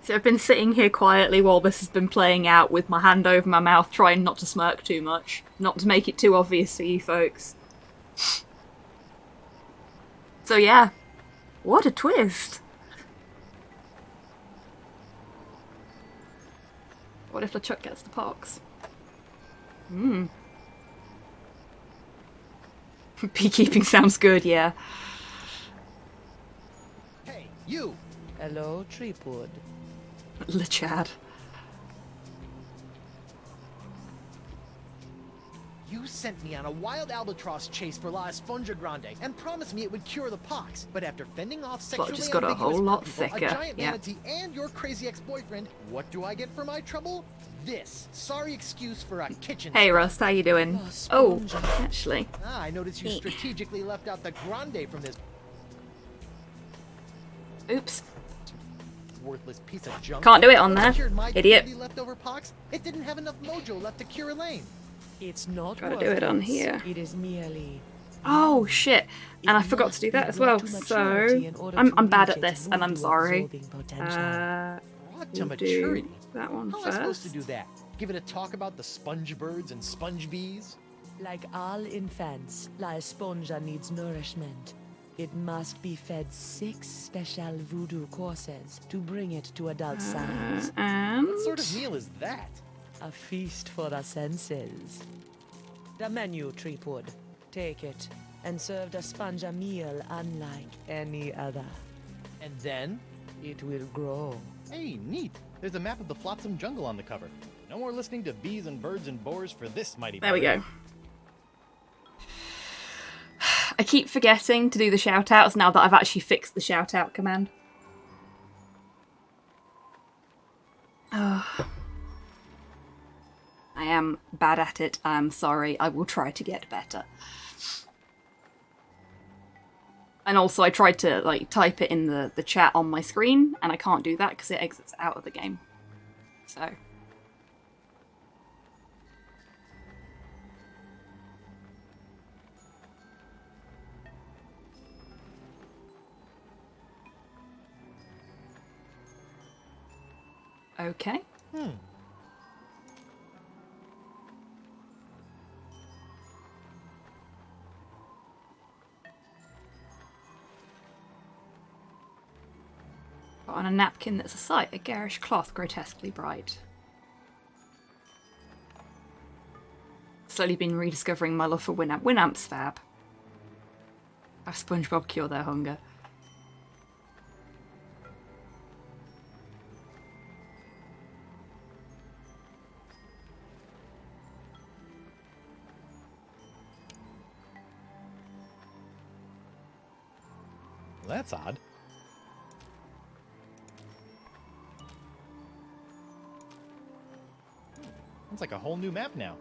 So I've been sitting here quietly while this has been playing out with my hand over my mouth, trying not to smirk too much. Not to make it too obvious for you folks. So yeah, what a twist. What if LeChuck gets the pox? Beekeeping sounds good, yeah. Hey, you! Hello, Treepwood. LeChad. You sent me on a wild albatross chase for La Esponja Grande and promised me it would cure the pox. But after fending off sexually just got a ambiguous whole lot people, thicker, a giant yeah. manatee, and your crazy ex-boyfriend, what do I get for my trouble? This. Sorry excuse for a kitchen. Hey Rust, how you doing? Oh, actually. Ah, I noticed you strategically left out the Grande from this Oops. worthless piece of junk. Can't do it on there. Cured my Idiot. dirty leftover pox. It didn't have enough mojo left to cure Elaine. It's not Gotta do it on worthless. here. It is merely... Oh shit! And I forgot to do that as well, so I'm bad at this, and I'm sorry. Brought to We'll do maturity. that one How am I supposed to first. do that? Give it a talk about the sponge birds and sponge bees? Like all infants, La Esponja needs nourishment. It must be fed 6 special voodoo courses to bring it to adult size. And What sort of meal is that? A feast for the senses. The menu, Treepwood. Take it, and serve the sponge a meal unlike any other. And then? It will grow. Hey, neat. There's a map of the Flotsam Jungle on the cover. No more listening to bees and birds and boars for this mighty there we pirate. go. I keep forgetting to do the shout-outs now that I've actually fixed the shout-out command. I am bad at it. I'm sorry. I will try to get better. And also I tried to like type it in the chat on my screen, and I can't do that because it exits out of the game. So... Okay. Got on a napkin that's a sight, a garish cloth grotesquely bright. Slowly been rediscovering my love for Winamp. Winamp's fab. Have SpongeBob cure their hunger. Well, that's odd. It's like a whole new map now.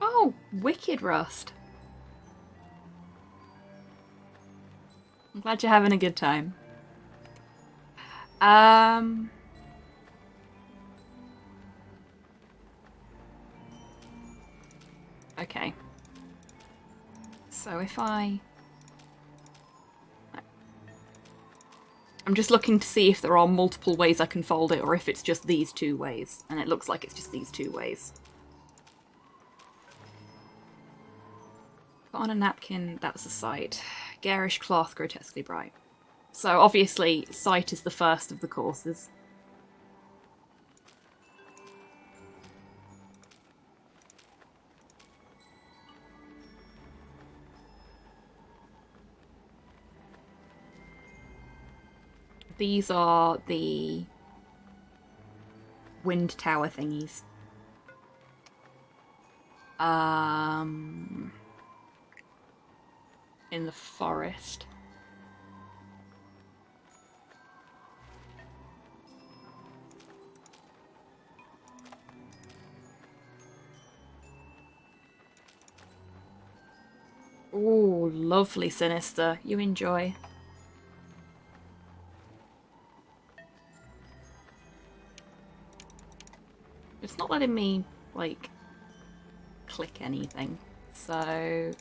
Oh, wicked Rust. I'm glad you're having a good time. Okay. So if I'm just looking to see if there are multiple ways I can fold it or if it's just these 2 ways. And it looks like it's just these 2 ways. Put on a napkin, that's a sight. Garish cloth, grotesquely bright. So obviously, sight is the first of the courses. These are the wind tower thingies. in the forest. Ooh, lovely, Sinister. You enjoy. It's not letting me, like, click anything. So,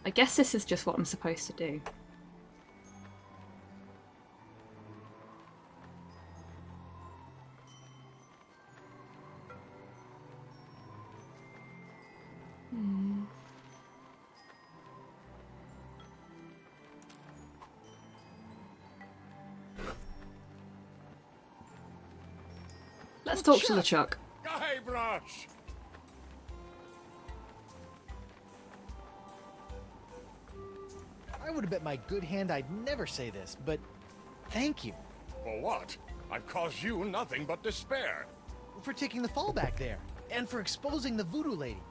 I guess this is just what I'm supposed to do. Let's talk to LeChuck. Guybrush! I would have bet my good hand I'd never say this, but thank you For what? I've caused you nothing but despair. for taking the fall back there, and for exposing the voodoo lady.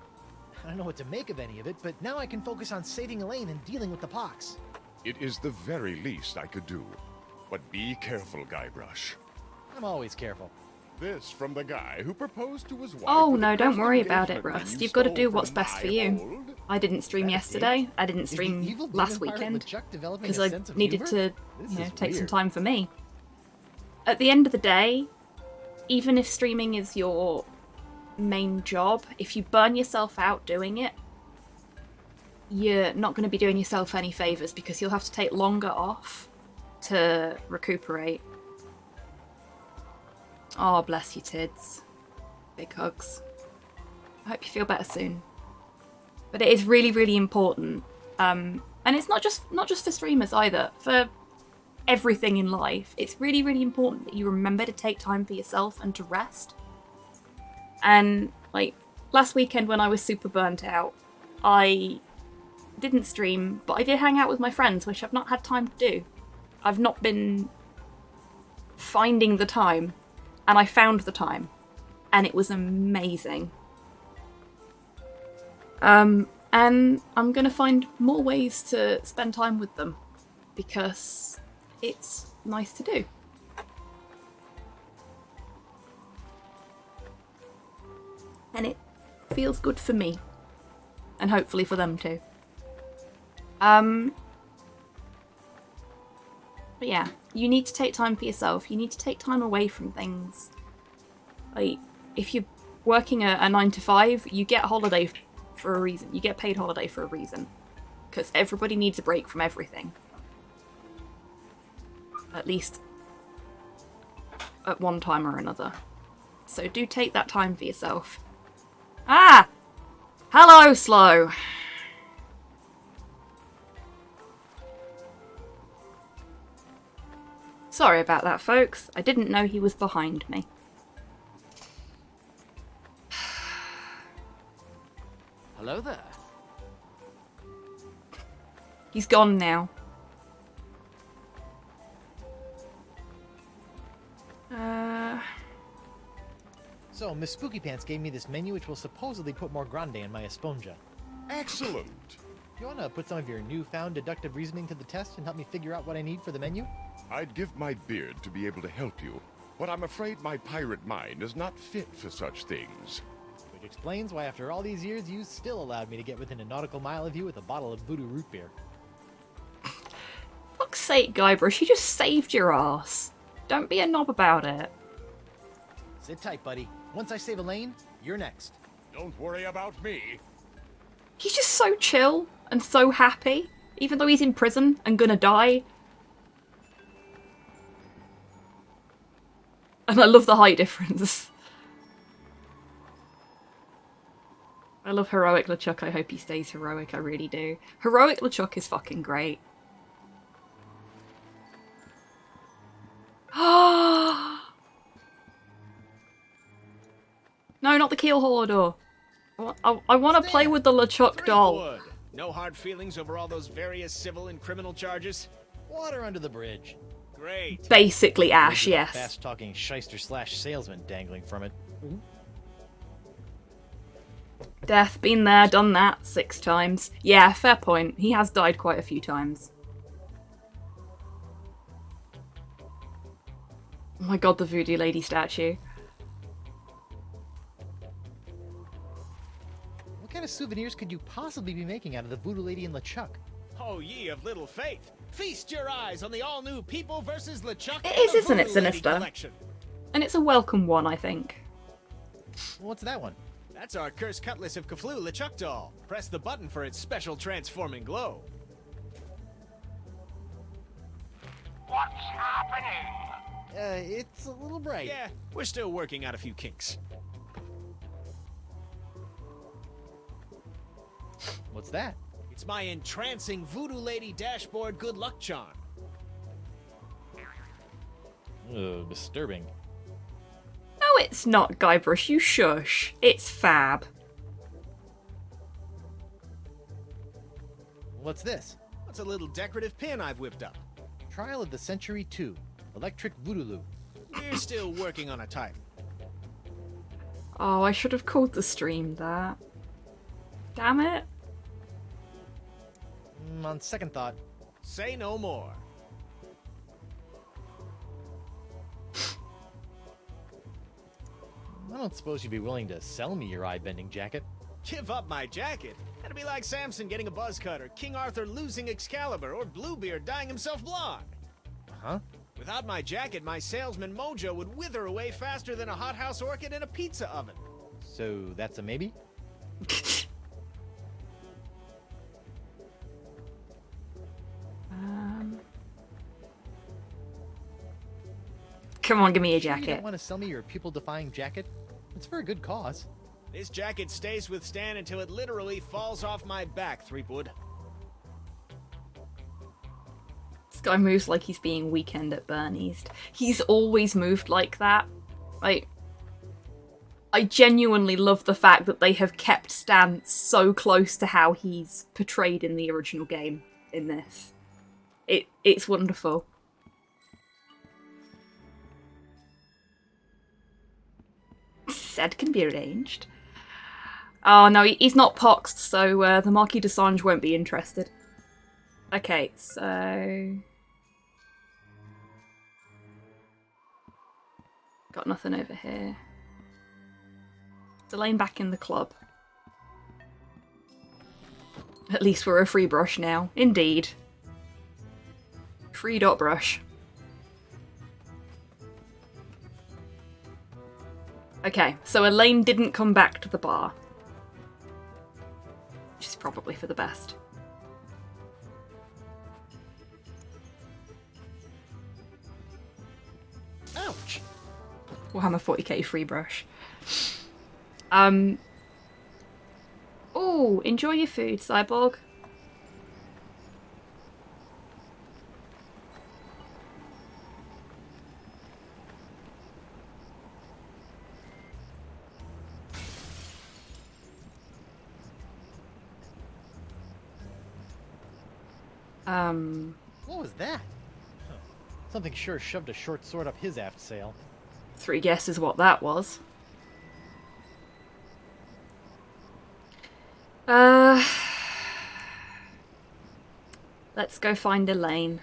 I don't know what to make of any of it, but now I can focus on saving Elaine and dealing with the pox. It is the very least I could do. But be careful, Guybrush. I'm always careful. This from the guy who proposed to his wife. Oh with no, a don't custom worry about it, engagement ring Rust. you You've got to stole do what's from best for my you. hold. I didn't stream yesterday. I didn't Is the stream evil last demon pirate weekend LeChuck developing because a I sense of needed humor? to, This you know, is take some weird. time for me. At the end of the day, even if streaming is your main job, if you burn yourself out doing it, you're not going to be doing yourself any favours because you'll have to take longer off to recuperate. Oh, bless you, Tids. Big hugs. I hope you feel better soon. But it is really, really important. And it's not just for streamers either. For everything in life, it's really, really important that you remember to take time for yourself and to rest. And like last weekend when I was super burnt out, I didn't stream, but I did hang out with my friends, which I've not had time to do. I've not been finding the time, and I found the time, and it was amazing. And I'm gonna find more ways to spend time with them because it's nice to do. And it feels good for me. And hopefully for them too. But yeah, you need to take time for yourself. You need to take time away from things. Like, if you're working a 9 to 5, you get holiday for a reason. You get paid holiday for a reason. Because everybody needs a break from everything. At least at one time or another. So do take that time for yourself. Ah! Hello, Slow! Sorry about that, folks. I didn't know he was behind me. Hello there. He's gone now. So, Miss Spooky Pants gave me this menu which will supposedly put more grande in my esponja. Excellent. You want to put some of your newfound deductive reasoning to the test and help me figure out what I need for the menu? I'd give my beard to be able to help you, but I'm afraid my pirate mind is not fit for such things. Which explains why after all these years you still allowed me to get within a nautical mile of you with a bottle of voodoo root beer. Fuck's sake, Guybrush, you just saved your ass. Don't be a knob about it. Sit tight, buddy. Once I save Elaine, you're next. Don't worry about me. He's just so chill and so happy, even though he's in prison and gonna die. And I love the height difference. I love heroic LeChuck. I hope he stays heroic. I really do. Heroic LeChuck is fucking great. No, not the Keelhaul door. I want to play with the LeChuck doll. Threepwood. No hard feelings over all those various civil and criminal charges? Water under the bridge. Great. Basically Ash, Maybe the yes. fast-talking shyster/salesman dangling from it. Death, been there, done that 6 times. Yeah, fair point. He has died quite a few times. Oh my god, the Voodoo Lady statue. What kind of souvenirs could you possibly be making out of the Voodoo Lady and LeChuck? Oh, ye of little faith! Feast your eyes on the all-new People vs. LeChuck It and is, the isn't it, Voodoo Lady Sinister? collection. And it's a welcome one, I think. What's that one? That's our Cursed Cutlass of Cthulhu LeChuck doll. Press the button for its special transforming glow. What's happening? It's a little bright. Yeah, we're still working out a few kinks. What's that? It's my entrancing Voodoo Lady dashboard good luck charm. Disturbing. No, it's not, Guybrush. You shush. It's fab. What's this? What's a little decorative pin I've whipped up? Trial of the Century 2. Electric Voodoo. We're still working on a type. Oh, I should have called the stream that. Damn it. On second thought. Say no more. I don't suppose you'd be willing to sell me your eye-bending jacket. Give up my jacket? That'd be like Samson getting a buzz cut, or King Arthur losing Excalibur, or Bluebeard dyeing himself blonde. Huh? Without my jacket, my salesman mojo would wither away faster than a hothouse orchid in a pizza oven. So that's a maybe? Come on, give me a You jacket. don't want to sell me your pupil-defying jacket? It's for a good cause. This jacket stays with Stan until it literally falls off my back, Threepwood. This guy moves like he's being Weekend at Bernie's. He's always moved like that. Like, I genuinely love the fact that they have kept Stan so close to how he's portrayed in the original game in this. It's wonderful. Said can be arranged. Oh no, he's not poxed, so the Marquis de Sange won't be interested. Okay, so... got nothing over here. Delane back in the club. At least we're a free brush now. Indeed. Free dot brush. Okay, so Elaine didn't come back to the bar. Which is probably for the best. Ouch! Warhammer 40k free brush. Oh, enjoy your food, Cyborg. What was that? Huh. Something sure shoved a short sword up his aft sail. 3 guesses what that was. Let's go find Elaine.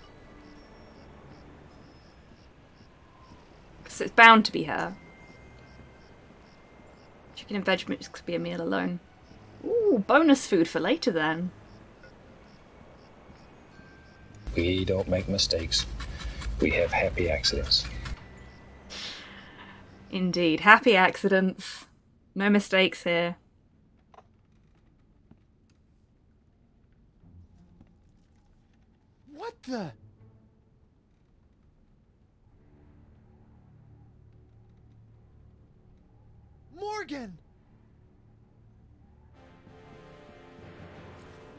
Because it's bound to be her. Chicken and veg mix could be a meal alone. Ooh, bonus food for later then. We don't make mistakes. We have happy accidents. Indeed, happy accidents. No mistakes here. What the? Morgan!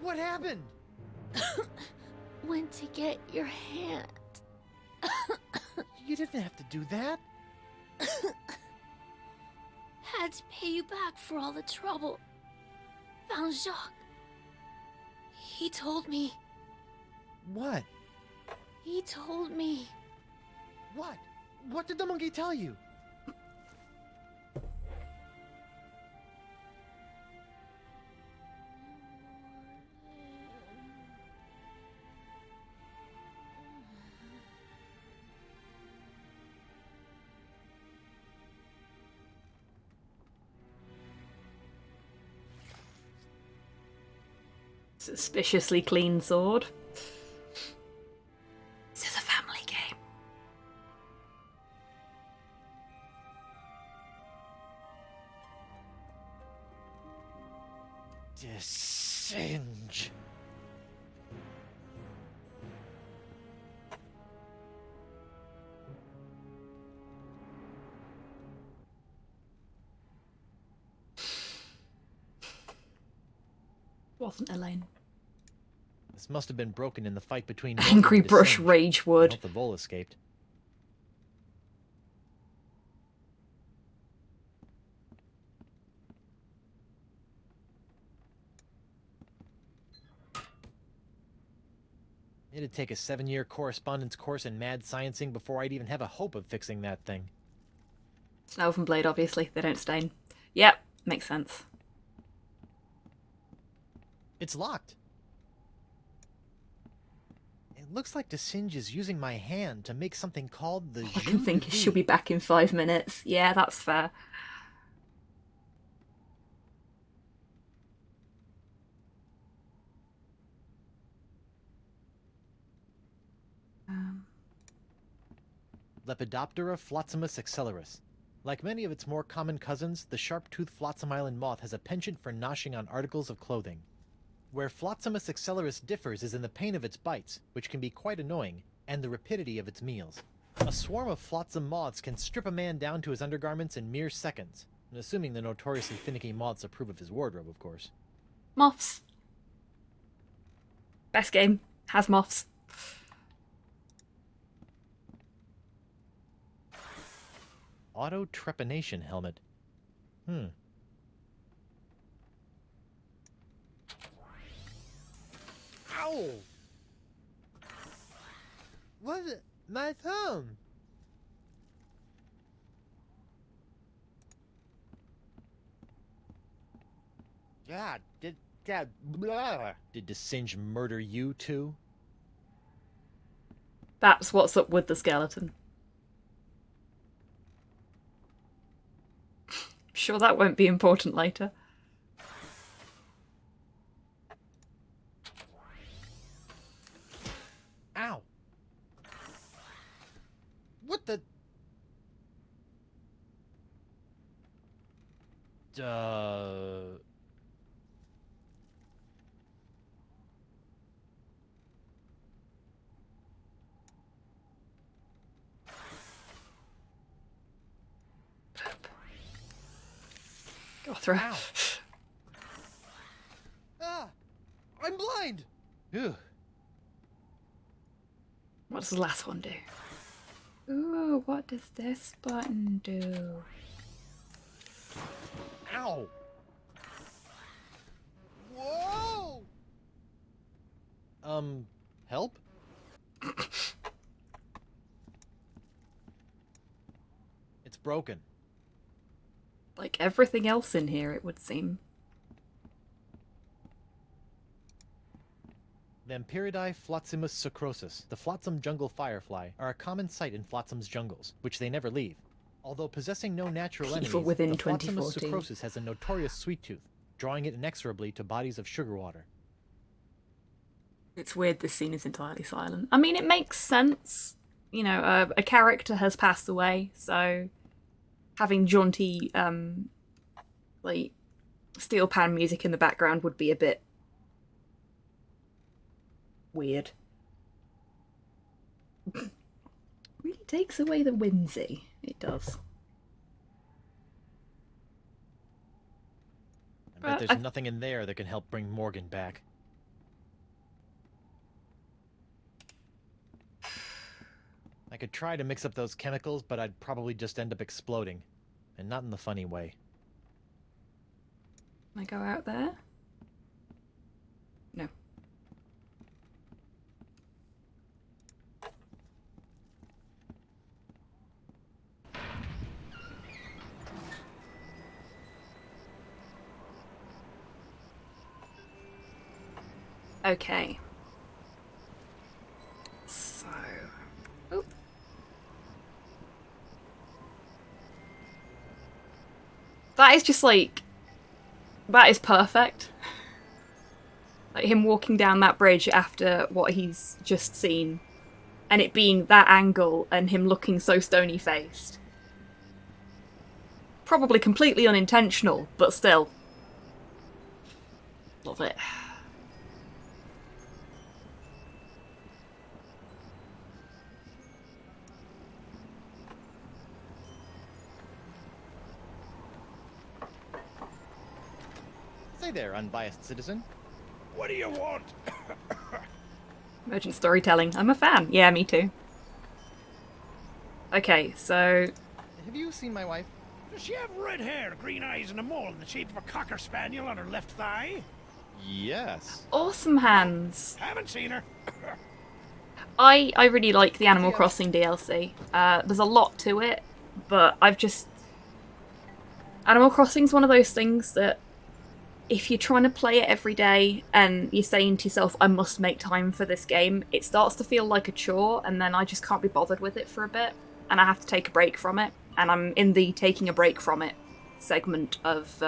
What happened? Went to get your hand. You didn't have to do that. Had to pay you back for all the trouble. Found Jacques. He told me. What? He told me. What? What did the monkey tell you? Suspiciously clean sword. This is a family game. Singe. Wasn't Elaine. This must have been broken in the fight between Angry Morgan and Brush Descent. Ragewood. I hope the vole escaped. It'd take a 7-year correspondence course in mad sciencing before I'd even have a hope of fixing that thing. It's an elven blade, obviously. They don't stain. Yep, makes sense. It's locked. It looks like Descent is using my hand to make something called the All I can think is she'll be back in 5 minutes. Yeah, that's fair. Lepidoptera flotzimus accelerus. Like many of its more common cousins, the sharp-toothed flotsam island moth has a penchant for noshing on articles of clothing. Where Flotzimus accelerus differs is in the pain of its bites, which can be quite annoying, and the rapidity of its meals. A swarm of flotsam moths can strip a man down to his undergarments in mere seconds, assuming the notoriously finicky moths approve of his wardrobe, of course. Moths. Best game. Has moths. Auto trepanation helmet. Ow! What? My thumb! God, did Descent murder you too? That's what's up with the skeleton. Sure, that won't be important later. Ow! What the? Go through. Ow! Ah! I'm blind! Ugh. What does the last one do? Ooh, what does this button do? Ow! Whoa! Help? It's broken. Like everything else in here, it would seem. Vampiridae flotzimus sucrosus, the flotsam jungle firefly, are a common sight in flotsam's jungles, which they never leave. Although possessing no natural enemies, within the flotzimus 2014. sucrosus has a notorious sweet tooth, drawing it inexorably to bodies of sugar water. It's weird this scene is entirely silent. I mean, it makes sense. You know, a character has passed away, so having jaunty, like, steel pan music in the background would be a bit weird. Really takes away the whimsy. It does. I bet there's nothing in there that can help bring Morgan back. I could try to mix up those chemicals, but I'd probably just end up exploding. And not in the funny way. Can I go out there? No. Okay. So... Oop. That is just like... That is perfect. Like him walking down that bridge after what he's just seen, and it being that angle and him looking so stony-faced. Probably completely unintentional, but still. Love it. Say there, unbiased citizen. What do you want? Emergent storytelling. I'm a fan. Yeah, me too. Okay, so... Have you seen my wife? Does she have red hair, green eyes, and a mole in the shape of a cocker spaniel on her left thigh? Yes. Awesome hands. Haven't seen her. I really like the Animal Crossing DLC. There's a lot to it, but I've just... Animal Crossing's one of those things that if you're trying to play it every day and you're saying to yourself, I must make time for this game, it starts to feel like a chore, and then I just can't be bothered with it for a bit, and I have to take a break from it. And I'm in the taking a break from it segment of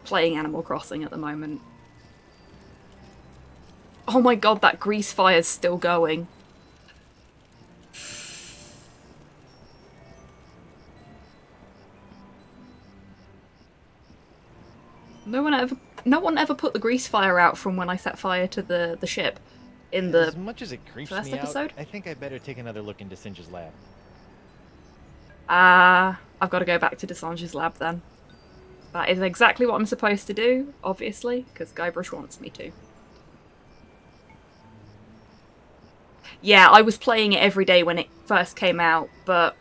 playing Animal Crossing at the moment. Oh my god, that grease fire's still going. No one ever put the grease fire out from when I set fire to the ship in the As much as it creeps first me episode. out, I think I better take another look into Singe's lab. I've got to go back to Desange's lab then. That is exactly what I'm supposed to do, obviously, because Guybrush wants me to. Yeah, I was playing it every day when it first came out, but...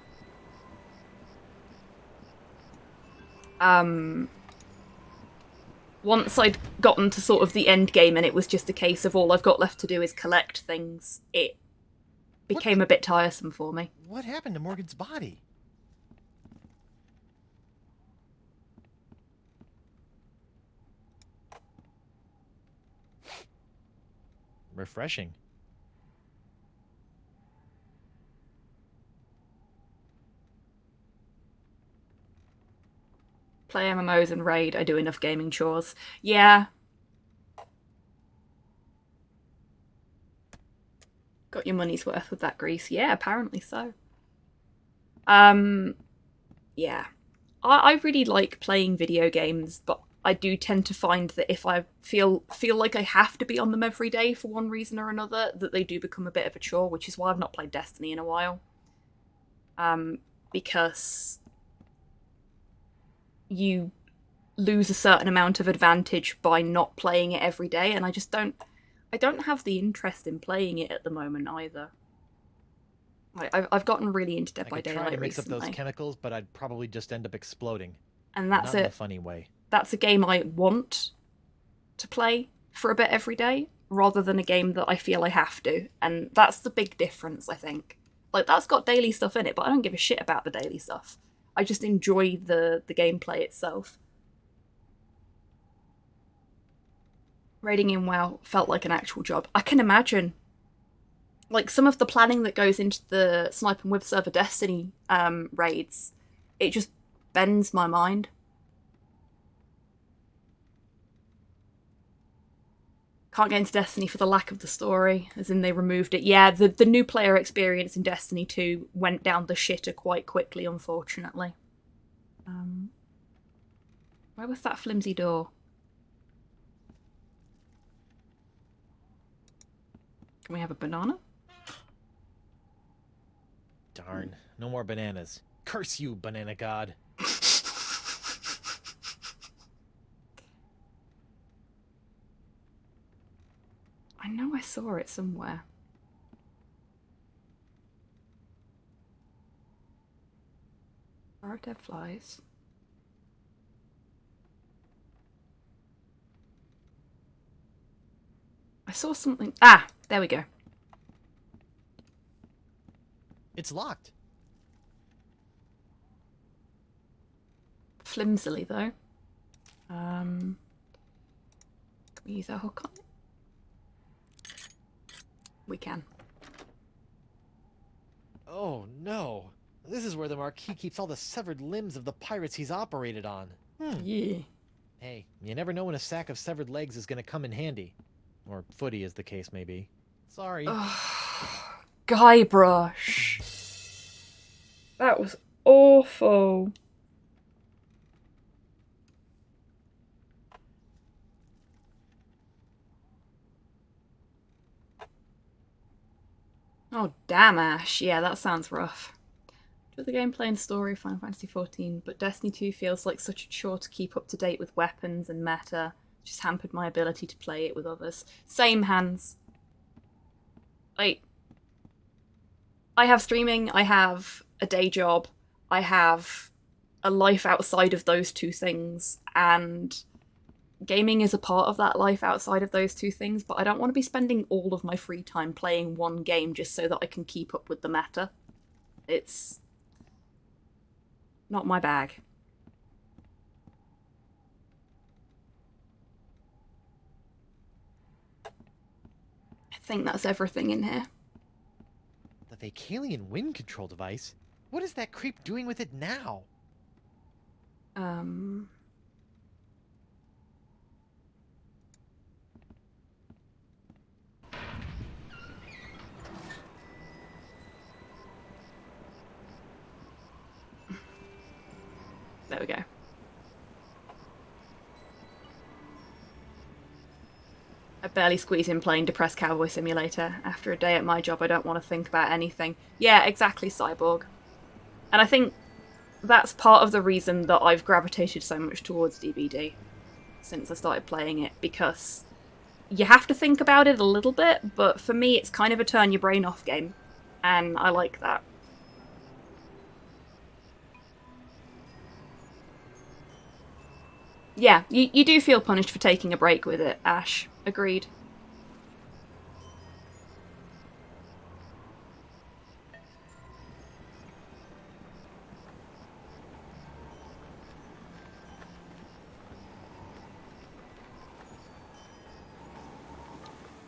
once I'd gotten to sort of the end game and it was just a case of all I've got left to do is collect things, it became a bit tiresome for me. What happened to Morgan's body? Refreshing. Play MMOs and raid, I do enough gaming chores. Yeah. Got your money's worth with that grease. Yeah, apparently so. Yeah. I really like playing video games, but I do tend to find that if I feel like I have to be on them every day for one reason or another, that they do become a bit of a chore, which is why I've not played Destiny in a while. Because you lose a certain amount of advantage by not playing it every day, and I don't have the interest in playing it at the moment either. I've gotten really into Dead by Daylight recently. I could try to mix up recently. those chemicals, but I'd probably just end up exploding. And that's Not in it. a funny way. That's a game I want to play for a bit every day, rather than a game that I feel I have to. And that's the big difference, I think. Like, that's got daily stuff in it, but I don't give a shit about the daily stuff. I just enjoy the gameplay itself. Raiding in WoW felt like an actual job. I can imagine. Like, some of the planning that goes into the Snipe and Whip server Destiny raids, it just bends my mind. Can't get into Destiny for the lack of the story, as in they removed it. Yeah, the new player experience in Destiny 2 went down the shitter quite quickly, unfortunately. Where was that flimsy door? Can we have a banana? Darn, no more bananas. Curse you, banana god. I know I saw it somewhere. Where are dead flies? I saw something. Ah, there we go. It's locked. Flimsily, though. Can we use our hook on it? We can. Oh no. This is where the Marquis keeps all the severed limbs of the pirates he's operated on. Yeah. Hey, you never know when a sack of severed legs is gonna come in handy. Or footy, as the case may be. Sorry. Guybrush. That was awful. Oh, damn, Ash. Yeah, that sounds rough. To the gameplay and story of Final Fantasy XIV, but Destiny 2 feels like such a chore to keep up to date with weapons and meta. Just hampered my ability to play it with others. Same hands. Like, I have streaming, I have a day job, I have a life outside of those two things, and gaming is a part of that life outside of those two things, but I don't want to be spending all of my free time playing one game just so that I can keep up with the meta. It's not my bag. I think that's everything in here. The Vacalian wind control device? What is that creep doing with it now? There we go. I barely squeeze in playing Depressed Cowboy Simulator. After a day at my job, I don't want to think about anything. Yeah, exactly, Cyborg. And I think that's part of the reason that I've gravitated so much towards DBD since I started playing it, because you have to think about it a little bit, but for me it's kind of a turn your brain off game, and I like that. Yeah, you do feel punished for taking a break with it, Ash. Agreed.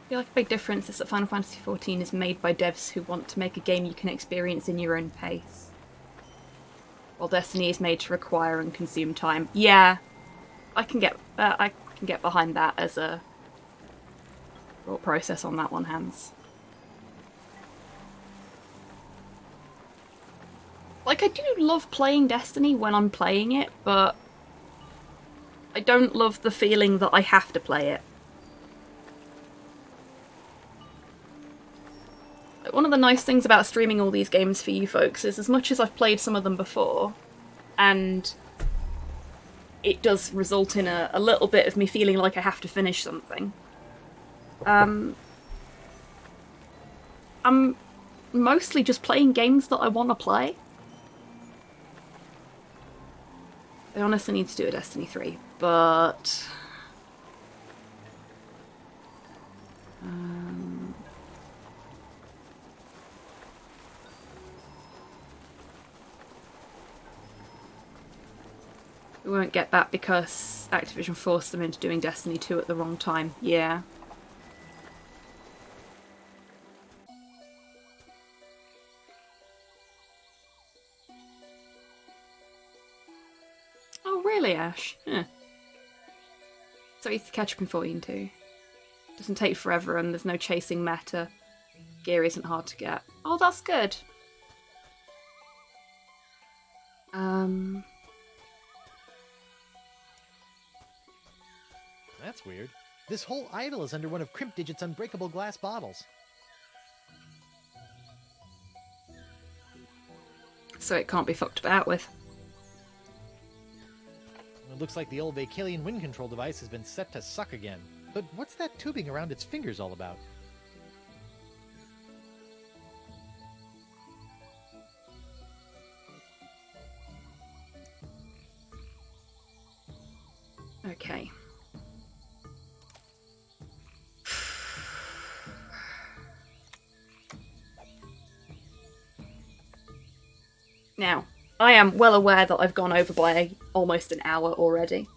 I feel like a big difference is that Final Fantasy XIV is made by devs who want to make a game you can experience in your own pace, while Destiny is made to require and consume time. Yeah, I can get behind that as a thought process on that one, Hans. Like, I do love playing Destiny when I'm playing it, but I don't love the feeling that I have to play it. One of the nice things about streaming all these games for you folks is, as much as I've played some of them before, and it does result in a little bit of me feeling like I have to finish something, I'm mostly just playing games that I want to play. I honestly need to do a Destiny 3, but we won't get that because Activision forced them into doing Destiny 2 at the wrong time. Yeah. Oh, really, Ash? Huh. So easy to catch up in 14.2. Doesn't take forever and there's no chasing meta. Gear isn't hard to get. Oh, that's good. That's weird. This whole idol is under one of Crimp Digit's unbreakable glass bottles. So it can't be fucked about with. It looks like the old Vacalian wind control device has been set to suck again. But what's that tubing around its fingers all about? Okay. Now, I am well aware that I've gone over by almost an hour already.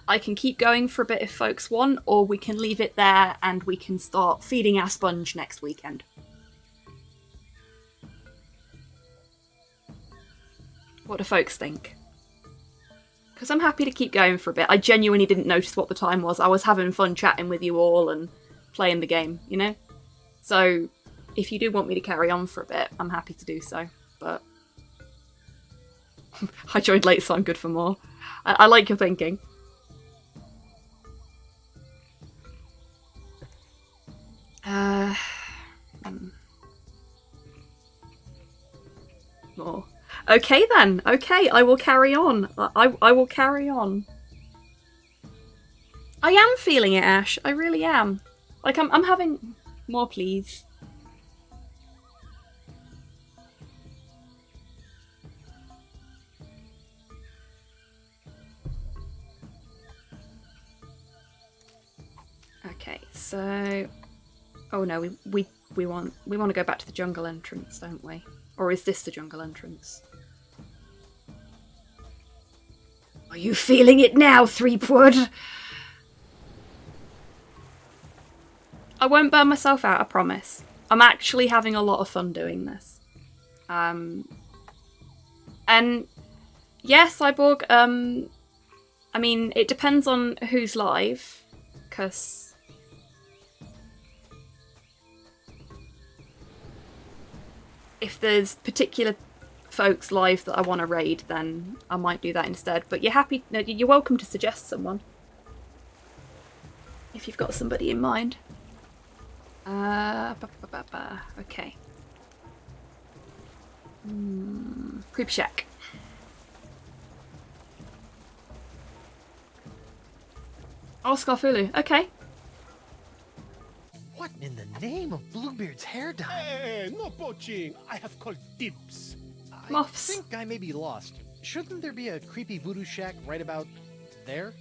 I can keep going for a bit if folks want, or we can leave it there and we can start feeding our sponge next weekend. What do folks think? Because I'm happy to keep going for a bit. I genuinely didn't notice what the time was. I was having fun chatting with you all and playing the game, you know? So, if you do want me to carry on for a bit, I'm happy to do so. But I joined late, so I'm good for more. I like your thinking. More. Okay then. Okay, I will carry on. I will carry on. I am feeling it, Ash. I really am. Like I'm having more, please. Okay, so oh no, we want to go back to the jungle entrance, don't we? Or is this the jungle entrance? Are you feeling it now, Threepwood? I won't burn myself out, I promise. I'm actually having a lot of fun doing this. And yes, Cyborg, I mean, it depends on who's live, because if there's particular folks live that I want to raid, then I might do that instead. But you're welcome to suggest someone if you've got somebody in mind. Okay. Creep Shack. Oh, Scarfulu. Okay. What in the name of Bluebeard's hair dye? Hey, no poaching. I have called dibs. Moths. I think I may be lost. Shouldn't there be a creepy voodoo shack right about there?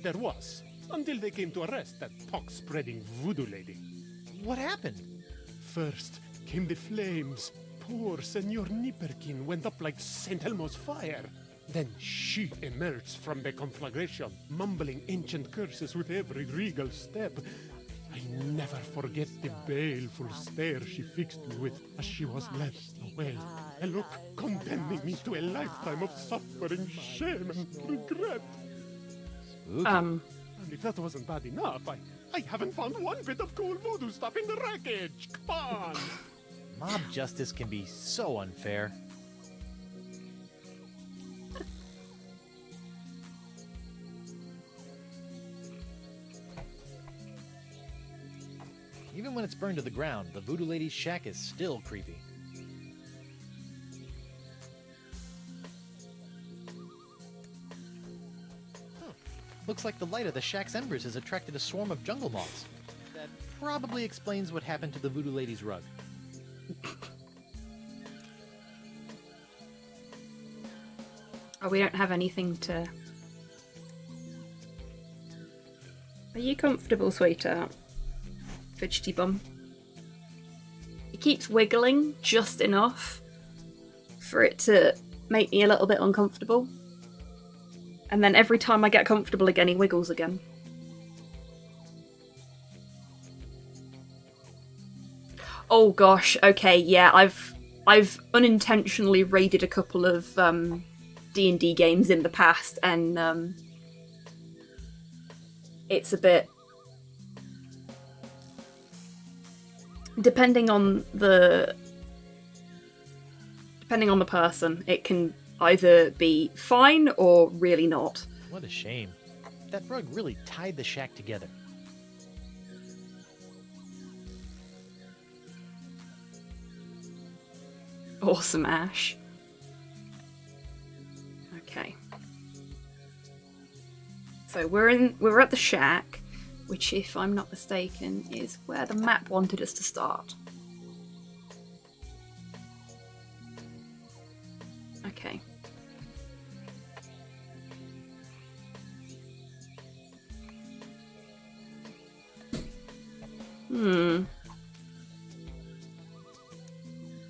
There was, until they came to arrest that pox-spreading voodoo lady. What happened? First came the flames. Poor Senor Nipperkin went up like St. Elmo's fire. Then she emerged from the conflagration, mumbling ancient curses with every regal step. I never forget the baleful stare she fixed me with as she was led away. A look condemning me to a lifetime of suffering, shame, and regret. And if that wasn't bad enough, I haven't found one bit of cool voodoo stuff in the wreckage. Come on! Mob justice can be so unfair. Even when it's burned to the ground, the voodoo lady's shack is still creepy. Looks like the light of the shack's embers has attracted a swarm of jungle moths. That probably explains what happened to the voodoo lady's rug. Oh, we don't have anything to... Are you comfortable, sweetheart? Fidgety bum. It keeps wiggling just enough for it to make me a little bit uncomfortable. And then every time I get comfortable again, he wiggles again. Oh gosh, okay, yeah, I've unintentionally raided a couple of D&D games in the past, and it's a bit... Depending on the person, it can either be fine or really not. What a shame. That rug really tied the shack together. Awesome, Ash. Okay. So we're at the shack, which, if I'm not mistaken, is where the map wanted us to start. Okay.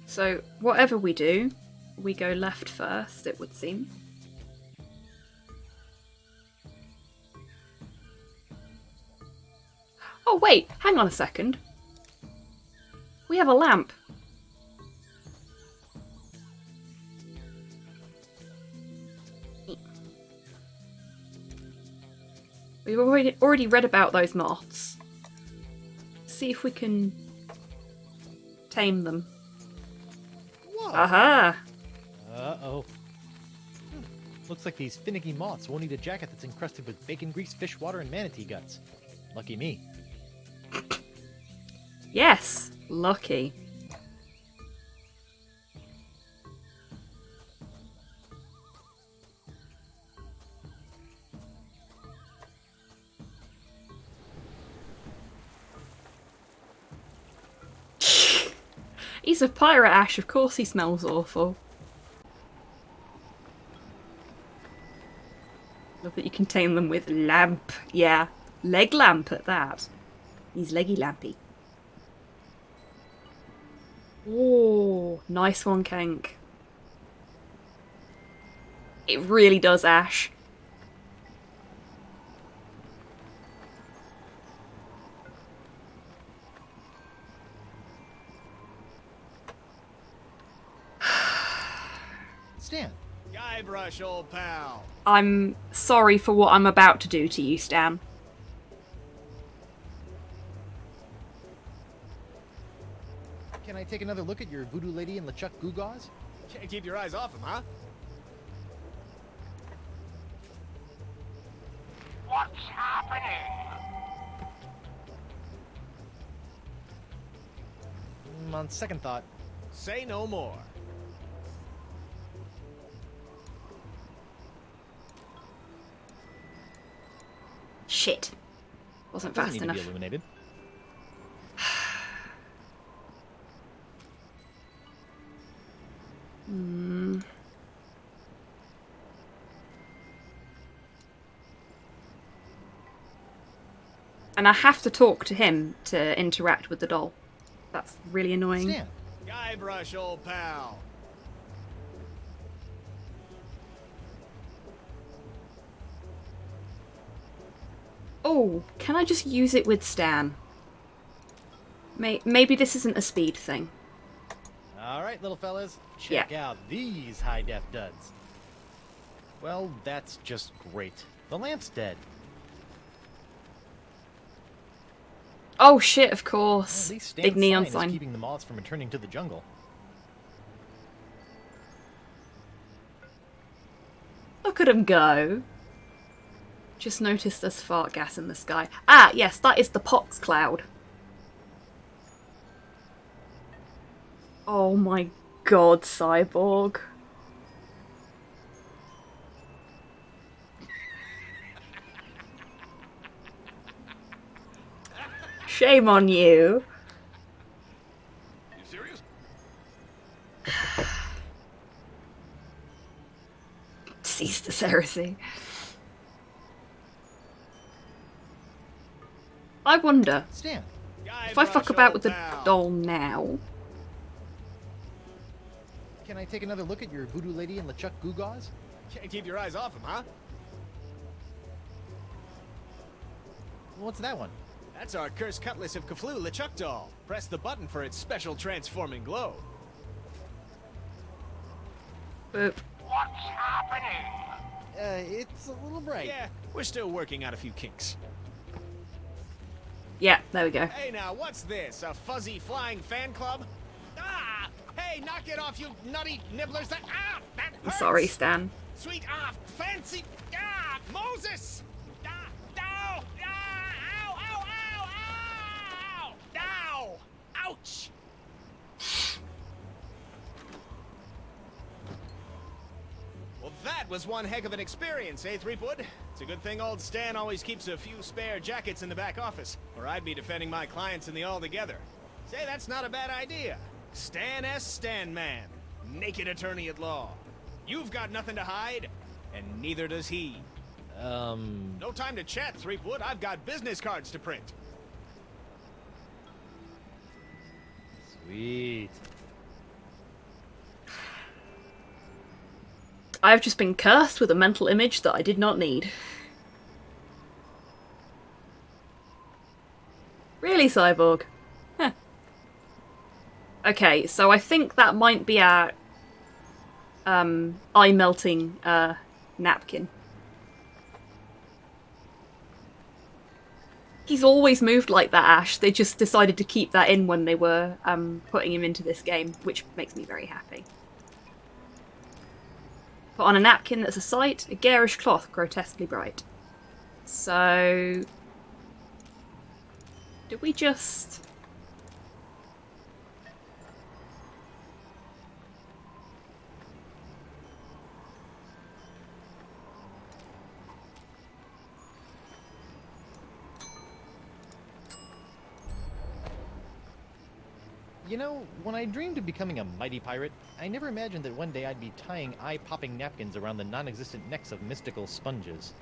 So, whatever we do, we go left first, it would seem. Oh wait, hang on a second. We have a lamp. We've already read about those moths. See if we can tame them. Whoa. Aha! Uh-oh. Looks like these finicky moths won't eat a jacket that's encrusted with bacon grease, fish water, and manatee guts. Lucky me. Yes, lucky. He's a pirate, Ash. Of course he smells awful. Love that you can tame them with lamp. Yeah, leg lamp at that. He's leggy lampy. Oh, nice one, Kenk. It really does, Ash. Stan. Guybrush, old pal. I'm sorry for what I'm about to do to you, Stan. Can I take another look at your voodoo lady and LeChuck Goo-Gaws? Can't keep your eyes off him, huh? What's happening? On second thought. Say no more. Shit. Wasn't Doesn't fast need enough. to be illuminated. Hmm. And I have to talk to him to interact with the doll. That's really annoying. Stan. Guybrush, old pal. Oh, can I just use it with Stan? Maybe this isn't a speed thing. Alright, little fellas. Check out these high-def duds. Well, that's just great. The lamp's dead. Oh shit, of course. At least Big Stan's neon sign sign. is keeping the moths from returning to the jungle. Look at him go. Just noticed there's fart gas in the sky. Ah, yes, that is the pox cloud. Oh my god, Cyborg. Shame on you. You serious? Cease this heresy. I wonder, Stan. if I fuck about with the doll now... Can I take another look at your voodoo lady and LeChuck Goo-Gaws? Can't keep your eyes off him, huh? What's that one? That's our cursed cutlass of Kaflu LeChuck doll. Press the button for its special transforming glow. Boop. What's happening? It's a little bright. Yeah, we're still working out a few kinks. Yeah, there we go. Hey now, what's this? A fuzzy flying fan club? Ah! Hey, knock it off, you nutty nibblers! That hurts! Sorry, Stan. Sweet fancy Moses! Ow! Ow! Ow! Ow! Ow! Ouch! Well, that was one heck of an experience, eh, Threepwood? It's a good thing old Stan always keeps a few spare jackets in the back office, or I'd be defending my clients in the Altogether. Say, that's not a bad idea. Stan S. Stanman, naked attorney at law. You've got nothing to hide, and neither does he. No time to chat, Threepwood. I've got business cards to print. Sweet. I've just been cursed with a mental image that I did not need. Really, Cyborg? Huh. Okay, so I think that might be our eye-melting napkin. He's always moved like that, Ash. They just decided to keep that in when they were putting him into this game, which makes me very happy. Put on a napkin that's a sight, a garish cloth grotesquely bright. So... did we just... You know, when I dreamed of becoming a mighty pirate, I never imagined that one day I'd be tying eye-popping napkins around the non-existent necks of mystical sponges.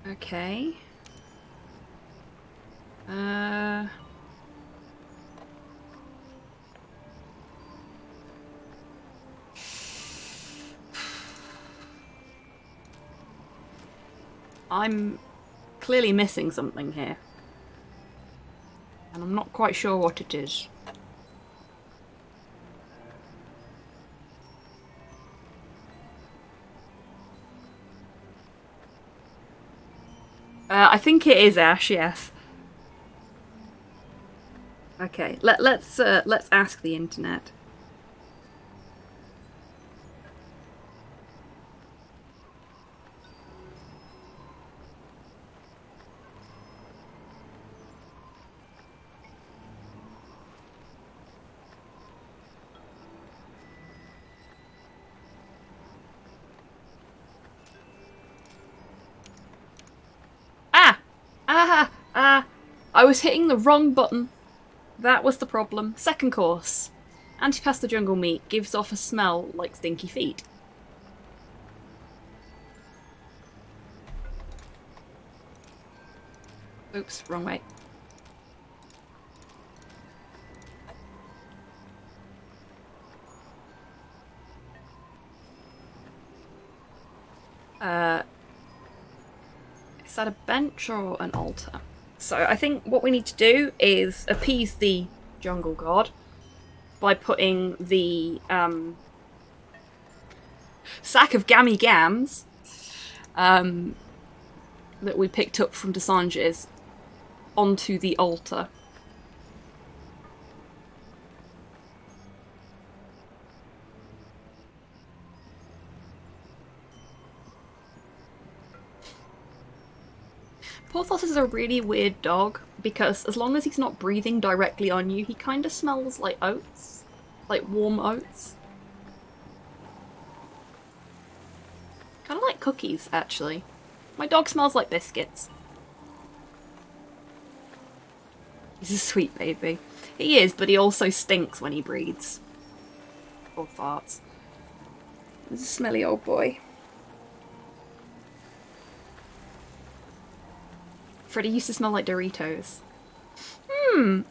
Okay. I'm clearly missing something here. And I'm not quite sure what it is. I think it is Ash, yes. Okay, let's ask the internet. I was hitting the wrong button. That was the problem. Second course. Antipasta jungle meat gives off a smell like stinky feet. Oops, wrong way. Is that a bench or an altar? So I think what we need to do is appease the jungle god by putting the sack of gammy gams that we picked up from Desange's onto the altar. Porthos is a really weird dog because as long as he's not breathing directly on you, he kind of smells like oats. Like warm oats. Kind of like cookies, actually. My dog smells like biscuits. He's a sweet baby. He is, but he also stinks when he breathes. Or farts. He's a smelly old boy. Freddy used to smell like Doritos.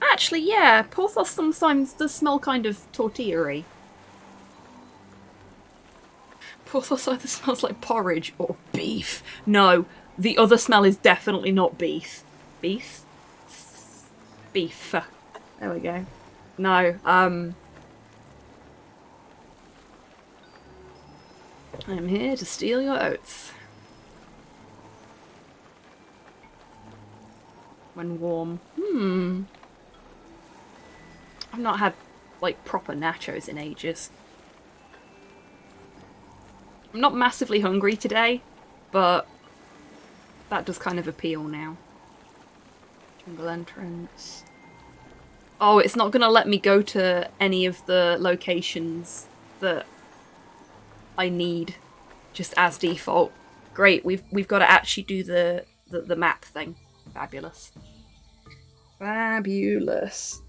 Actually, yeah, Porthos sometimes does smell kind of tortilla-y. Porthos either smells like porridge or beef. No, the other smell is definitely not beef. Beef? Beef. There we go. No, I'm here to steal your oats. When warm. I've not had, like, proper nachos in ages. I'm not massively hungry today, but that does kind of appeal now. Jungle entrance. Oh, it's not gonna let me go to any of the locations that I need just as default. Great, we've got to actually do the map thing. Fabulous. Fabulous.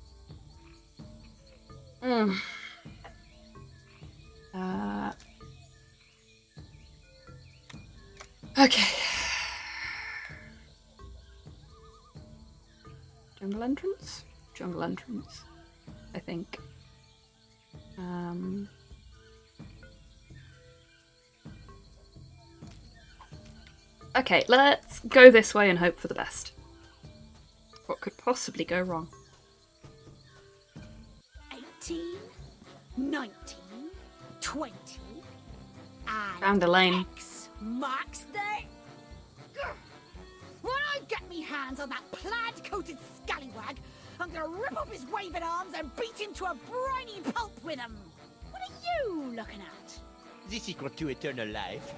Okay. Jungle entrance? Jungle entrance. I think. Okay, let's go this way and hope for the best. What could possibly go wrong? 18, 19, 20. And Found a lane. X marks the... When I get me hands on that plaid-coated scallywag, I'm gonna rip up his waving arms and beat him to a briny pulp with them. What are you looking at? The secret to eternal life.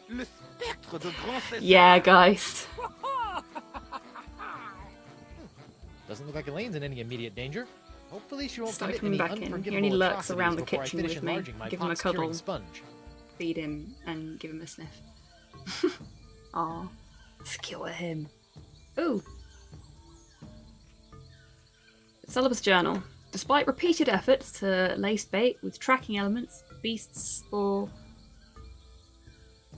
Le spectre de grand César. Yeah, guys. Doesn't look like Elaine's in any immediate danger. Hopefully she won't Start commit coming any back in. He unforgivable only lurks atrocities around the before I kitchen finish with me. enlarging my Give him a pox-curing cuddle. sponge. Feed him and give him a sniff. Aw. Skewer him. Ooh. Celibus Journal. Despite repeated efforts to lace bait with tracking elements, beasts or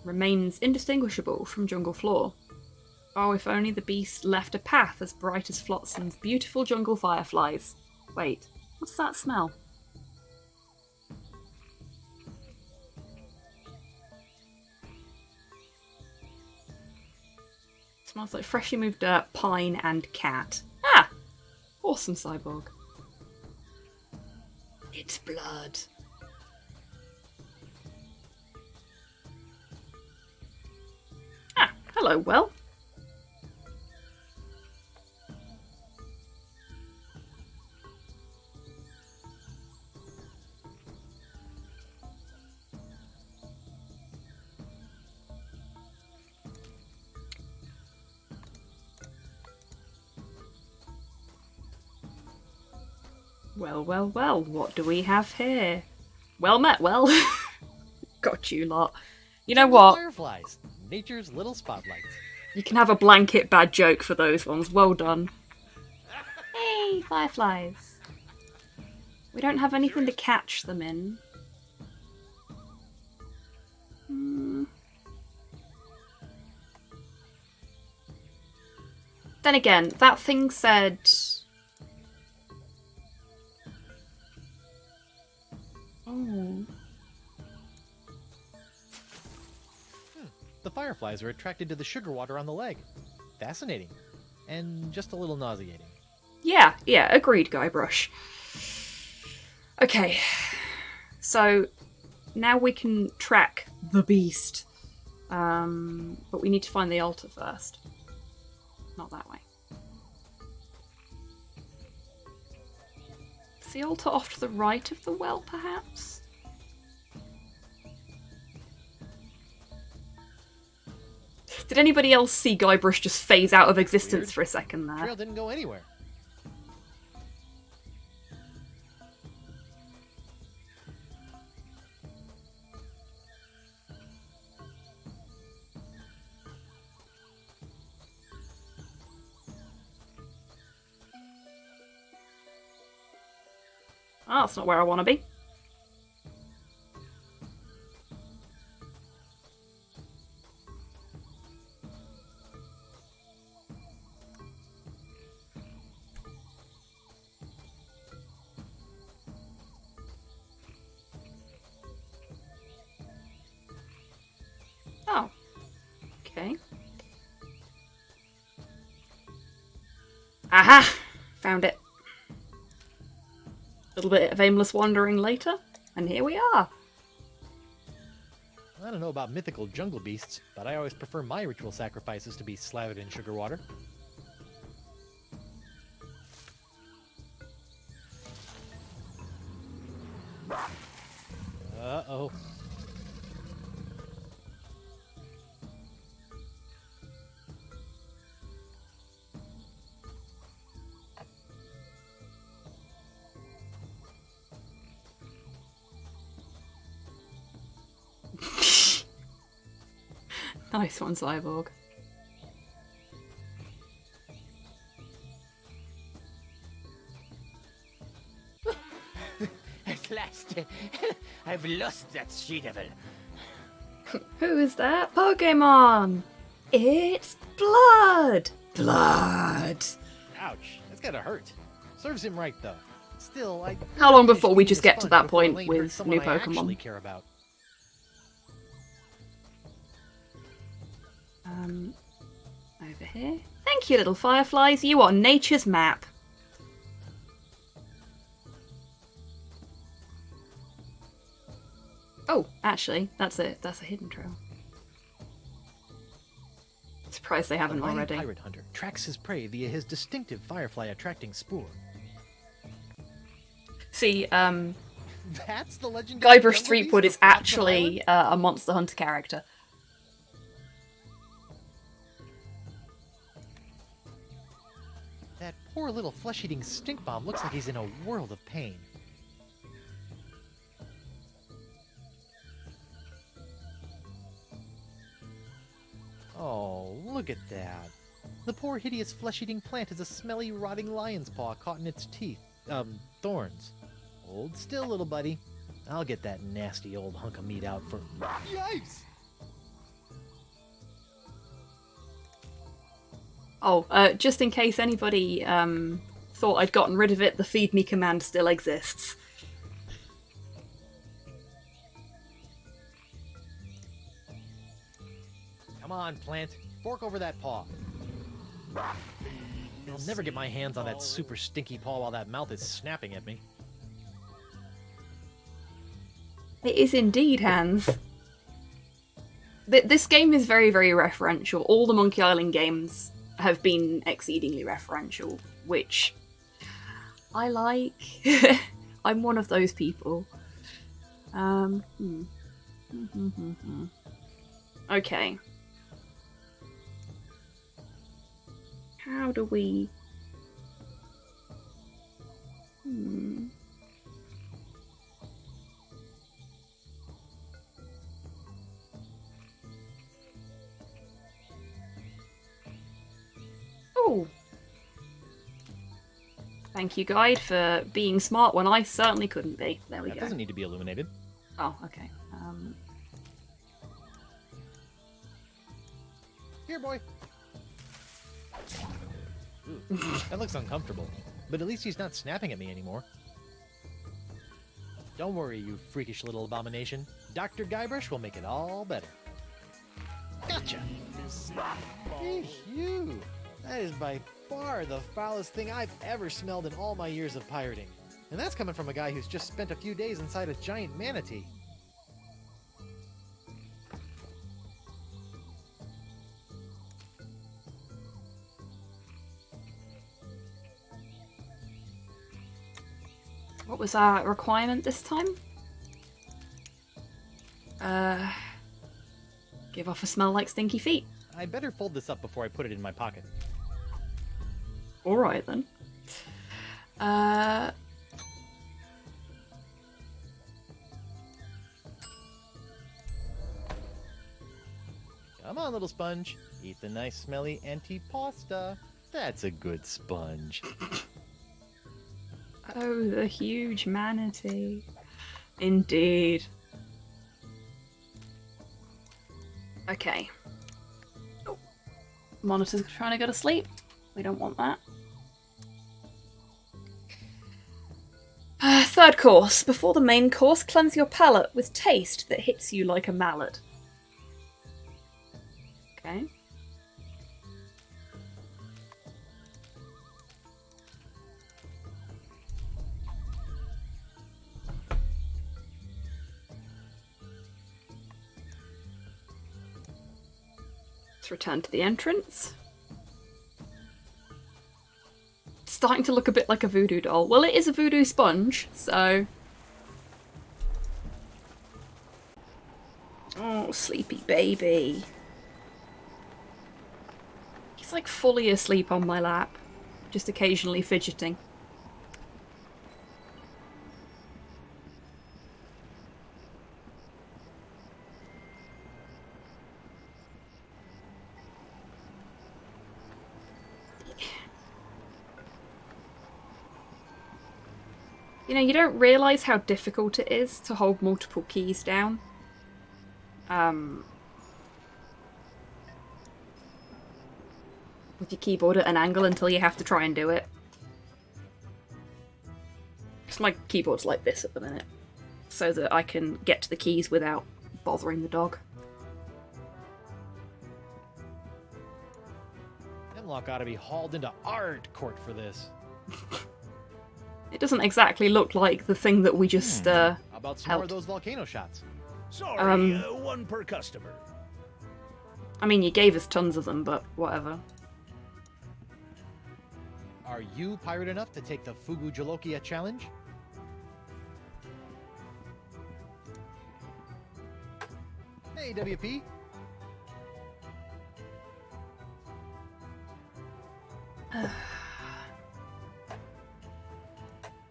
remains indistinguishable from jungle floor. Oh, if only the beast left a path as bright as Flotsam's beautiful jungle fireflies. Wait, what's that smell? Smells like freshly moved dirt, pine, and cat. Ah! Awesome cyborg. It's blood. Ah, hello, Well. Well, well, well, what do we have here? Well met, Well. Got you lot. You know what? Fireflies, nature's little spotlights. You can have a blanket bad joke for those ones. Well done. Hey, fireflies. We don't have anything to catch them in. Then again, that thing said... Oh. The fireflies are attracted to the sugar water on the leg. Fascinating. And just a little nauseating. Yeah, agreed, Guybrush. Okay, so now we can track the beast. But we need to find the altar first. Not that way. Is the altar off to the right of the well, perhaps? Did anybody else see Guybrush just phase out of existence for a second there? Trail didn't go anywhere. Oh, that's not where I want to be. Oh. Okay. Aha! Found it. A little bit of aimless wandering later, and here we are. I don't know about mythical jungle beasts, but I always prefer my ritual sacrifices to be slathered in sugar water. Uh-oh. Nice one, Cyborg. At last, I've lost that she-devil. Who is that Pokemon? It's Blood! Blood! Ouch, that's gotta hurt. Serves him right, though. Still, I... How long before we just get to sponge that before point Elaine with hurts someone new I actually Pokemon? care about. Over here. Thank you, little fireflies. You are nature's map. Oh, actually, that's a hidden trail. Surprised they haven't A mighty already. pirate hunter tracks his prey via his distinctive firefly-attracting spoor. See, That's the legendary Guybrush jungle Threepwood beast is of Flotsam actually Island? a Monster Hunter character. That poor little flesh-eating stink bomb looks like he's in a world of pain. Oh, look at that. The poor hideous flesh-eating plant is a smelly, rotting lion's paw caught in its teeth. Thorns. Hold still, little buddy. I'll get that nasty old hunk of meat out for... Yipes! Oh, just in case anybody thought I'd gotten rid of it, the feed me command still exists. Come on, plant. Fork over that paw. I'll never get my hands on that super stinky paw while that mouth is snapping at me. It is indeed, Hans. This game is very, very referential. All the Monkey Island games have been exceedingly referential, which I like. I'm one of those people. Okay. How do we... Oh! Thank you, guide, for being smart when I certainly couldn't be. There we That go. doesn't need to be illuminated. Oh, okay. Here, boy. Ooh, that looks uncomfortable. But at least he's not snapping at me anymore. Don't worry, you freakish little abomination. Dr. Guybrush will make it all better. Gotcha! You! That is by far the foulest thing I've ever smelled in all my years of pirating. And that's coming from a guy who's just spent a few days inside a giant manatee. What was our requirement this time? Give off a smell like stinky feet. I better fold this up before I put it in my pocket. Alright then. Come on, little sponge. Eat the nice smelly antipasta. That's a good sponge. Oh, the huge manatee. Indeed. Okay. Oh. Monitor's trying to go to sleep. We don't want that. Third course. Before the main course, cleanse your palate with taste that hits you like a mallet. Okay. Let's return to the entrance. It's starting to look a bit like a voodoo doll. Well, it is a voodoo sponge, so... Oh, sleepy baby. He's like fully asleep on my lap, just occasionally fidgeting. You know, you don't realise how difficult it is to hold multiple keys down. With your keyboard at an angle until you have to try and do it. Because my keyboard's like this at the minute, so that I can get to the keys without bothering the dog. Flintlock ought to be hauled into art court for this. It doesn't exactly look like the thing that we just How about some more helped. of those volcano shots? Sorry, one per customer. I mean, you gave us tons of them, but whatever. Are you pirate enough to take the Fugu Jalokia challenge? Hey, WP.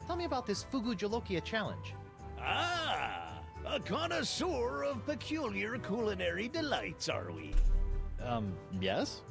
Tell me about this Fugu Jalokia challenge. Ah, a connoisseur of peculiar culinary delights, are we? Yes?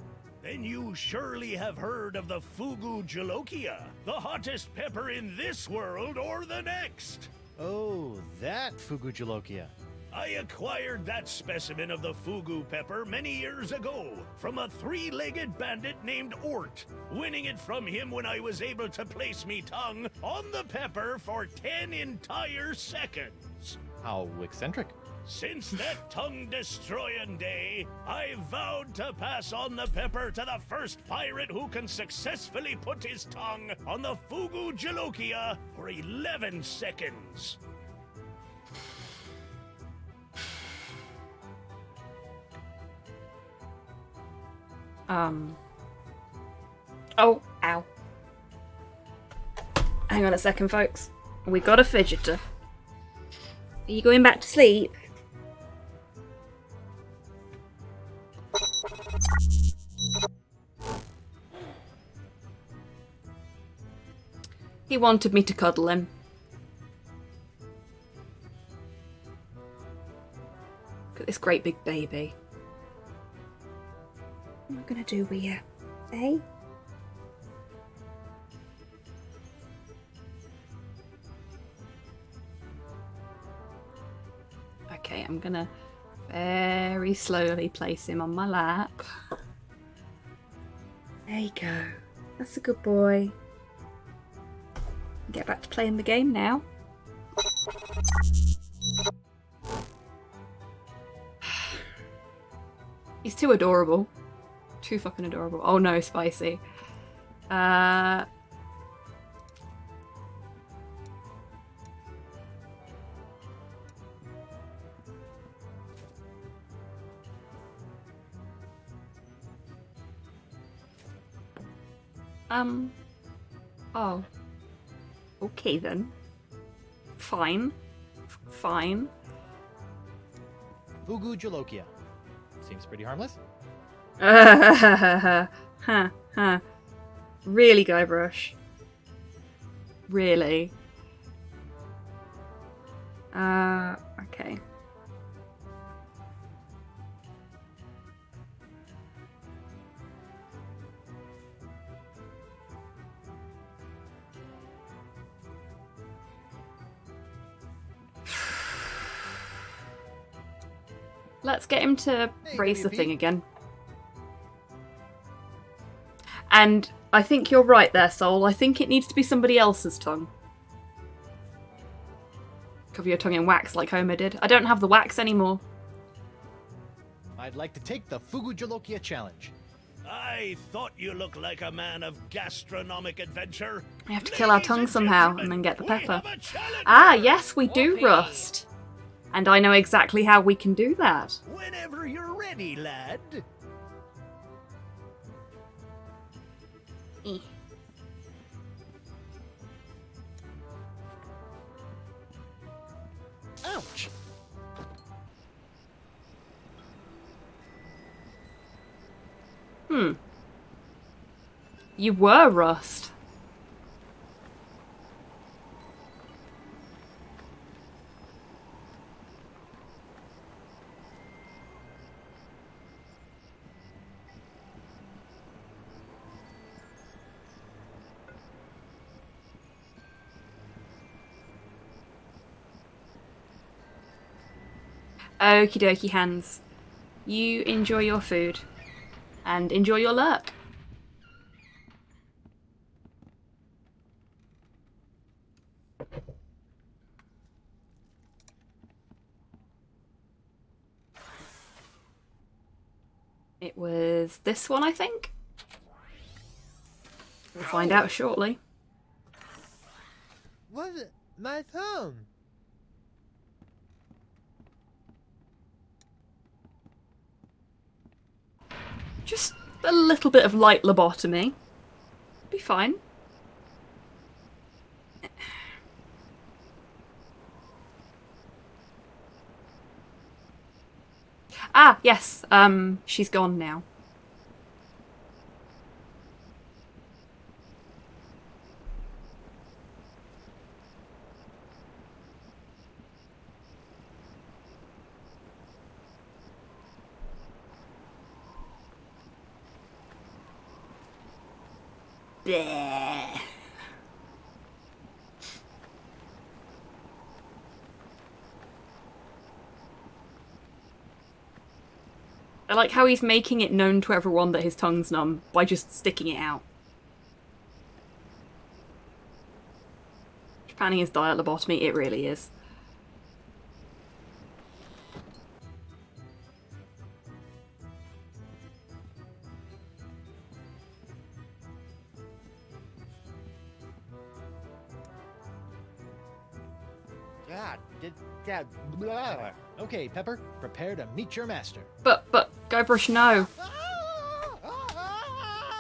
Then you surely have heard of the Fugu Jalokia, the hottest pepper in this world or the next. Oh, that Fugu Jalokia. I acquired that specimen of the Fugu pepper many years ago from a three-legged bandit named Ort, winning it from him when I was able to place me tongue on the pepper for 10 entire seconds. How eccentric. Since that tongue-destroying day, I vowed to pass on the pepper to the first pirate who can successfully put his tongue on the Fugu Jalokia for 11 seconds. Oh, ow. Hang on a second, folks. We got a fidgeter. Are you going back to sleep? He wanted me to cuddle him. Look at this great big baby. What am I gonna do with you? Eh? Okay, I'm gonna very slowly place him on my lap. There you go. That's a good boy. Get back to playing the game now. He's too adorable. Too fucking adorable. Oh no, spicy. Oh. Okay then. Fine. Fine. Fugu Jalokia. Seems pretty harmless. Huh. Really, Guybrush? Really? Okay. Let's get him to raise the thing again. And I think you're right there, Soul. I think it needs to be somebody else's tongue. Cover your tongue in wax like Homer did. I don't have the wax anymore. I'd like to take the Fugu Jalokia challenge. I thought you looked like a man of gastronomic adventure. We have to kill our tongue somehow and then get the pepper. Ah, yes, we do, Rust. And I know exactly how we can do that. Whenever you're ready, lad. Ouch! You were Rust. Okie dokie, Hands. You enjoy your food. And enjoy your lurk. It was this one, I think? We'll find out shortly. Was it my thumb? Just a little bit of light lobotomy. Be fine. Ah, yes. She's gone now. Bleh. I like how he's making it known to everyone that his tongue's numb by just sticking it out. Japanning his diet lobotomy, it really is. Okay, Pepper, prepare to meet your master. But, Guybrush, no.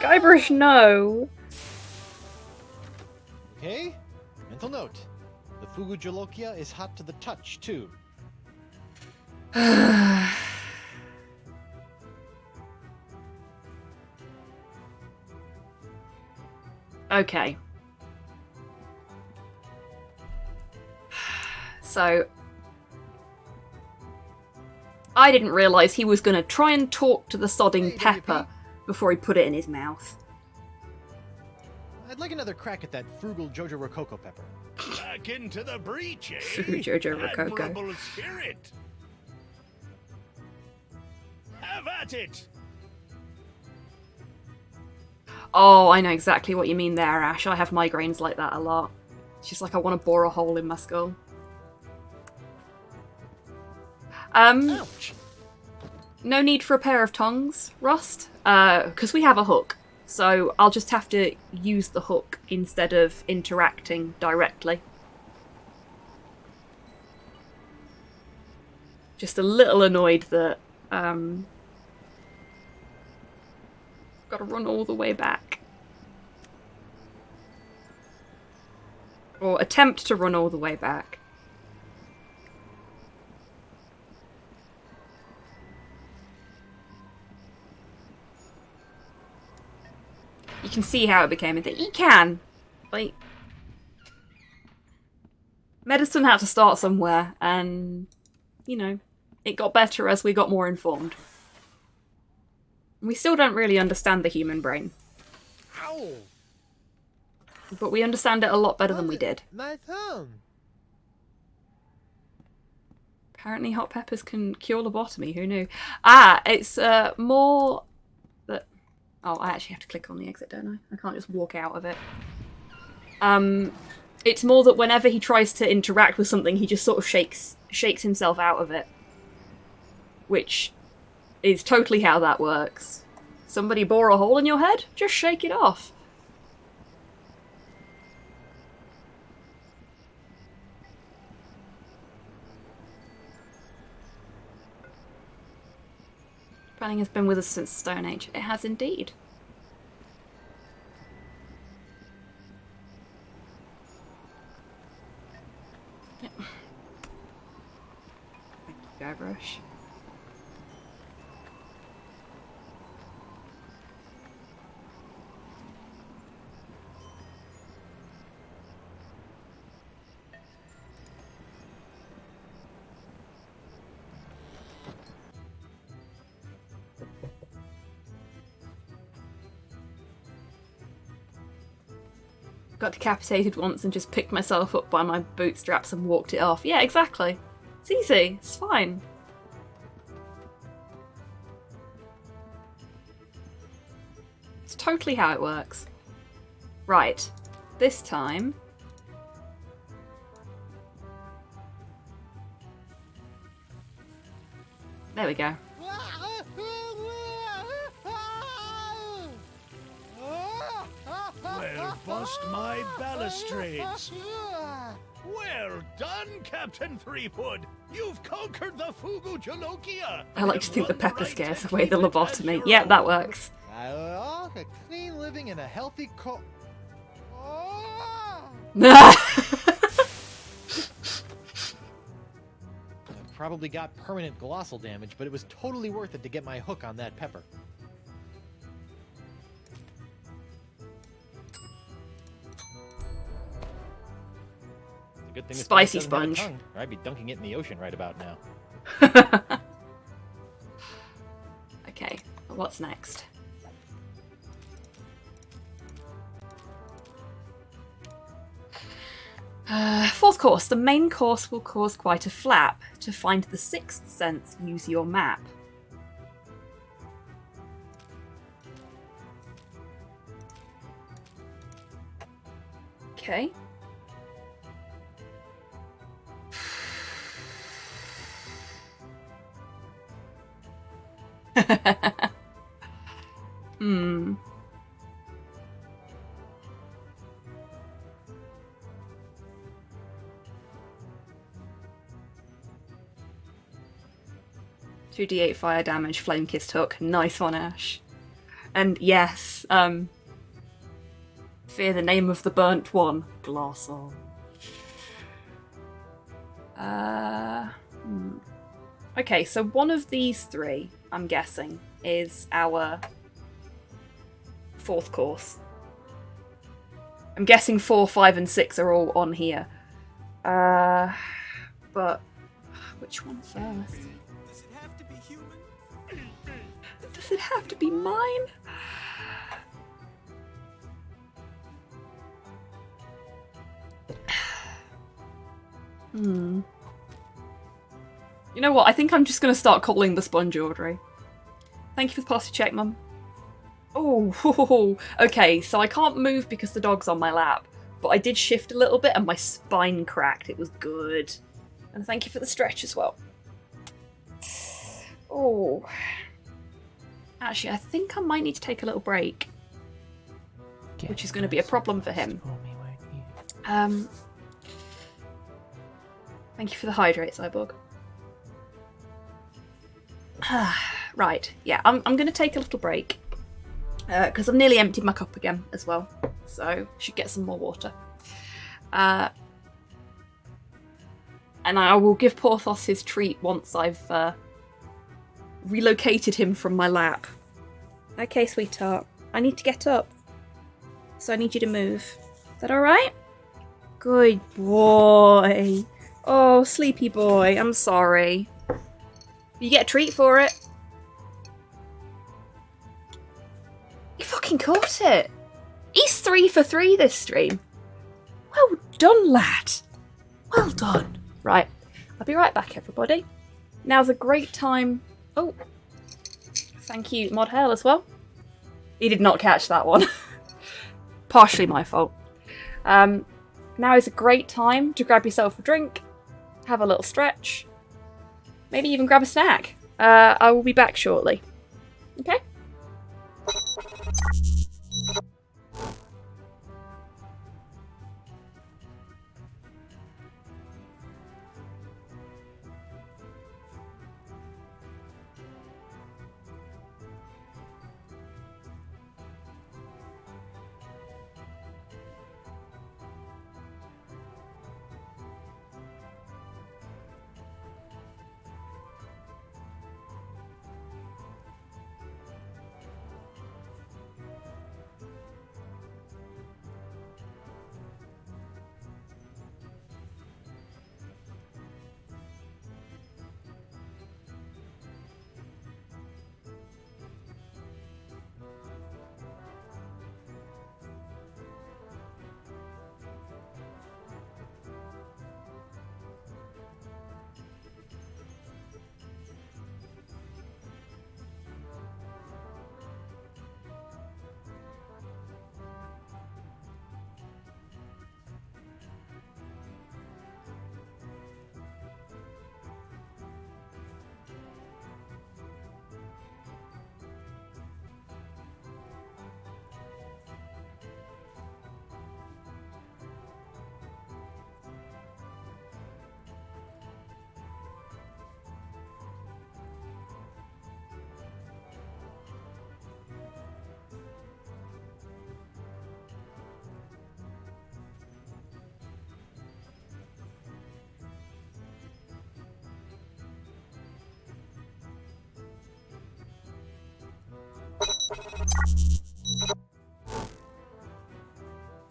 Guybrush, no. Okay, mental note. The Fugu Jolokia is hot to the touch, too. Okay. So, I didn't realise he was going to try and talk to the sodding pepper before he put it in his mouth. I'd like another crack at that frugal Jojo Rococo pepper. Back into the breach, eh? Jojo Rococo. Admirable spirit. Have at it. Oh, I know exactly what you mean there, Ash. I have migraines like that a lot. It's just like I want to bore a hole in my skull. Ouch. No need for a pair of tongs, Rust, because we have a hook. So I'll just have to use the hook instead of interacting directly. Just a little annoyed that got to run all the way back. Or attempt to run all the way back. You can see how it became a thing. You can! Like, medicine had to start somewhere, and, you know, it got better as we got more informed. We still don't really understand the human brain. Ow! But we understand it a lot better than we did. My thumb. Apparently hot peppers can cure lobotomy, who knew? Ah, it's more that... Oh, I actually have to click on the exit, don't I? I can't just walk out of it. It's more that whenever he tries to interact with something, he just sort of shakes himself out of it. Which is totally how that works. Somebody bore a hole in your head? Just shake it off. Planning has been with us since the Stone Age. It has indeed. Yep. Thank you, Guybrush. Got decapitated once and just picked myself up by my bootstraps and walked it off. Yeah, exactly. It's easy. It's fine. It's totally how it works. Right. This time... There we go. Well, bust my balustrades. Well done, Captain Threepwood. You've conquered the Fugu Jalokia. I like to think the pepper scares away the lobotomy. Yep, that works. A clean living and a healthy Probably got permanent glossal damage, but it was totally worth it to get my hook on that pepper. It's a good thing this Spicy doesn't have a sponge. tongue, or I'd be dunking it in the ocean right about now. Okay, what's next? Fourth course. The main course will cause quite a flap. To find the sixth sense, use your map. Okay. Hmm. Two D8 fire damage, flame kissed hook. Nice one, Ash. And yes, fear the name of the burnt one. Glossal. Okay, so one of these three, I'm guessing, is our fourth course. I'm guessing 4, 5, and 6 are all on here. But which one first? Does it have to be human? Does it have to be mine? You know what? I think I'm just going to start calling the sponge Audrey. Thank you for the pasta check, Mum. Oh, okay, so I can't move because the dog's on my lap, but I did shift a little bit and my spine cracked. It was good. And thank you for the stretch as well. Oh. Actually, I think I might need to take a little break, which is going to be a problem for him. Thank you for the hydrate, Cyborg. Right, yeah, I'm going to take a little break because I've nearly emptied my cup again as well, so should get some more water. And I will give Porthos his treat once I've relocated him from my lap. Okay, sweetheart, I need to get up, so I need you to move. Is that alright? Good boy. Oh, sleepy boy, I'm sorry. You get a treat for it. You fucking caught it. He's 3 for 3 this stream. Well done, lad. Well done. Right, I'll be right back, everybody. Now's a great time. Oh, thank you, Mod Hale, as well. He did not catch that one. Partially my fault. Now is a great time to grab yourself a drink, have a little stretch, maybe even grab a snack. I will be back shortly. Okay?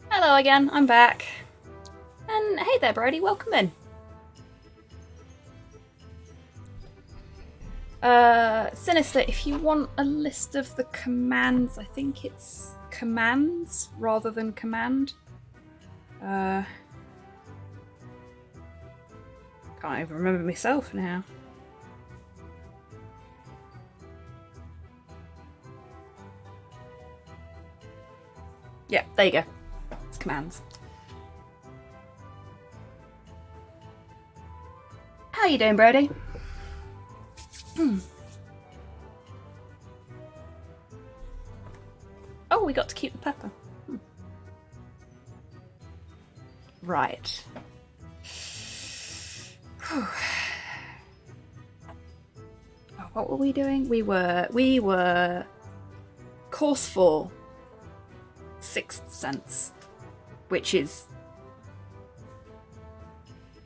Hello again, I'm back. And hey there, Brody, welcome in. Sinister, if you want a list of the commands, I think it's commands rather than command. Can't even remember myself now. Yeah, there you go. It's commands. How you doing, Brody? Oh, we got to keep the pepper. Right. Oh, what were we doing? We were course 4, Sixth Sense, which is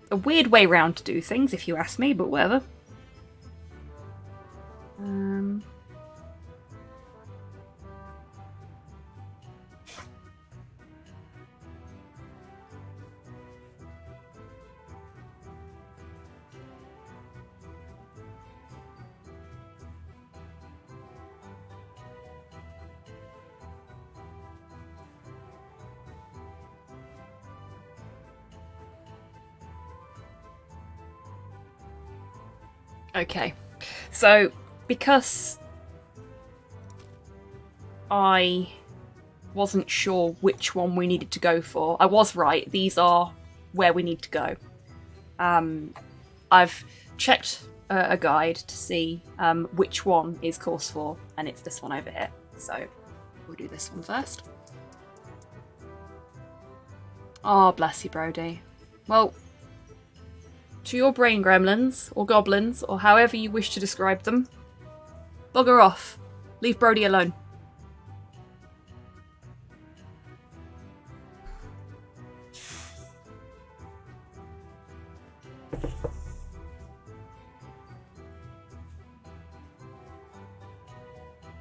a weird way round to do things, if you ask me, but whatever. Okay, so because I wasn't sure which one we needed to go for, I was right, these are where we need to go. I've checked a guide to see which one is course 4, and it's this one over here, so we'll do this one first. Oh, bless you, Brody. Well, to your brain gremlins, or goblins, or however you wish to describe them, bugger off. Leave Brody alone.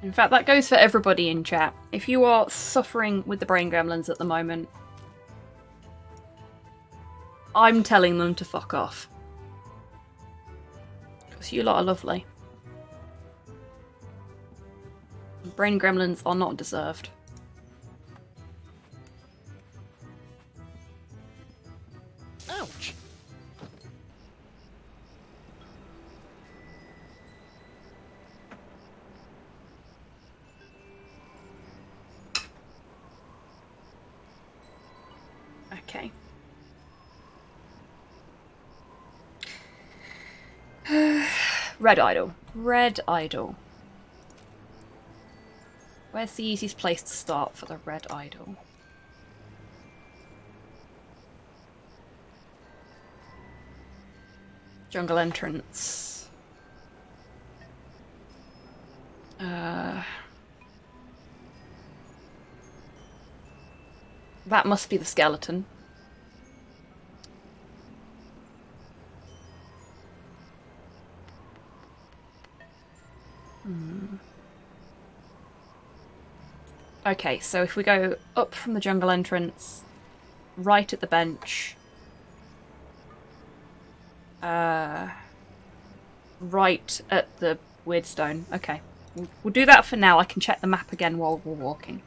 In fact, that goes for everybody in chat. If you are suffering with the brain gremlins at the moment, I'm telling them to fuck off. Because you lot are lovely. Brain gremlins are not deserved. Ouch! Okay. Red Idol. Red Idol. Where's the easiest place to start for the Red Idol? Jungle entrance. That must be the skeleton. Okay, so if we go up from the jungle entrance, right at the bench, right at the weird stone. Okay, we'll do that for now. I can check the map again while we're walking.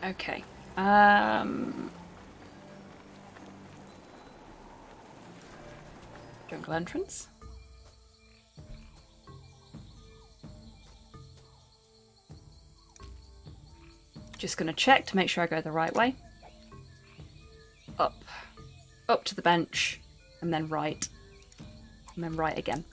Okay. Jungle entrance. Just gonna check to make sure I go the right way. Up. Up to the bench, and then right. And then right again.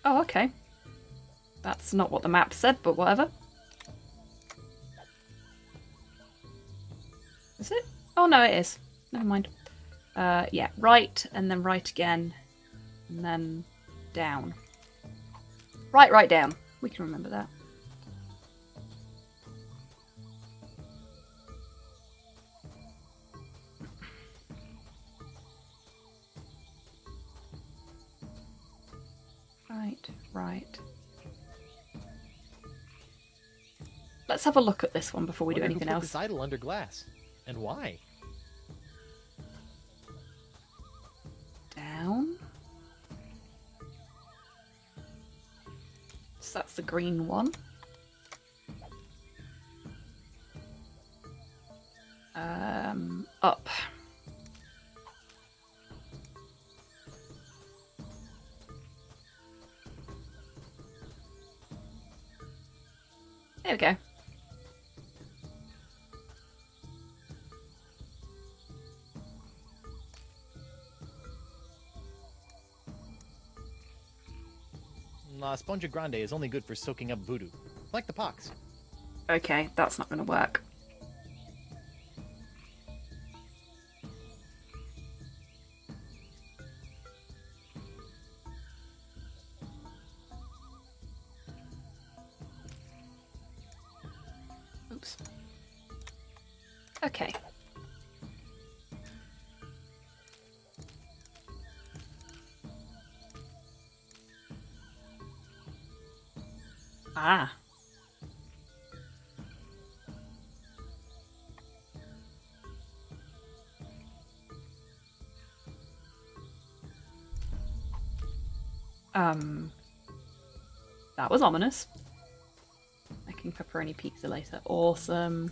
Oh, okay. That's not what the map said, but whatever. Is it? Oh, no, it is. Never mind. Yeah, right, and then right again, and then down. Right, right, down. We can remember that. Right, right. Let's have a look at this one before we do Wonder anything who put else. this idol under glass, and why? Down. So that's the green one. Up. There we go. La Sponja Grande is only good for soaking up voodoo, like the pox. Okay, that's not going to work. Oops. Okay. Ah. That was ominous. Making pepperoni pizza later. Awesome.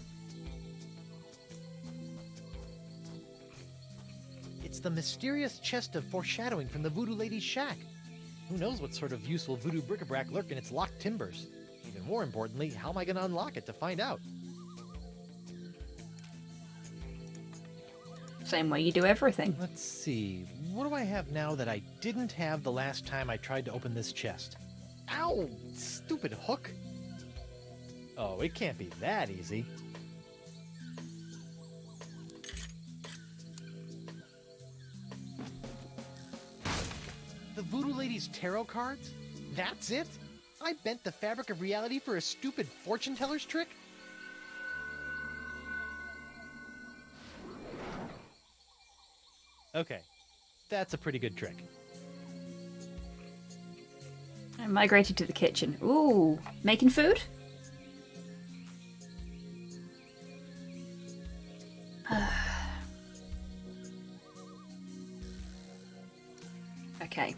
It's the mysterious chest of foreshadowing from the Voodoo Lady's shack. Who knows what sort of useful voodoo bric-a-brac lurk in its locked timbers? Even more importantly, how am I going to unlock it to find out? Same way you do everything. Let's see, what do I have now that I didn't have the last time I tried to open this chest? Ow! Stupid hook! Oh, it can't be that easy. The Voodoo Lady's tarot cards? That's it? I bent the fabric of reality for a stupid fortune teller's trick? Okay, that's a pretty good trick. I migrated to the kitchen. Ooh, making food? Okay.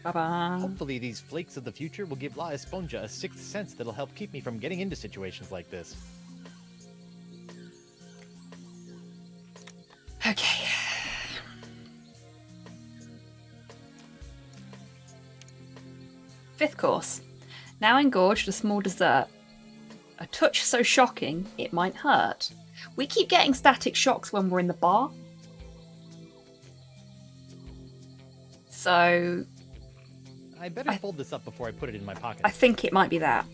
Bye-bye. Hopefully these flakes of the future will give La Esponja a sixth sense that'll help keep me from getting into situations like this. Okay. Fifth course. Now engorged, a small dessert. A touch so shocking, it might hurt. We keep getting static shocks when we're in the bar. So... I better fold this up before I put it in my pocket. I think it might be that.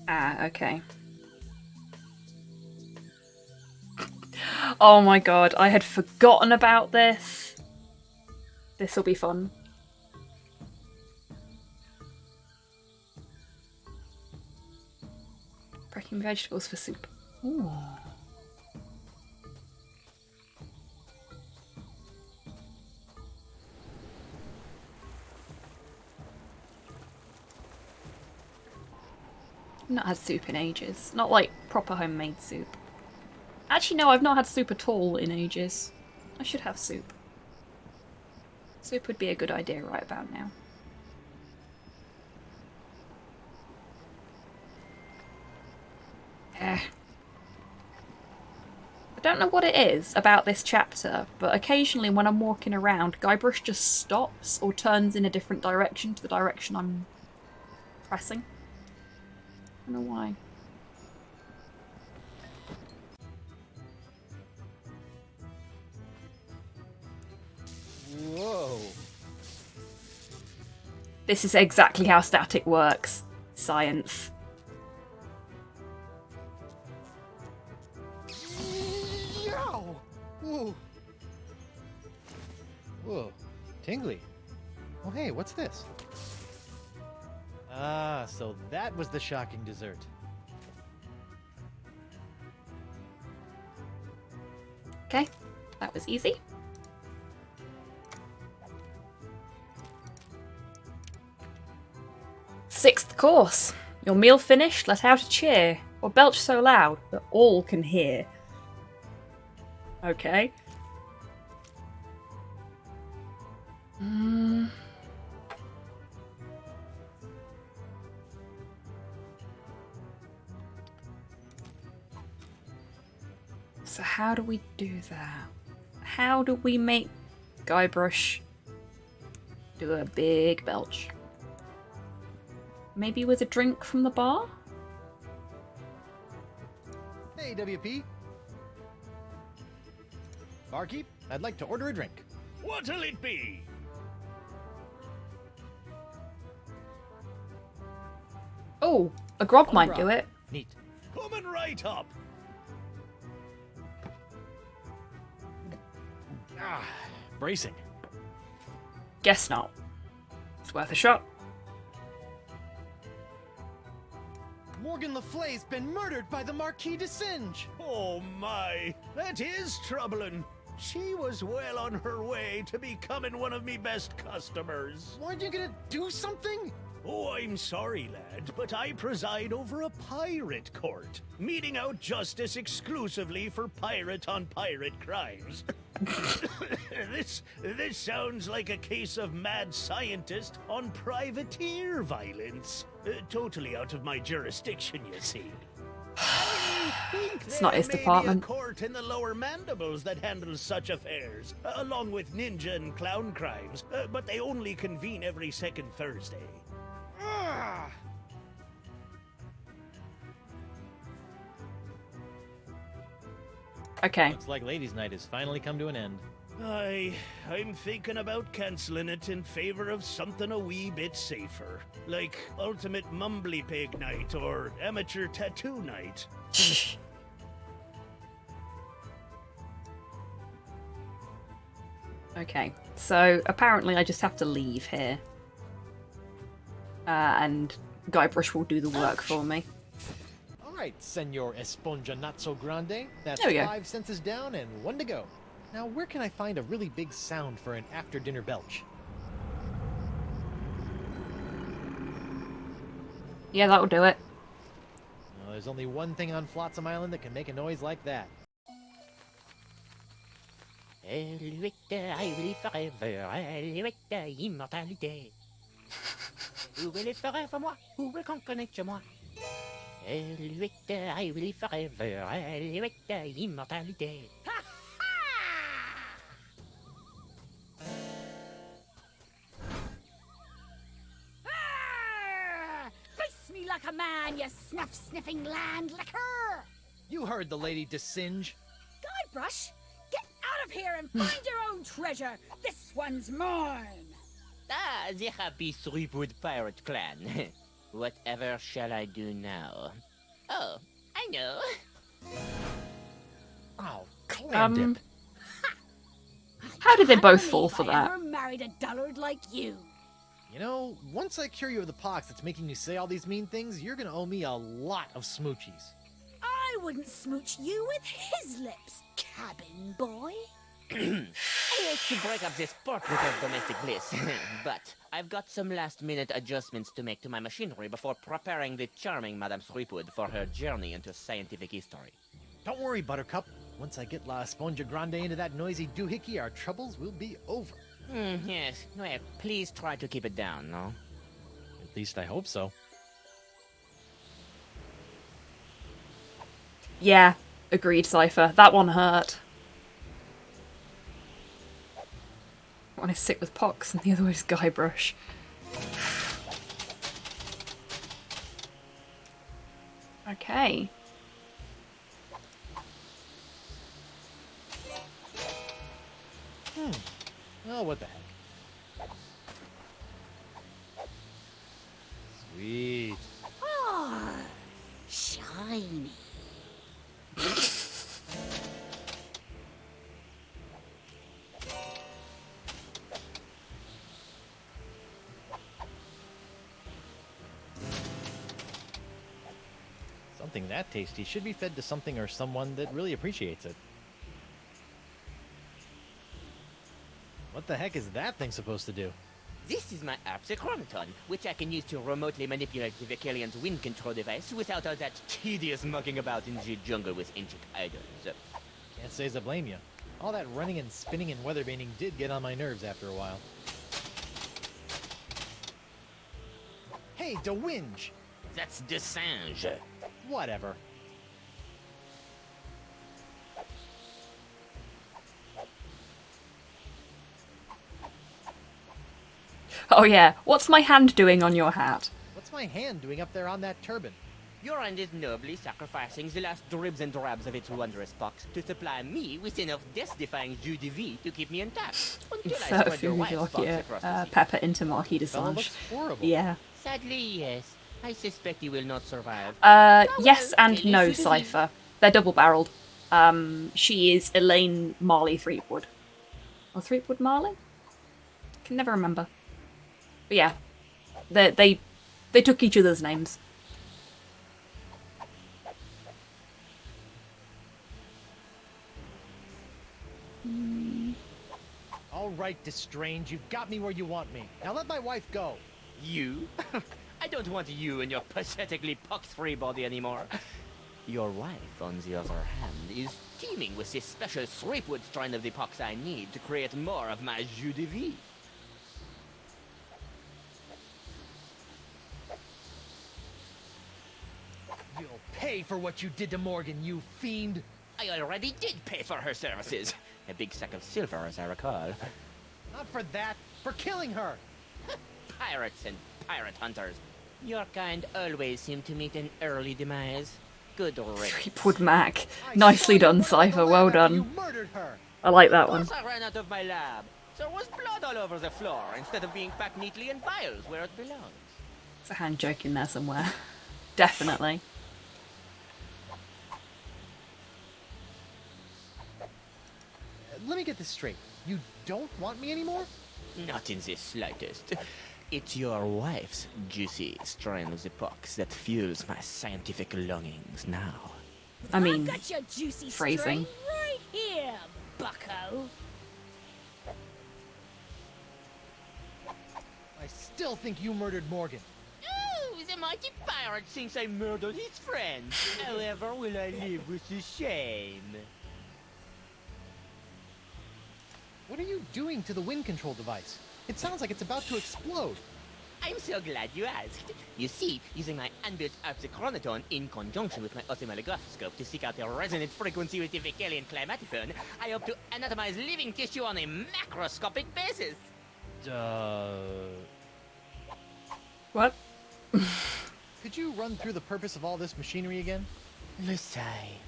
Ah, okay. Oh my god, I had forgotten about this. This will be fun. Breaking vegetables for soup. Ooh. I've not had soup in ages. Not like proper homemade soup. Actually, no, I've not had soup at all in ages. I should have soup. Soup would be a good idea right about now. don't know what it is about this chapter, but occasionally when I'm walking around, Guybrush just stops or turns in a different direction to the direction I'm pressing. I don't know why. Whoa. This is exactly how static works. Science. Yow! Whoa. Whoa. Tingly. Oh, hey, what's this? Ah, so that was the shocking dessert. Okay, that was easy. Sixth course. Your meal finished, let out a cheer, or belch so loud that all can hear. Okay. So how do we do that? How do we make Guybrush do a big belch? Maybe with a drink from the bar? Hey, WP. Barkeep, I'd like to order a drink. What'll it be? Oh, a grog One might grog. do it. Neat. Coming right up. Ah, bracing. Guess not. It's worth a shot. Morgan Le Fay's been murdered by the Marquis de Singe. Oh my, that is troubling. She was well on her way to becoming one of me best customers. Weren't you gonna do something? Oh, I'm sorry, lad, but I preside over a pirate court, meting out justice exclusively for pirate-on-pirate crimes. This sounds like a case of mad scientist on privateer violence. Totally out of my jurisdiction, you see. I think It's not his there may department. be a court in the lower mandibles that handles such affairs, along with ninja and clown crimes, but they only convene every second Thursday. Ah! Okay. Looks like Ladies' Night has finally come to an end. I'm thinking about canceling it in favor of something a wee bit safer, like Ultimate Mumbly Pig Night or Amateur Tattoo Night. Okay, so apparently I just have to leave here. And Guybrush will do the work for me. All right, Senor Esponja Not So Grande. That's There we go. 5 senses down and 1 to go. Now, where can I find a really big sound for an after-dinner belch? Yeah, that'll do it. Well, there's only one thing on Flotsam Island that can make a noise like that. I will forever, Eluette, immortalité. Où will it forever, moi? Who will conquer moi? Eluette, I will forever, Eluette, immortalité. Ah! Face me like a man, you snuff-sniffing land-licker! You heard the Lady de Singe. Guybrush, get out of here and find your own treasure! This one's mine! Ah, the happy Threepwood pirate clan. Whatever shall I do now? Oh, I know. Oh, clam dip. How did they Can't both fall believe for I that? ever married a dullard like you. You know, once I cure you of the pox that's making you say all these mean things, you're gonna owe me a lot of smoochies. I wouldn't smooch you with his lips, cabin boy. I hate to break up this portrait of domestic bliss, but I've got some last-minute adjustments to make to my machinery before preparing the charming Madame Threepwood for her journey into scientific history. Don't worry, Buttercup. Once I get La Esponja Grande into that noisy doohickey, our troubles will be over. Yes. Well, please try to keep it down, no? At least I hope so. Yeah, Agreed, Cypher. That one hurt. One is sick with pox and the other one is Guybrush. Okay. Oh, what the heck. Sweet. Ah, shiny. Something that tasty should be fed to something or someone that really appreciates it. What the heck is that thing supposed to do? This is my Apsichronoton, which I can use to remotely manipulate the Vicalian's wind control device without all that tedious mucking about in the jungle with ancient idols. Can't say as I blame you. All that running and spinning and weathervaning did get on my nerves after a while. Hey, DeWinge! That's Desange. Whatever. Oh yeah, what's my hand doing on your hat? What's my hand doing up there on that turban? Your hand is nobly sacrificing the last dribs and drabs of its wondrous pox to supply me with enough death-defying jus de vie to keep me intact. Until I Insert spread your food wife's pox docket, across the sea. Pepper into Marquis de Fella Sange. looks horrible. Yeah. Sadly, yes. I suspect he will not survive. Yes and no, Cypher. They're double-barreled. She is Elaine Marley Threepwood. Or Threepwood Marley? Can never remember. But yeah, they took each other's names. All right, Destrange, you've got me where you want me. Now let my wife go. You? I don't want you and your pathetically pox-free body anymore. Your wife, on the other hand, is teeming with this special Threepwood strain of the pox I need to create more of my jus de vie. You'll pay for what you did to Morgan, you fiend! I already did pay for her services. A big sack of silver, as I recall. Not for that, for killing her! Pirates and pirate hunters. Your kind always seem to meet an early demise. Good riddance. Threepwood Mac. Nicely done, Cypher. Well done. I like that one. Of course I ran out of my lab. There was blood all over the floor instead of being packed neatly in vials where it belongs. There's a hand joke in there somewhere. Definitely. Let me get this straight. You don't want me anymore? Not in the slightest. It's your wife's juicy strain of the pox that fuels my scientific longings now. I mean, I've got your juicy phrasing. string right here, bucko. I still think you murdered Morgan. Oh, the mighty pirate thinks I murdered his friend. However, will I live with the shame? What are you doing to the wind control device? It sounds like it's about to explode. I'm so glad you asked. You see, using my unbuilt Apsichronoton in conjunction with my oscilloscope to seek out the resonant frequency with the Vicalian climatophone, I hope to anatomize living tissue on a macroscopic basis. What? Could you run through the purpose of all this machinery again? Lasai,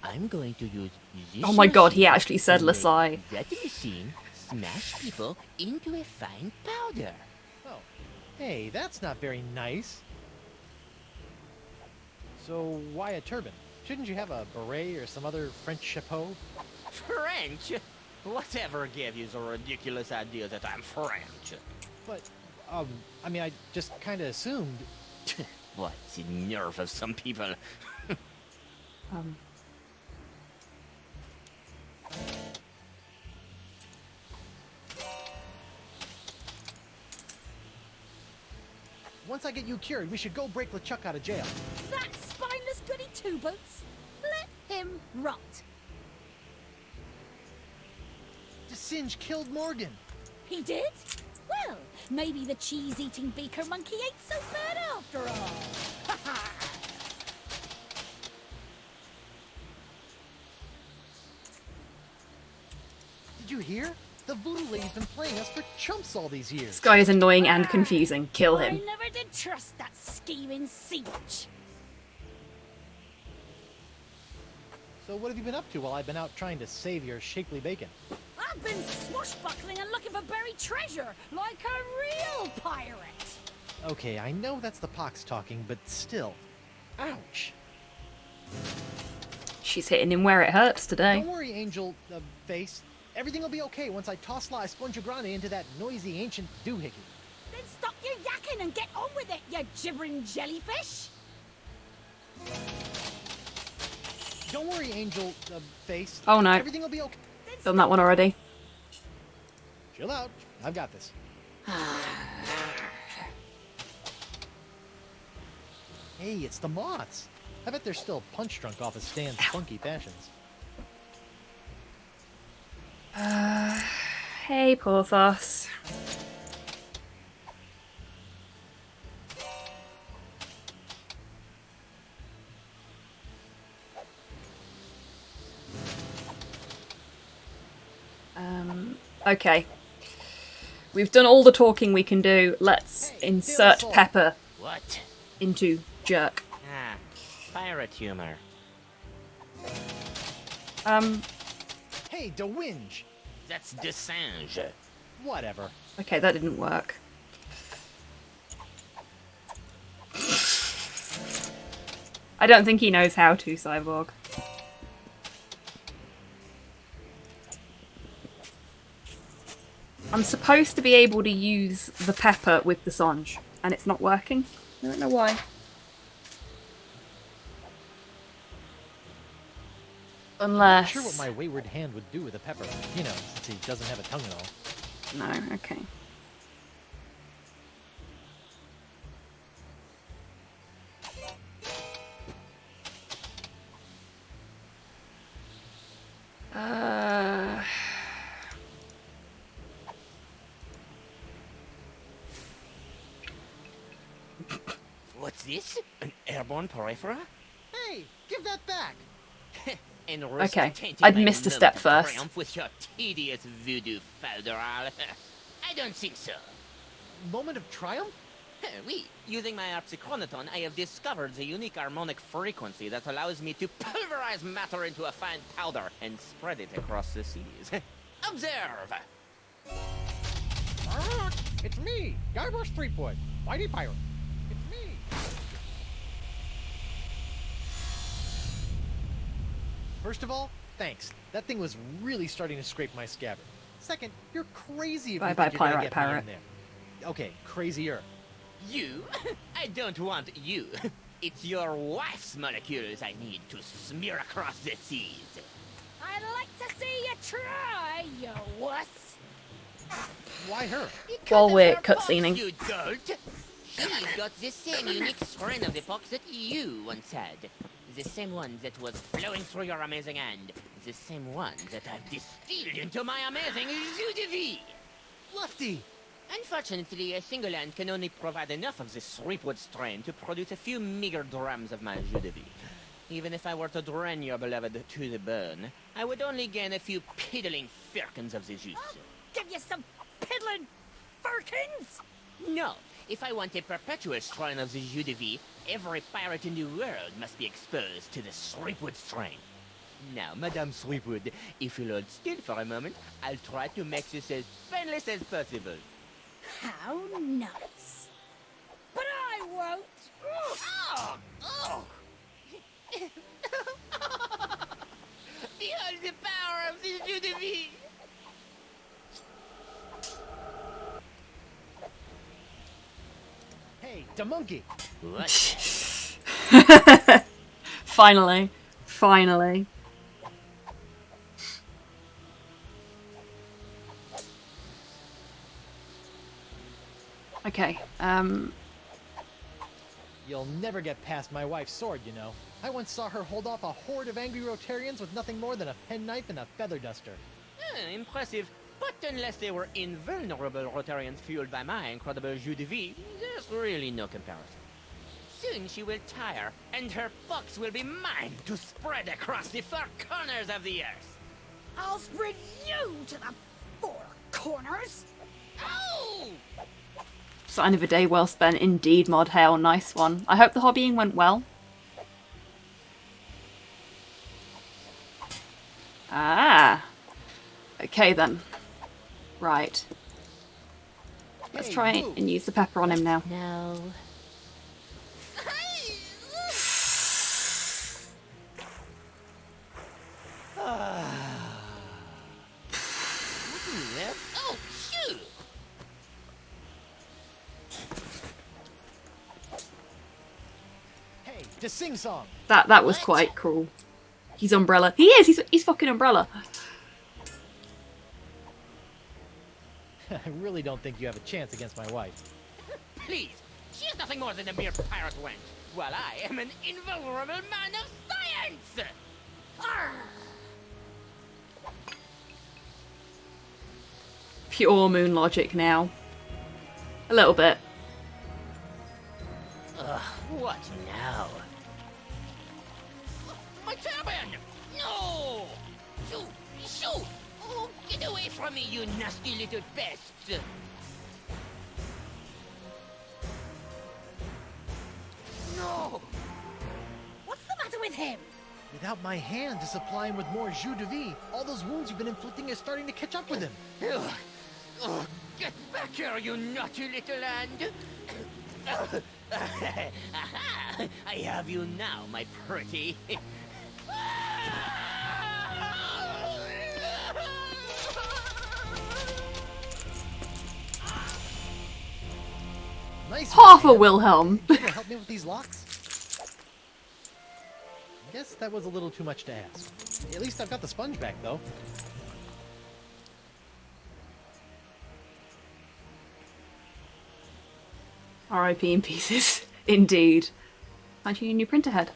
I'm going to use this Oh my god, he machine actually said to make Lasai. That machine smash people into a fine powder. Oh, hey, that's not very nice. So why a turban? Shouldn't you have a beret or some other French chapeau? French? Whatever gave you the ridiculous idea that I'm French? But, I mean, I just kind of assumed. What, the nerve of some people. Once I get you cured, we should go break LeChuck out of jail. That spineless goody two-boots. Let him rot. Singe killed Morgan. He did? Well, maybe the cheese-eating beaker monkey ain't so bad after all. Did you hear? The voodoo lady's been playing us for chumps all these years. This guy is annoying and confusing. Kill him. I never did trust that scheming siege. So what have you been up to while I've been out trying to save your shapely bacon? I've been swashbuckling and looking for buried treasure, like a real pirate. Okay, I know that's the pox talking, but still. Ouch. She's hitting him where it hurts today. Don't worry, Angel Face. Everything will be okay once I toss La Esponja Grande into that noisy ancient doohickey. Then stop your yakking and get on with it, you gibbering jellyfish. Don't worry, Angel Face. Oh no. Everything will be okay. Done that one already. Chill out. I've got this. Hey, it's the moths. I bet they're still punch drunk off of Stan's funky fashions. Hey, Porthos. Okay. We've done all the talking we can do. Let's insert Pepper What? into Jerk. Ah, pirate humor. Hey, DeWinge! That's Desange. Whatever. Okay, that didn't work. I don't think he knows how to, Cyborg. I'm supposed to be able to use the pepper with the songe, and it's not working. I don't know why. Unless... I'm not sure what my wayward hand would do with a pepper. You know, since he doesn't have a tongue at all. No, okay. What's this? An airborne porifera? Hey, give that back! And Okay, tainting I'd my missed a love step to first. triumph with your tedious voodoo falderal. I don't think so. Moment of triumph? Oui, using my harpsichronoton, I have discovered the unique harmonic frequency that allows me to pulverize matter into a fine powder and spread it across the seas. Observe! It's me, Guybrush Threepwood, Mighty Pirate. It's me. First of all, thanks. That thing was really starting to scrape my scabbard. Second, you're crazy if you Bye-bye, think you're gonna Pirate get Parrot. me in there. Okay, crazier. You? I don't want you. It's your wife's molecules I need to smear across the seas. I'd like to see you try, you wuss. Why her? While we're Because of her cutscening. pox, you dolt. She's got the same unique strain of the pox that you once had. The same one that was flowing through your amazing hand. The same one that I've distilled into my amazing jus de vie. Lefty! Unfortunately, a single hand can only provide enough of this Threepwood strain to produce a few meager drams of my jus de vie. Even if I were to drain your beloved to the bone, I would only gain a few piddling firkins of the juice. Give you some piddling firkins? No, if I want a perpetual strain of the jus de vie, every pirate in the world must be exposed to the Threepwood strain. Now, Madame Threepwood, if you'll hold still for a moment, I'll try to make this as painless as possible. How nice. But I won't. Oh! Oh! Behold the power of this jus de vie! Hey, the monkey! What? Finally. Finally. Okay, You'll never get past my wife's sword, you know. I once saw her hold off a horde of angry Rotarians with nothing more than a penknife and a feather duster. Impressive. But unless they were invulnerable Rotarians fueled by my incredible jus de vie, there's really no comparison. Soon she will tire, and her pox will be mine to spread across the four corners of the earth. I'll spread you to the four corners. Oh! Sign of a day well spent indeed, Mod Hale. Nice one. I hope the hobbying went well. Ah. Okay then. Right. Let's try and use the pepper on him now. No. Oh, shoot! Hey, to sing song. That was quite cruel. He's Umbrella. He is. He's fucking Umbrella. I really don't think you have a chance against my wife. Please, she is nothing more than a mere pirate wench, while I am an invulnerable man of science! Pure moon logic now. A little bit. Ugh, what now? My turban! No! Shoo! Shoo! Oh, get away from me, you nasty little pest! No! What's the matter with him? Without my hand to supply him with more jus de vie, all those wounds you've been inflicting are starting to catch up with him. Ugh. Oh, get back here, you naughty little hand! I have you now, my pretty. Nice. Half a Wilhelm. Can you help me with these locks? Guess that was a little too much to ask. At least I've got the sponge back, though. R.I.P. in pieces. Indeed. Aren't you a new printer head?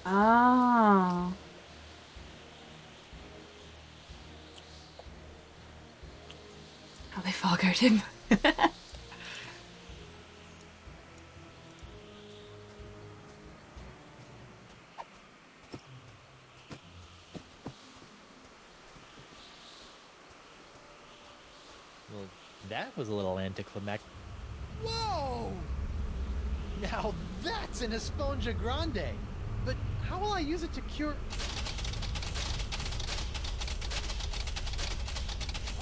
Ah. How they Fargoed him. Well, that was a little anticlimactic. Whoa! Now that's an Esponja Grande! But how will I use it to cure...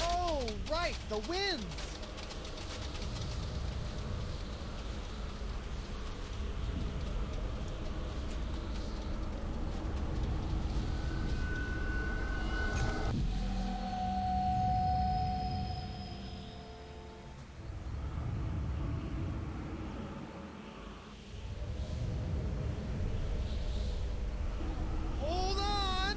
Oh, right, the winds! Hold on!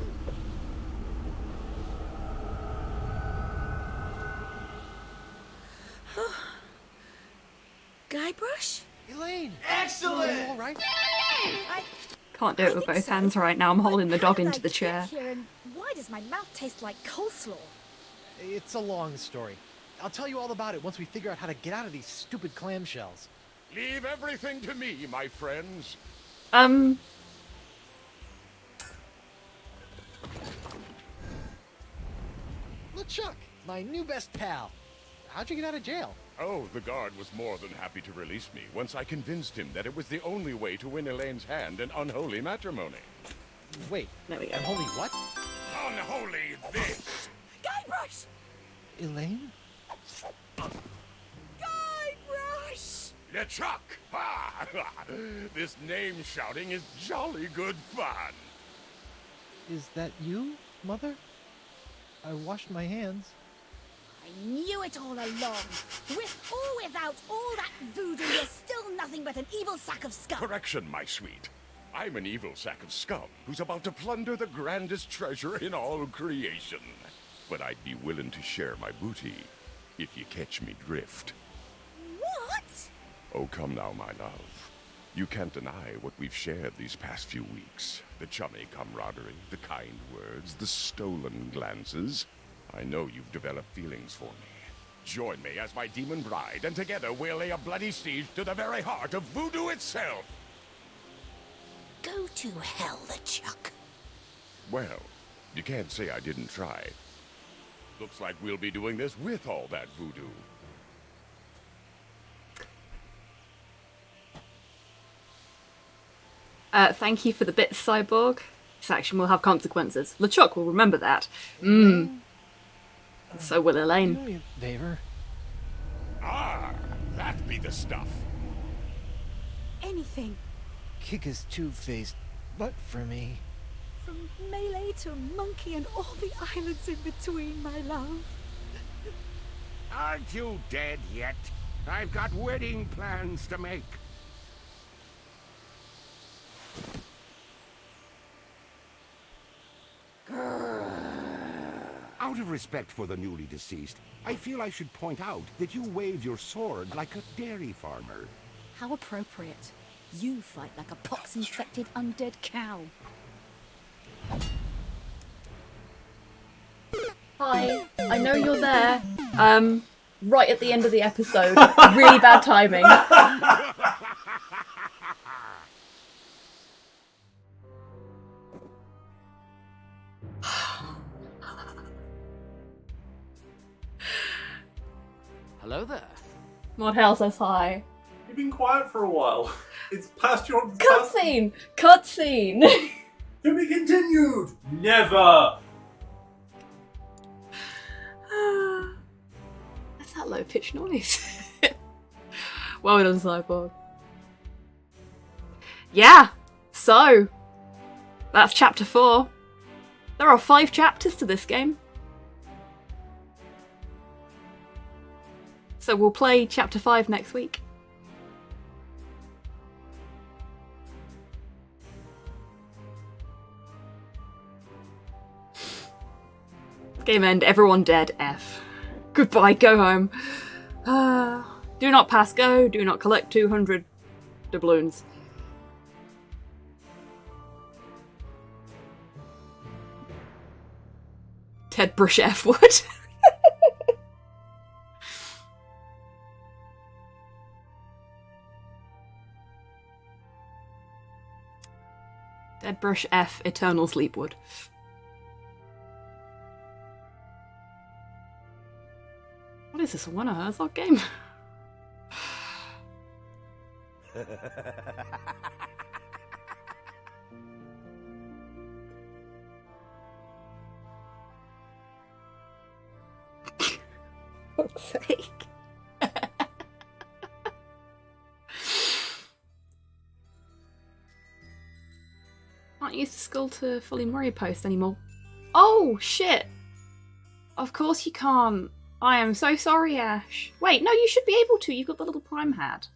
Guybrush? Elaine! Excellent! Are you all right? Can't do it with both hands right now. I'm holding the dog into the chair. Here, and why does my mouth taste like coleslaw? It's a long story. I'll tell you all about it once we figure out how to get out of these stupid clamshells. Leave everything to me, my friends. LeChuck, my new best pal. How'd you get out of jail? Oh, the guard was more than happy to release me once I convinced him that it was the only way to win Elaine's hand in unholy matrimony. Wait, there we go. Unholy what? Unholy this! Guybrush! Elaine? Guybrush! LeChuck! Ha! This name shouting is jolly good fun. Is that you, Mother? I washed my hands. I knew it all along. With or without all that voodoo, you're still nothing but an evil sack of scum. Correction, my sweet. I'm an evil sack of scum who's about to plunder the grandest treasure in all creation. But I'd be willing to share my booty if you catch me drift. What? Oh, come now, my love. You can't deny what we've shared these past few weeks. The chummy camaraderie, the kind words, the stolen glances. I know you've developed feelings for me. Join me as my demon bride, and together we'll lay a bloody siege to the very heart of voodoo itself. Go to hell, LeChuck. Well, you can't say I didn't try. Looks like we'll be doing this with all that voodoo. Thank you for the bits, Cyborg. This action will have consequences. LeChuck will remember that. So will Elaine. Do me a favor. Ah, that be the stuff. Anything. Kick his two-faced butt for me. From melee to monkey and all the islands in between, my love. Aren't you dead yet? I've got wedding plans to make. Out of respect for the newly deceased, I feel I should point out that you wave your sword like a dairy farmer. How appropriate. You fight like a pox-infected undead cow. Hi, I know you're there. Right at the end of the episode. Really bad timing. Hello there. Mod Hell says hi. You've been quiet for a while. It's past your... Cutscene! Cutscene! To be continued! Never! That's that low-pitched noise. Well done, Cyborg. Yeah, so that's chapter 4. There are 5 chapters to this game. So we'll play chapter 5 next week. Game end, everyone dead, F. Goodbye, go home. Do not pass go, do not collect 200 doubloons. Ted Brush F would. Dead Brush F Eternal Sleepwood. What is this, a Werner Herzog game? Fuck's sake. Can't use the skull to fully Murray post anymore. Oh, shit! Of course you can't. I am so sorry, Ash. Wait, no, you should be able to. You've got the little prime hat.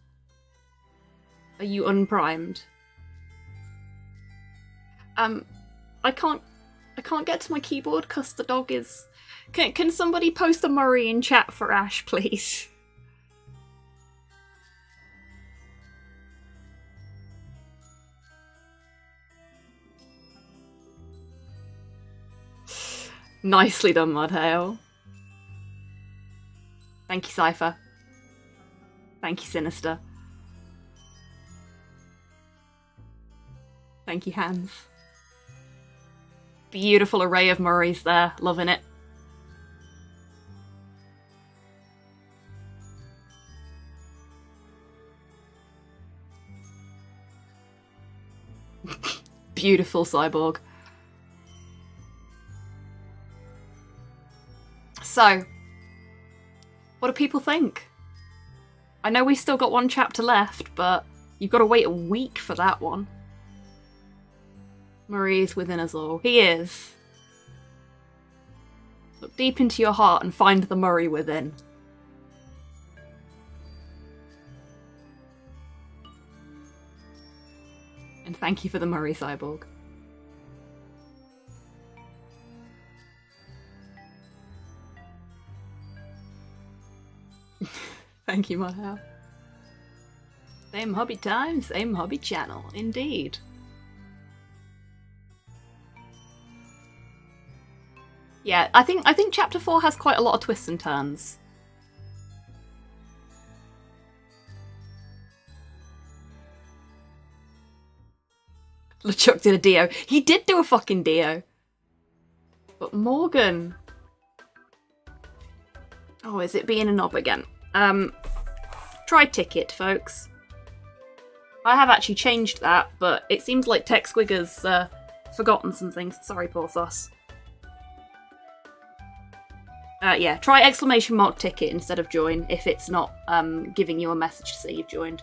Are you unprimed? I can't get to my keyboard because the dog is... Can somebody post a Murray in chat for Ash, please? Nicely done, Mudhale. Thank you, Cypher. Thank you, Sinister. Thank you, Hans. Beautiful array of Murrays there. Loving it. Beautiful Cyborg. So, what do people think? I know we've still got 1 chapter left, but you've got to wait a week for that one. Murray is within us all. He is. Look deep into your heart and find the Murray within. And thank you for the Murray, Cyborg. Thank you, Mahal. Same hobby time, same hobby channel, indeed. Yeah, I think chapter 4 has quite a lot of twists and turns. LeChuck did a Dio. He did do a fucking Dio. But Morgan... Oh, is it being a knob again? Try ticket, folks. I have actually changed that, but it seems like Tech Squigger's forgotten some things. Sorry, poor sauce. Yeah, try exclamation mark ticket instead of join if it's not giving you a message to say you've joined.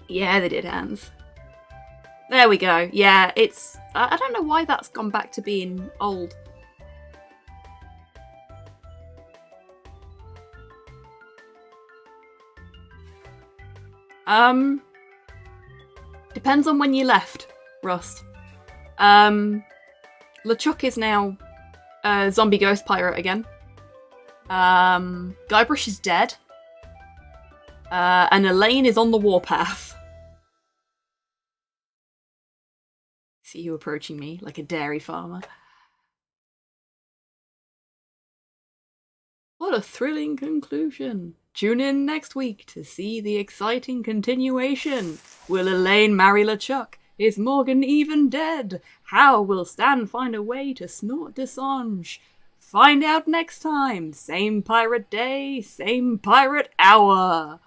Yeah, they did, Hans. There we go. Yeah, it's... I don't know why that's gone back to being old. Depends on when you left, Rust. LeChuck is now a zombie ghost pirate again. Guybrush is dead. And Elaine is on the warpath. See you approaching me like a dairy farmer. What a thrilling conclusion. Tune in next week to see the exciting continuation. Will Elaine marry LeChuck? Is Morgan even dead? How will Stan find a way to snort Desange? Find out next time. Same pirate day, same pirate hour.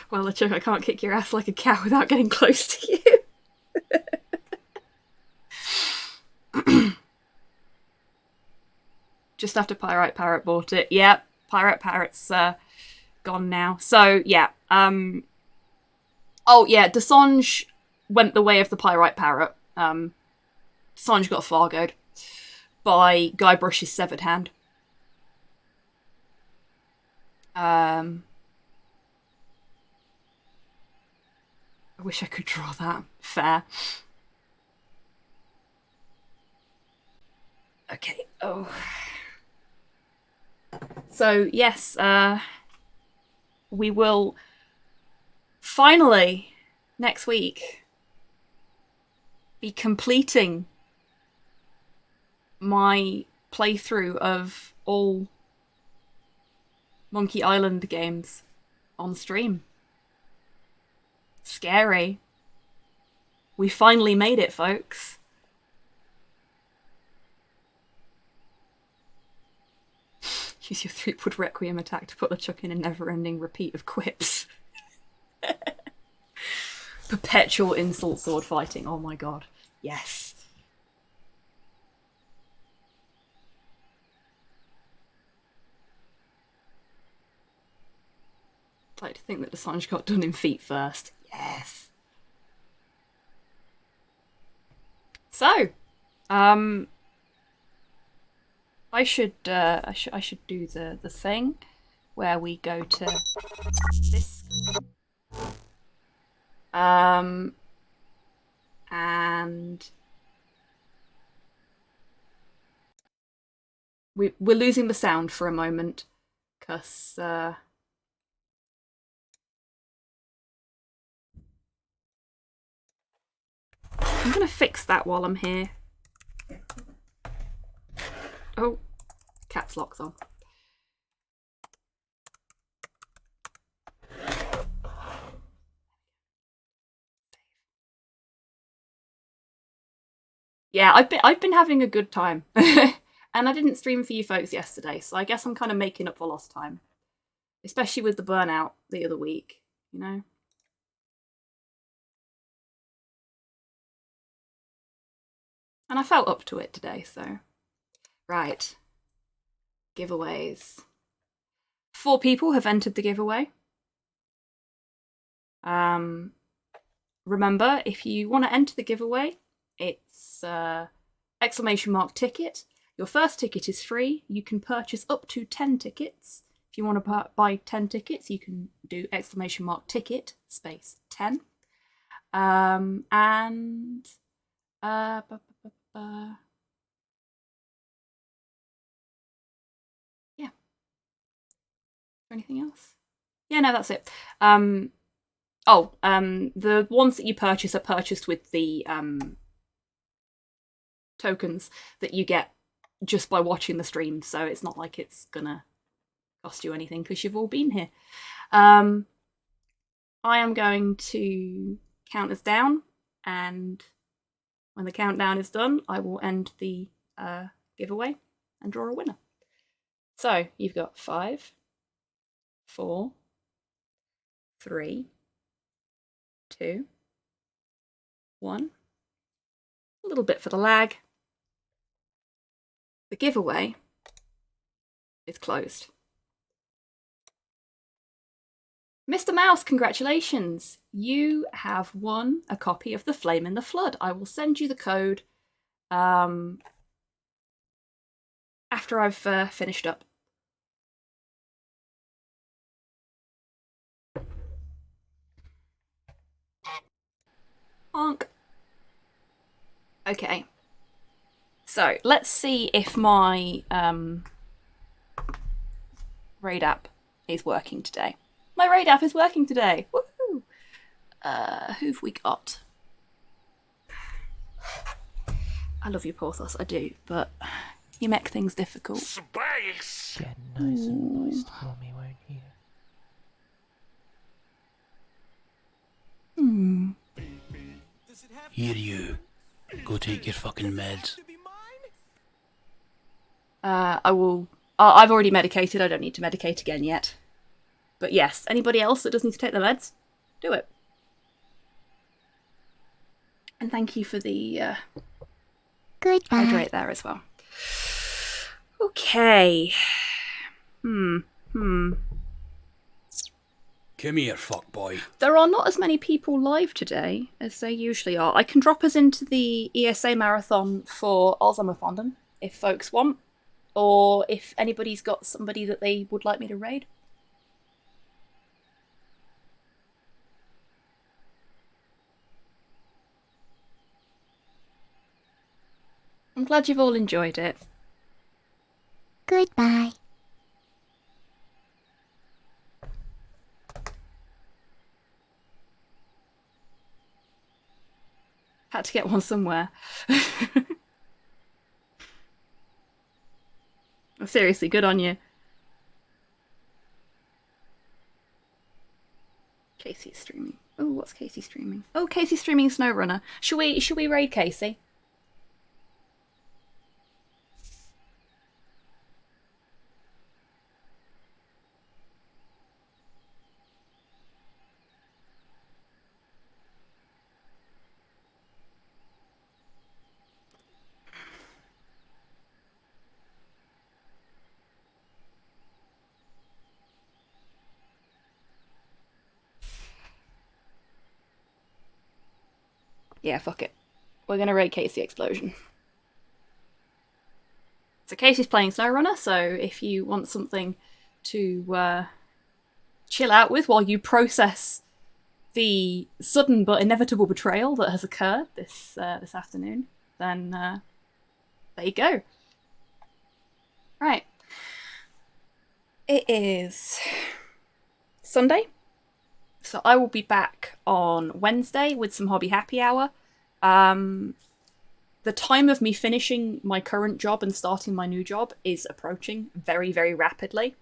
Well, LeChuck, I can't kick your ass like a cow without getting close to you. Just after Pyrite Parrot bought it. Yep, Pyrite Parrot's gone now. So, yeah. Oh, yeah, Desange went the way of the Pyrite Parrot. Desange got Fargoed by Guybrush's severed hand. I wish I could draw that. Fair. Okay. Oh. So, yes, we will finally, next week, be completing my playthrough of all Monkey Island games on stream. Scary. We finally made it, folks. Use your Threepwood Requiem attack to put LeChuck in a never-ending repeat of quips. Perpetual insult sword fighting. Oh my god. Yes. I'd like to think that Desange got done in feet first. Yes. So, I should do the thing where we go to this and we're losing the sound for a moment because I'm gonna fix that while I'm here. Oh, caps lock's on. Yeah, I've been having a good time. And I didn't stream for you folks yesterday, so I guess I'm kind of making up for lost time. Especially with the burnout the other week, you know? And I felt up to it today, so... Right. Giveaways. 4 people have entered the giveaway. Remember, if you want to enter the giveaway, it's exclamation mark ticket. Your first ticket is free. You can purchase up to 10 tickets. If you want to buy 10 tickets, you can do exclamation mark ticket space 10. Yeah. Anything else? Yeah, no, that's it. The ones that you purchase are purchased with the tokens that you get just by watching the stream, so it's not like it's gonna cost you anything because you've all been here. I am going to count us down, and when the countdown is done, I will end the giveaway and draw a winner. So you've got 5, 4, 3, 2, 1. A little bit for the lag. The giveaway is closed. Mr. Mouse, congratulations! You have won a copy of The Flame in the Flood. I will send you the code after I've finished up. Honk. Okay. So let's see if my raid app is working today. My raid app is working today. Woohoo! Who've we got? I love you, Porthos, I do, but you make things difficult. Space! Get nice and moist for me, won't you? Here you. Go take your fucking meds. I will... I've already medicated, I don't need to medicate again yet. But yes, anybody else that does need to take their meds, do it. And thank you for the hydrate there as well. Okay. Come here, fuckboy. There are not as many people live today as there usually are. I can drop us into the ESA marathon for Alzheimer Fondom if folks want, or if anybody's got somebody that they would like me to raid. I'm glad you've all enjoyed it. Goodbye. Had to get one somewhere. Oh, seriously, good on you. Casey's streaming. Oh, what's Casey streaming? Oh, Casey's streaming SnowRunner. Should we raid Casey? Yeah, fuck it. We're gonna raid Casey Explosion. So Casey's playing SnowRunner, so if you want something to chill out with while you process the sudden but inevitable betrayal that has occurred this afternoon, then there you go. Right. It is Sunday. So I will be back on Wednesday with some Hobby Happy Hour. The time of me finishing my current job and starting my new job is approaching very, very rapidly.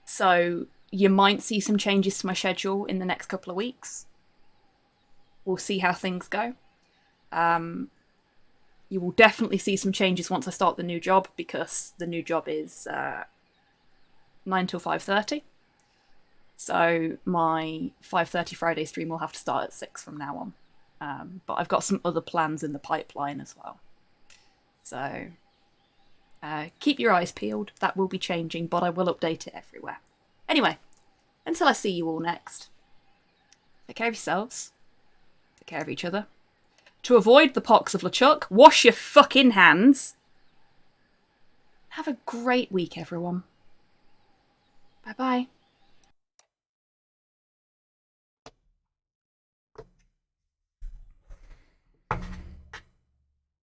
So you might see some changes to my schedule in the next couple of weeks. We'll see how things go. You will definitely see some changes once I start the new job, because the new job is 9 till 5:30. So my 5:30 Friday stream will have to start at 6 from now on. But I've got some other plans in the pipeline as well. So keep your eyes peeled. That will be changing, but I will update it everywhere. Anyway, until I see you all next, take care of yourselves. Take care of each other. To avoid the pox of LeChuck, wash your fucking hands. Have a great week, everyone. Bye-bye.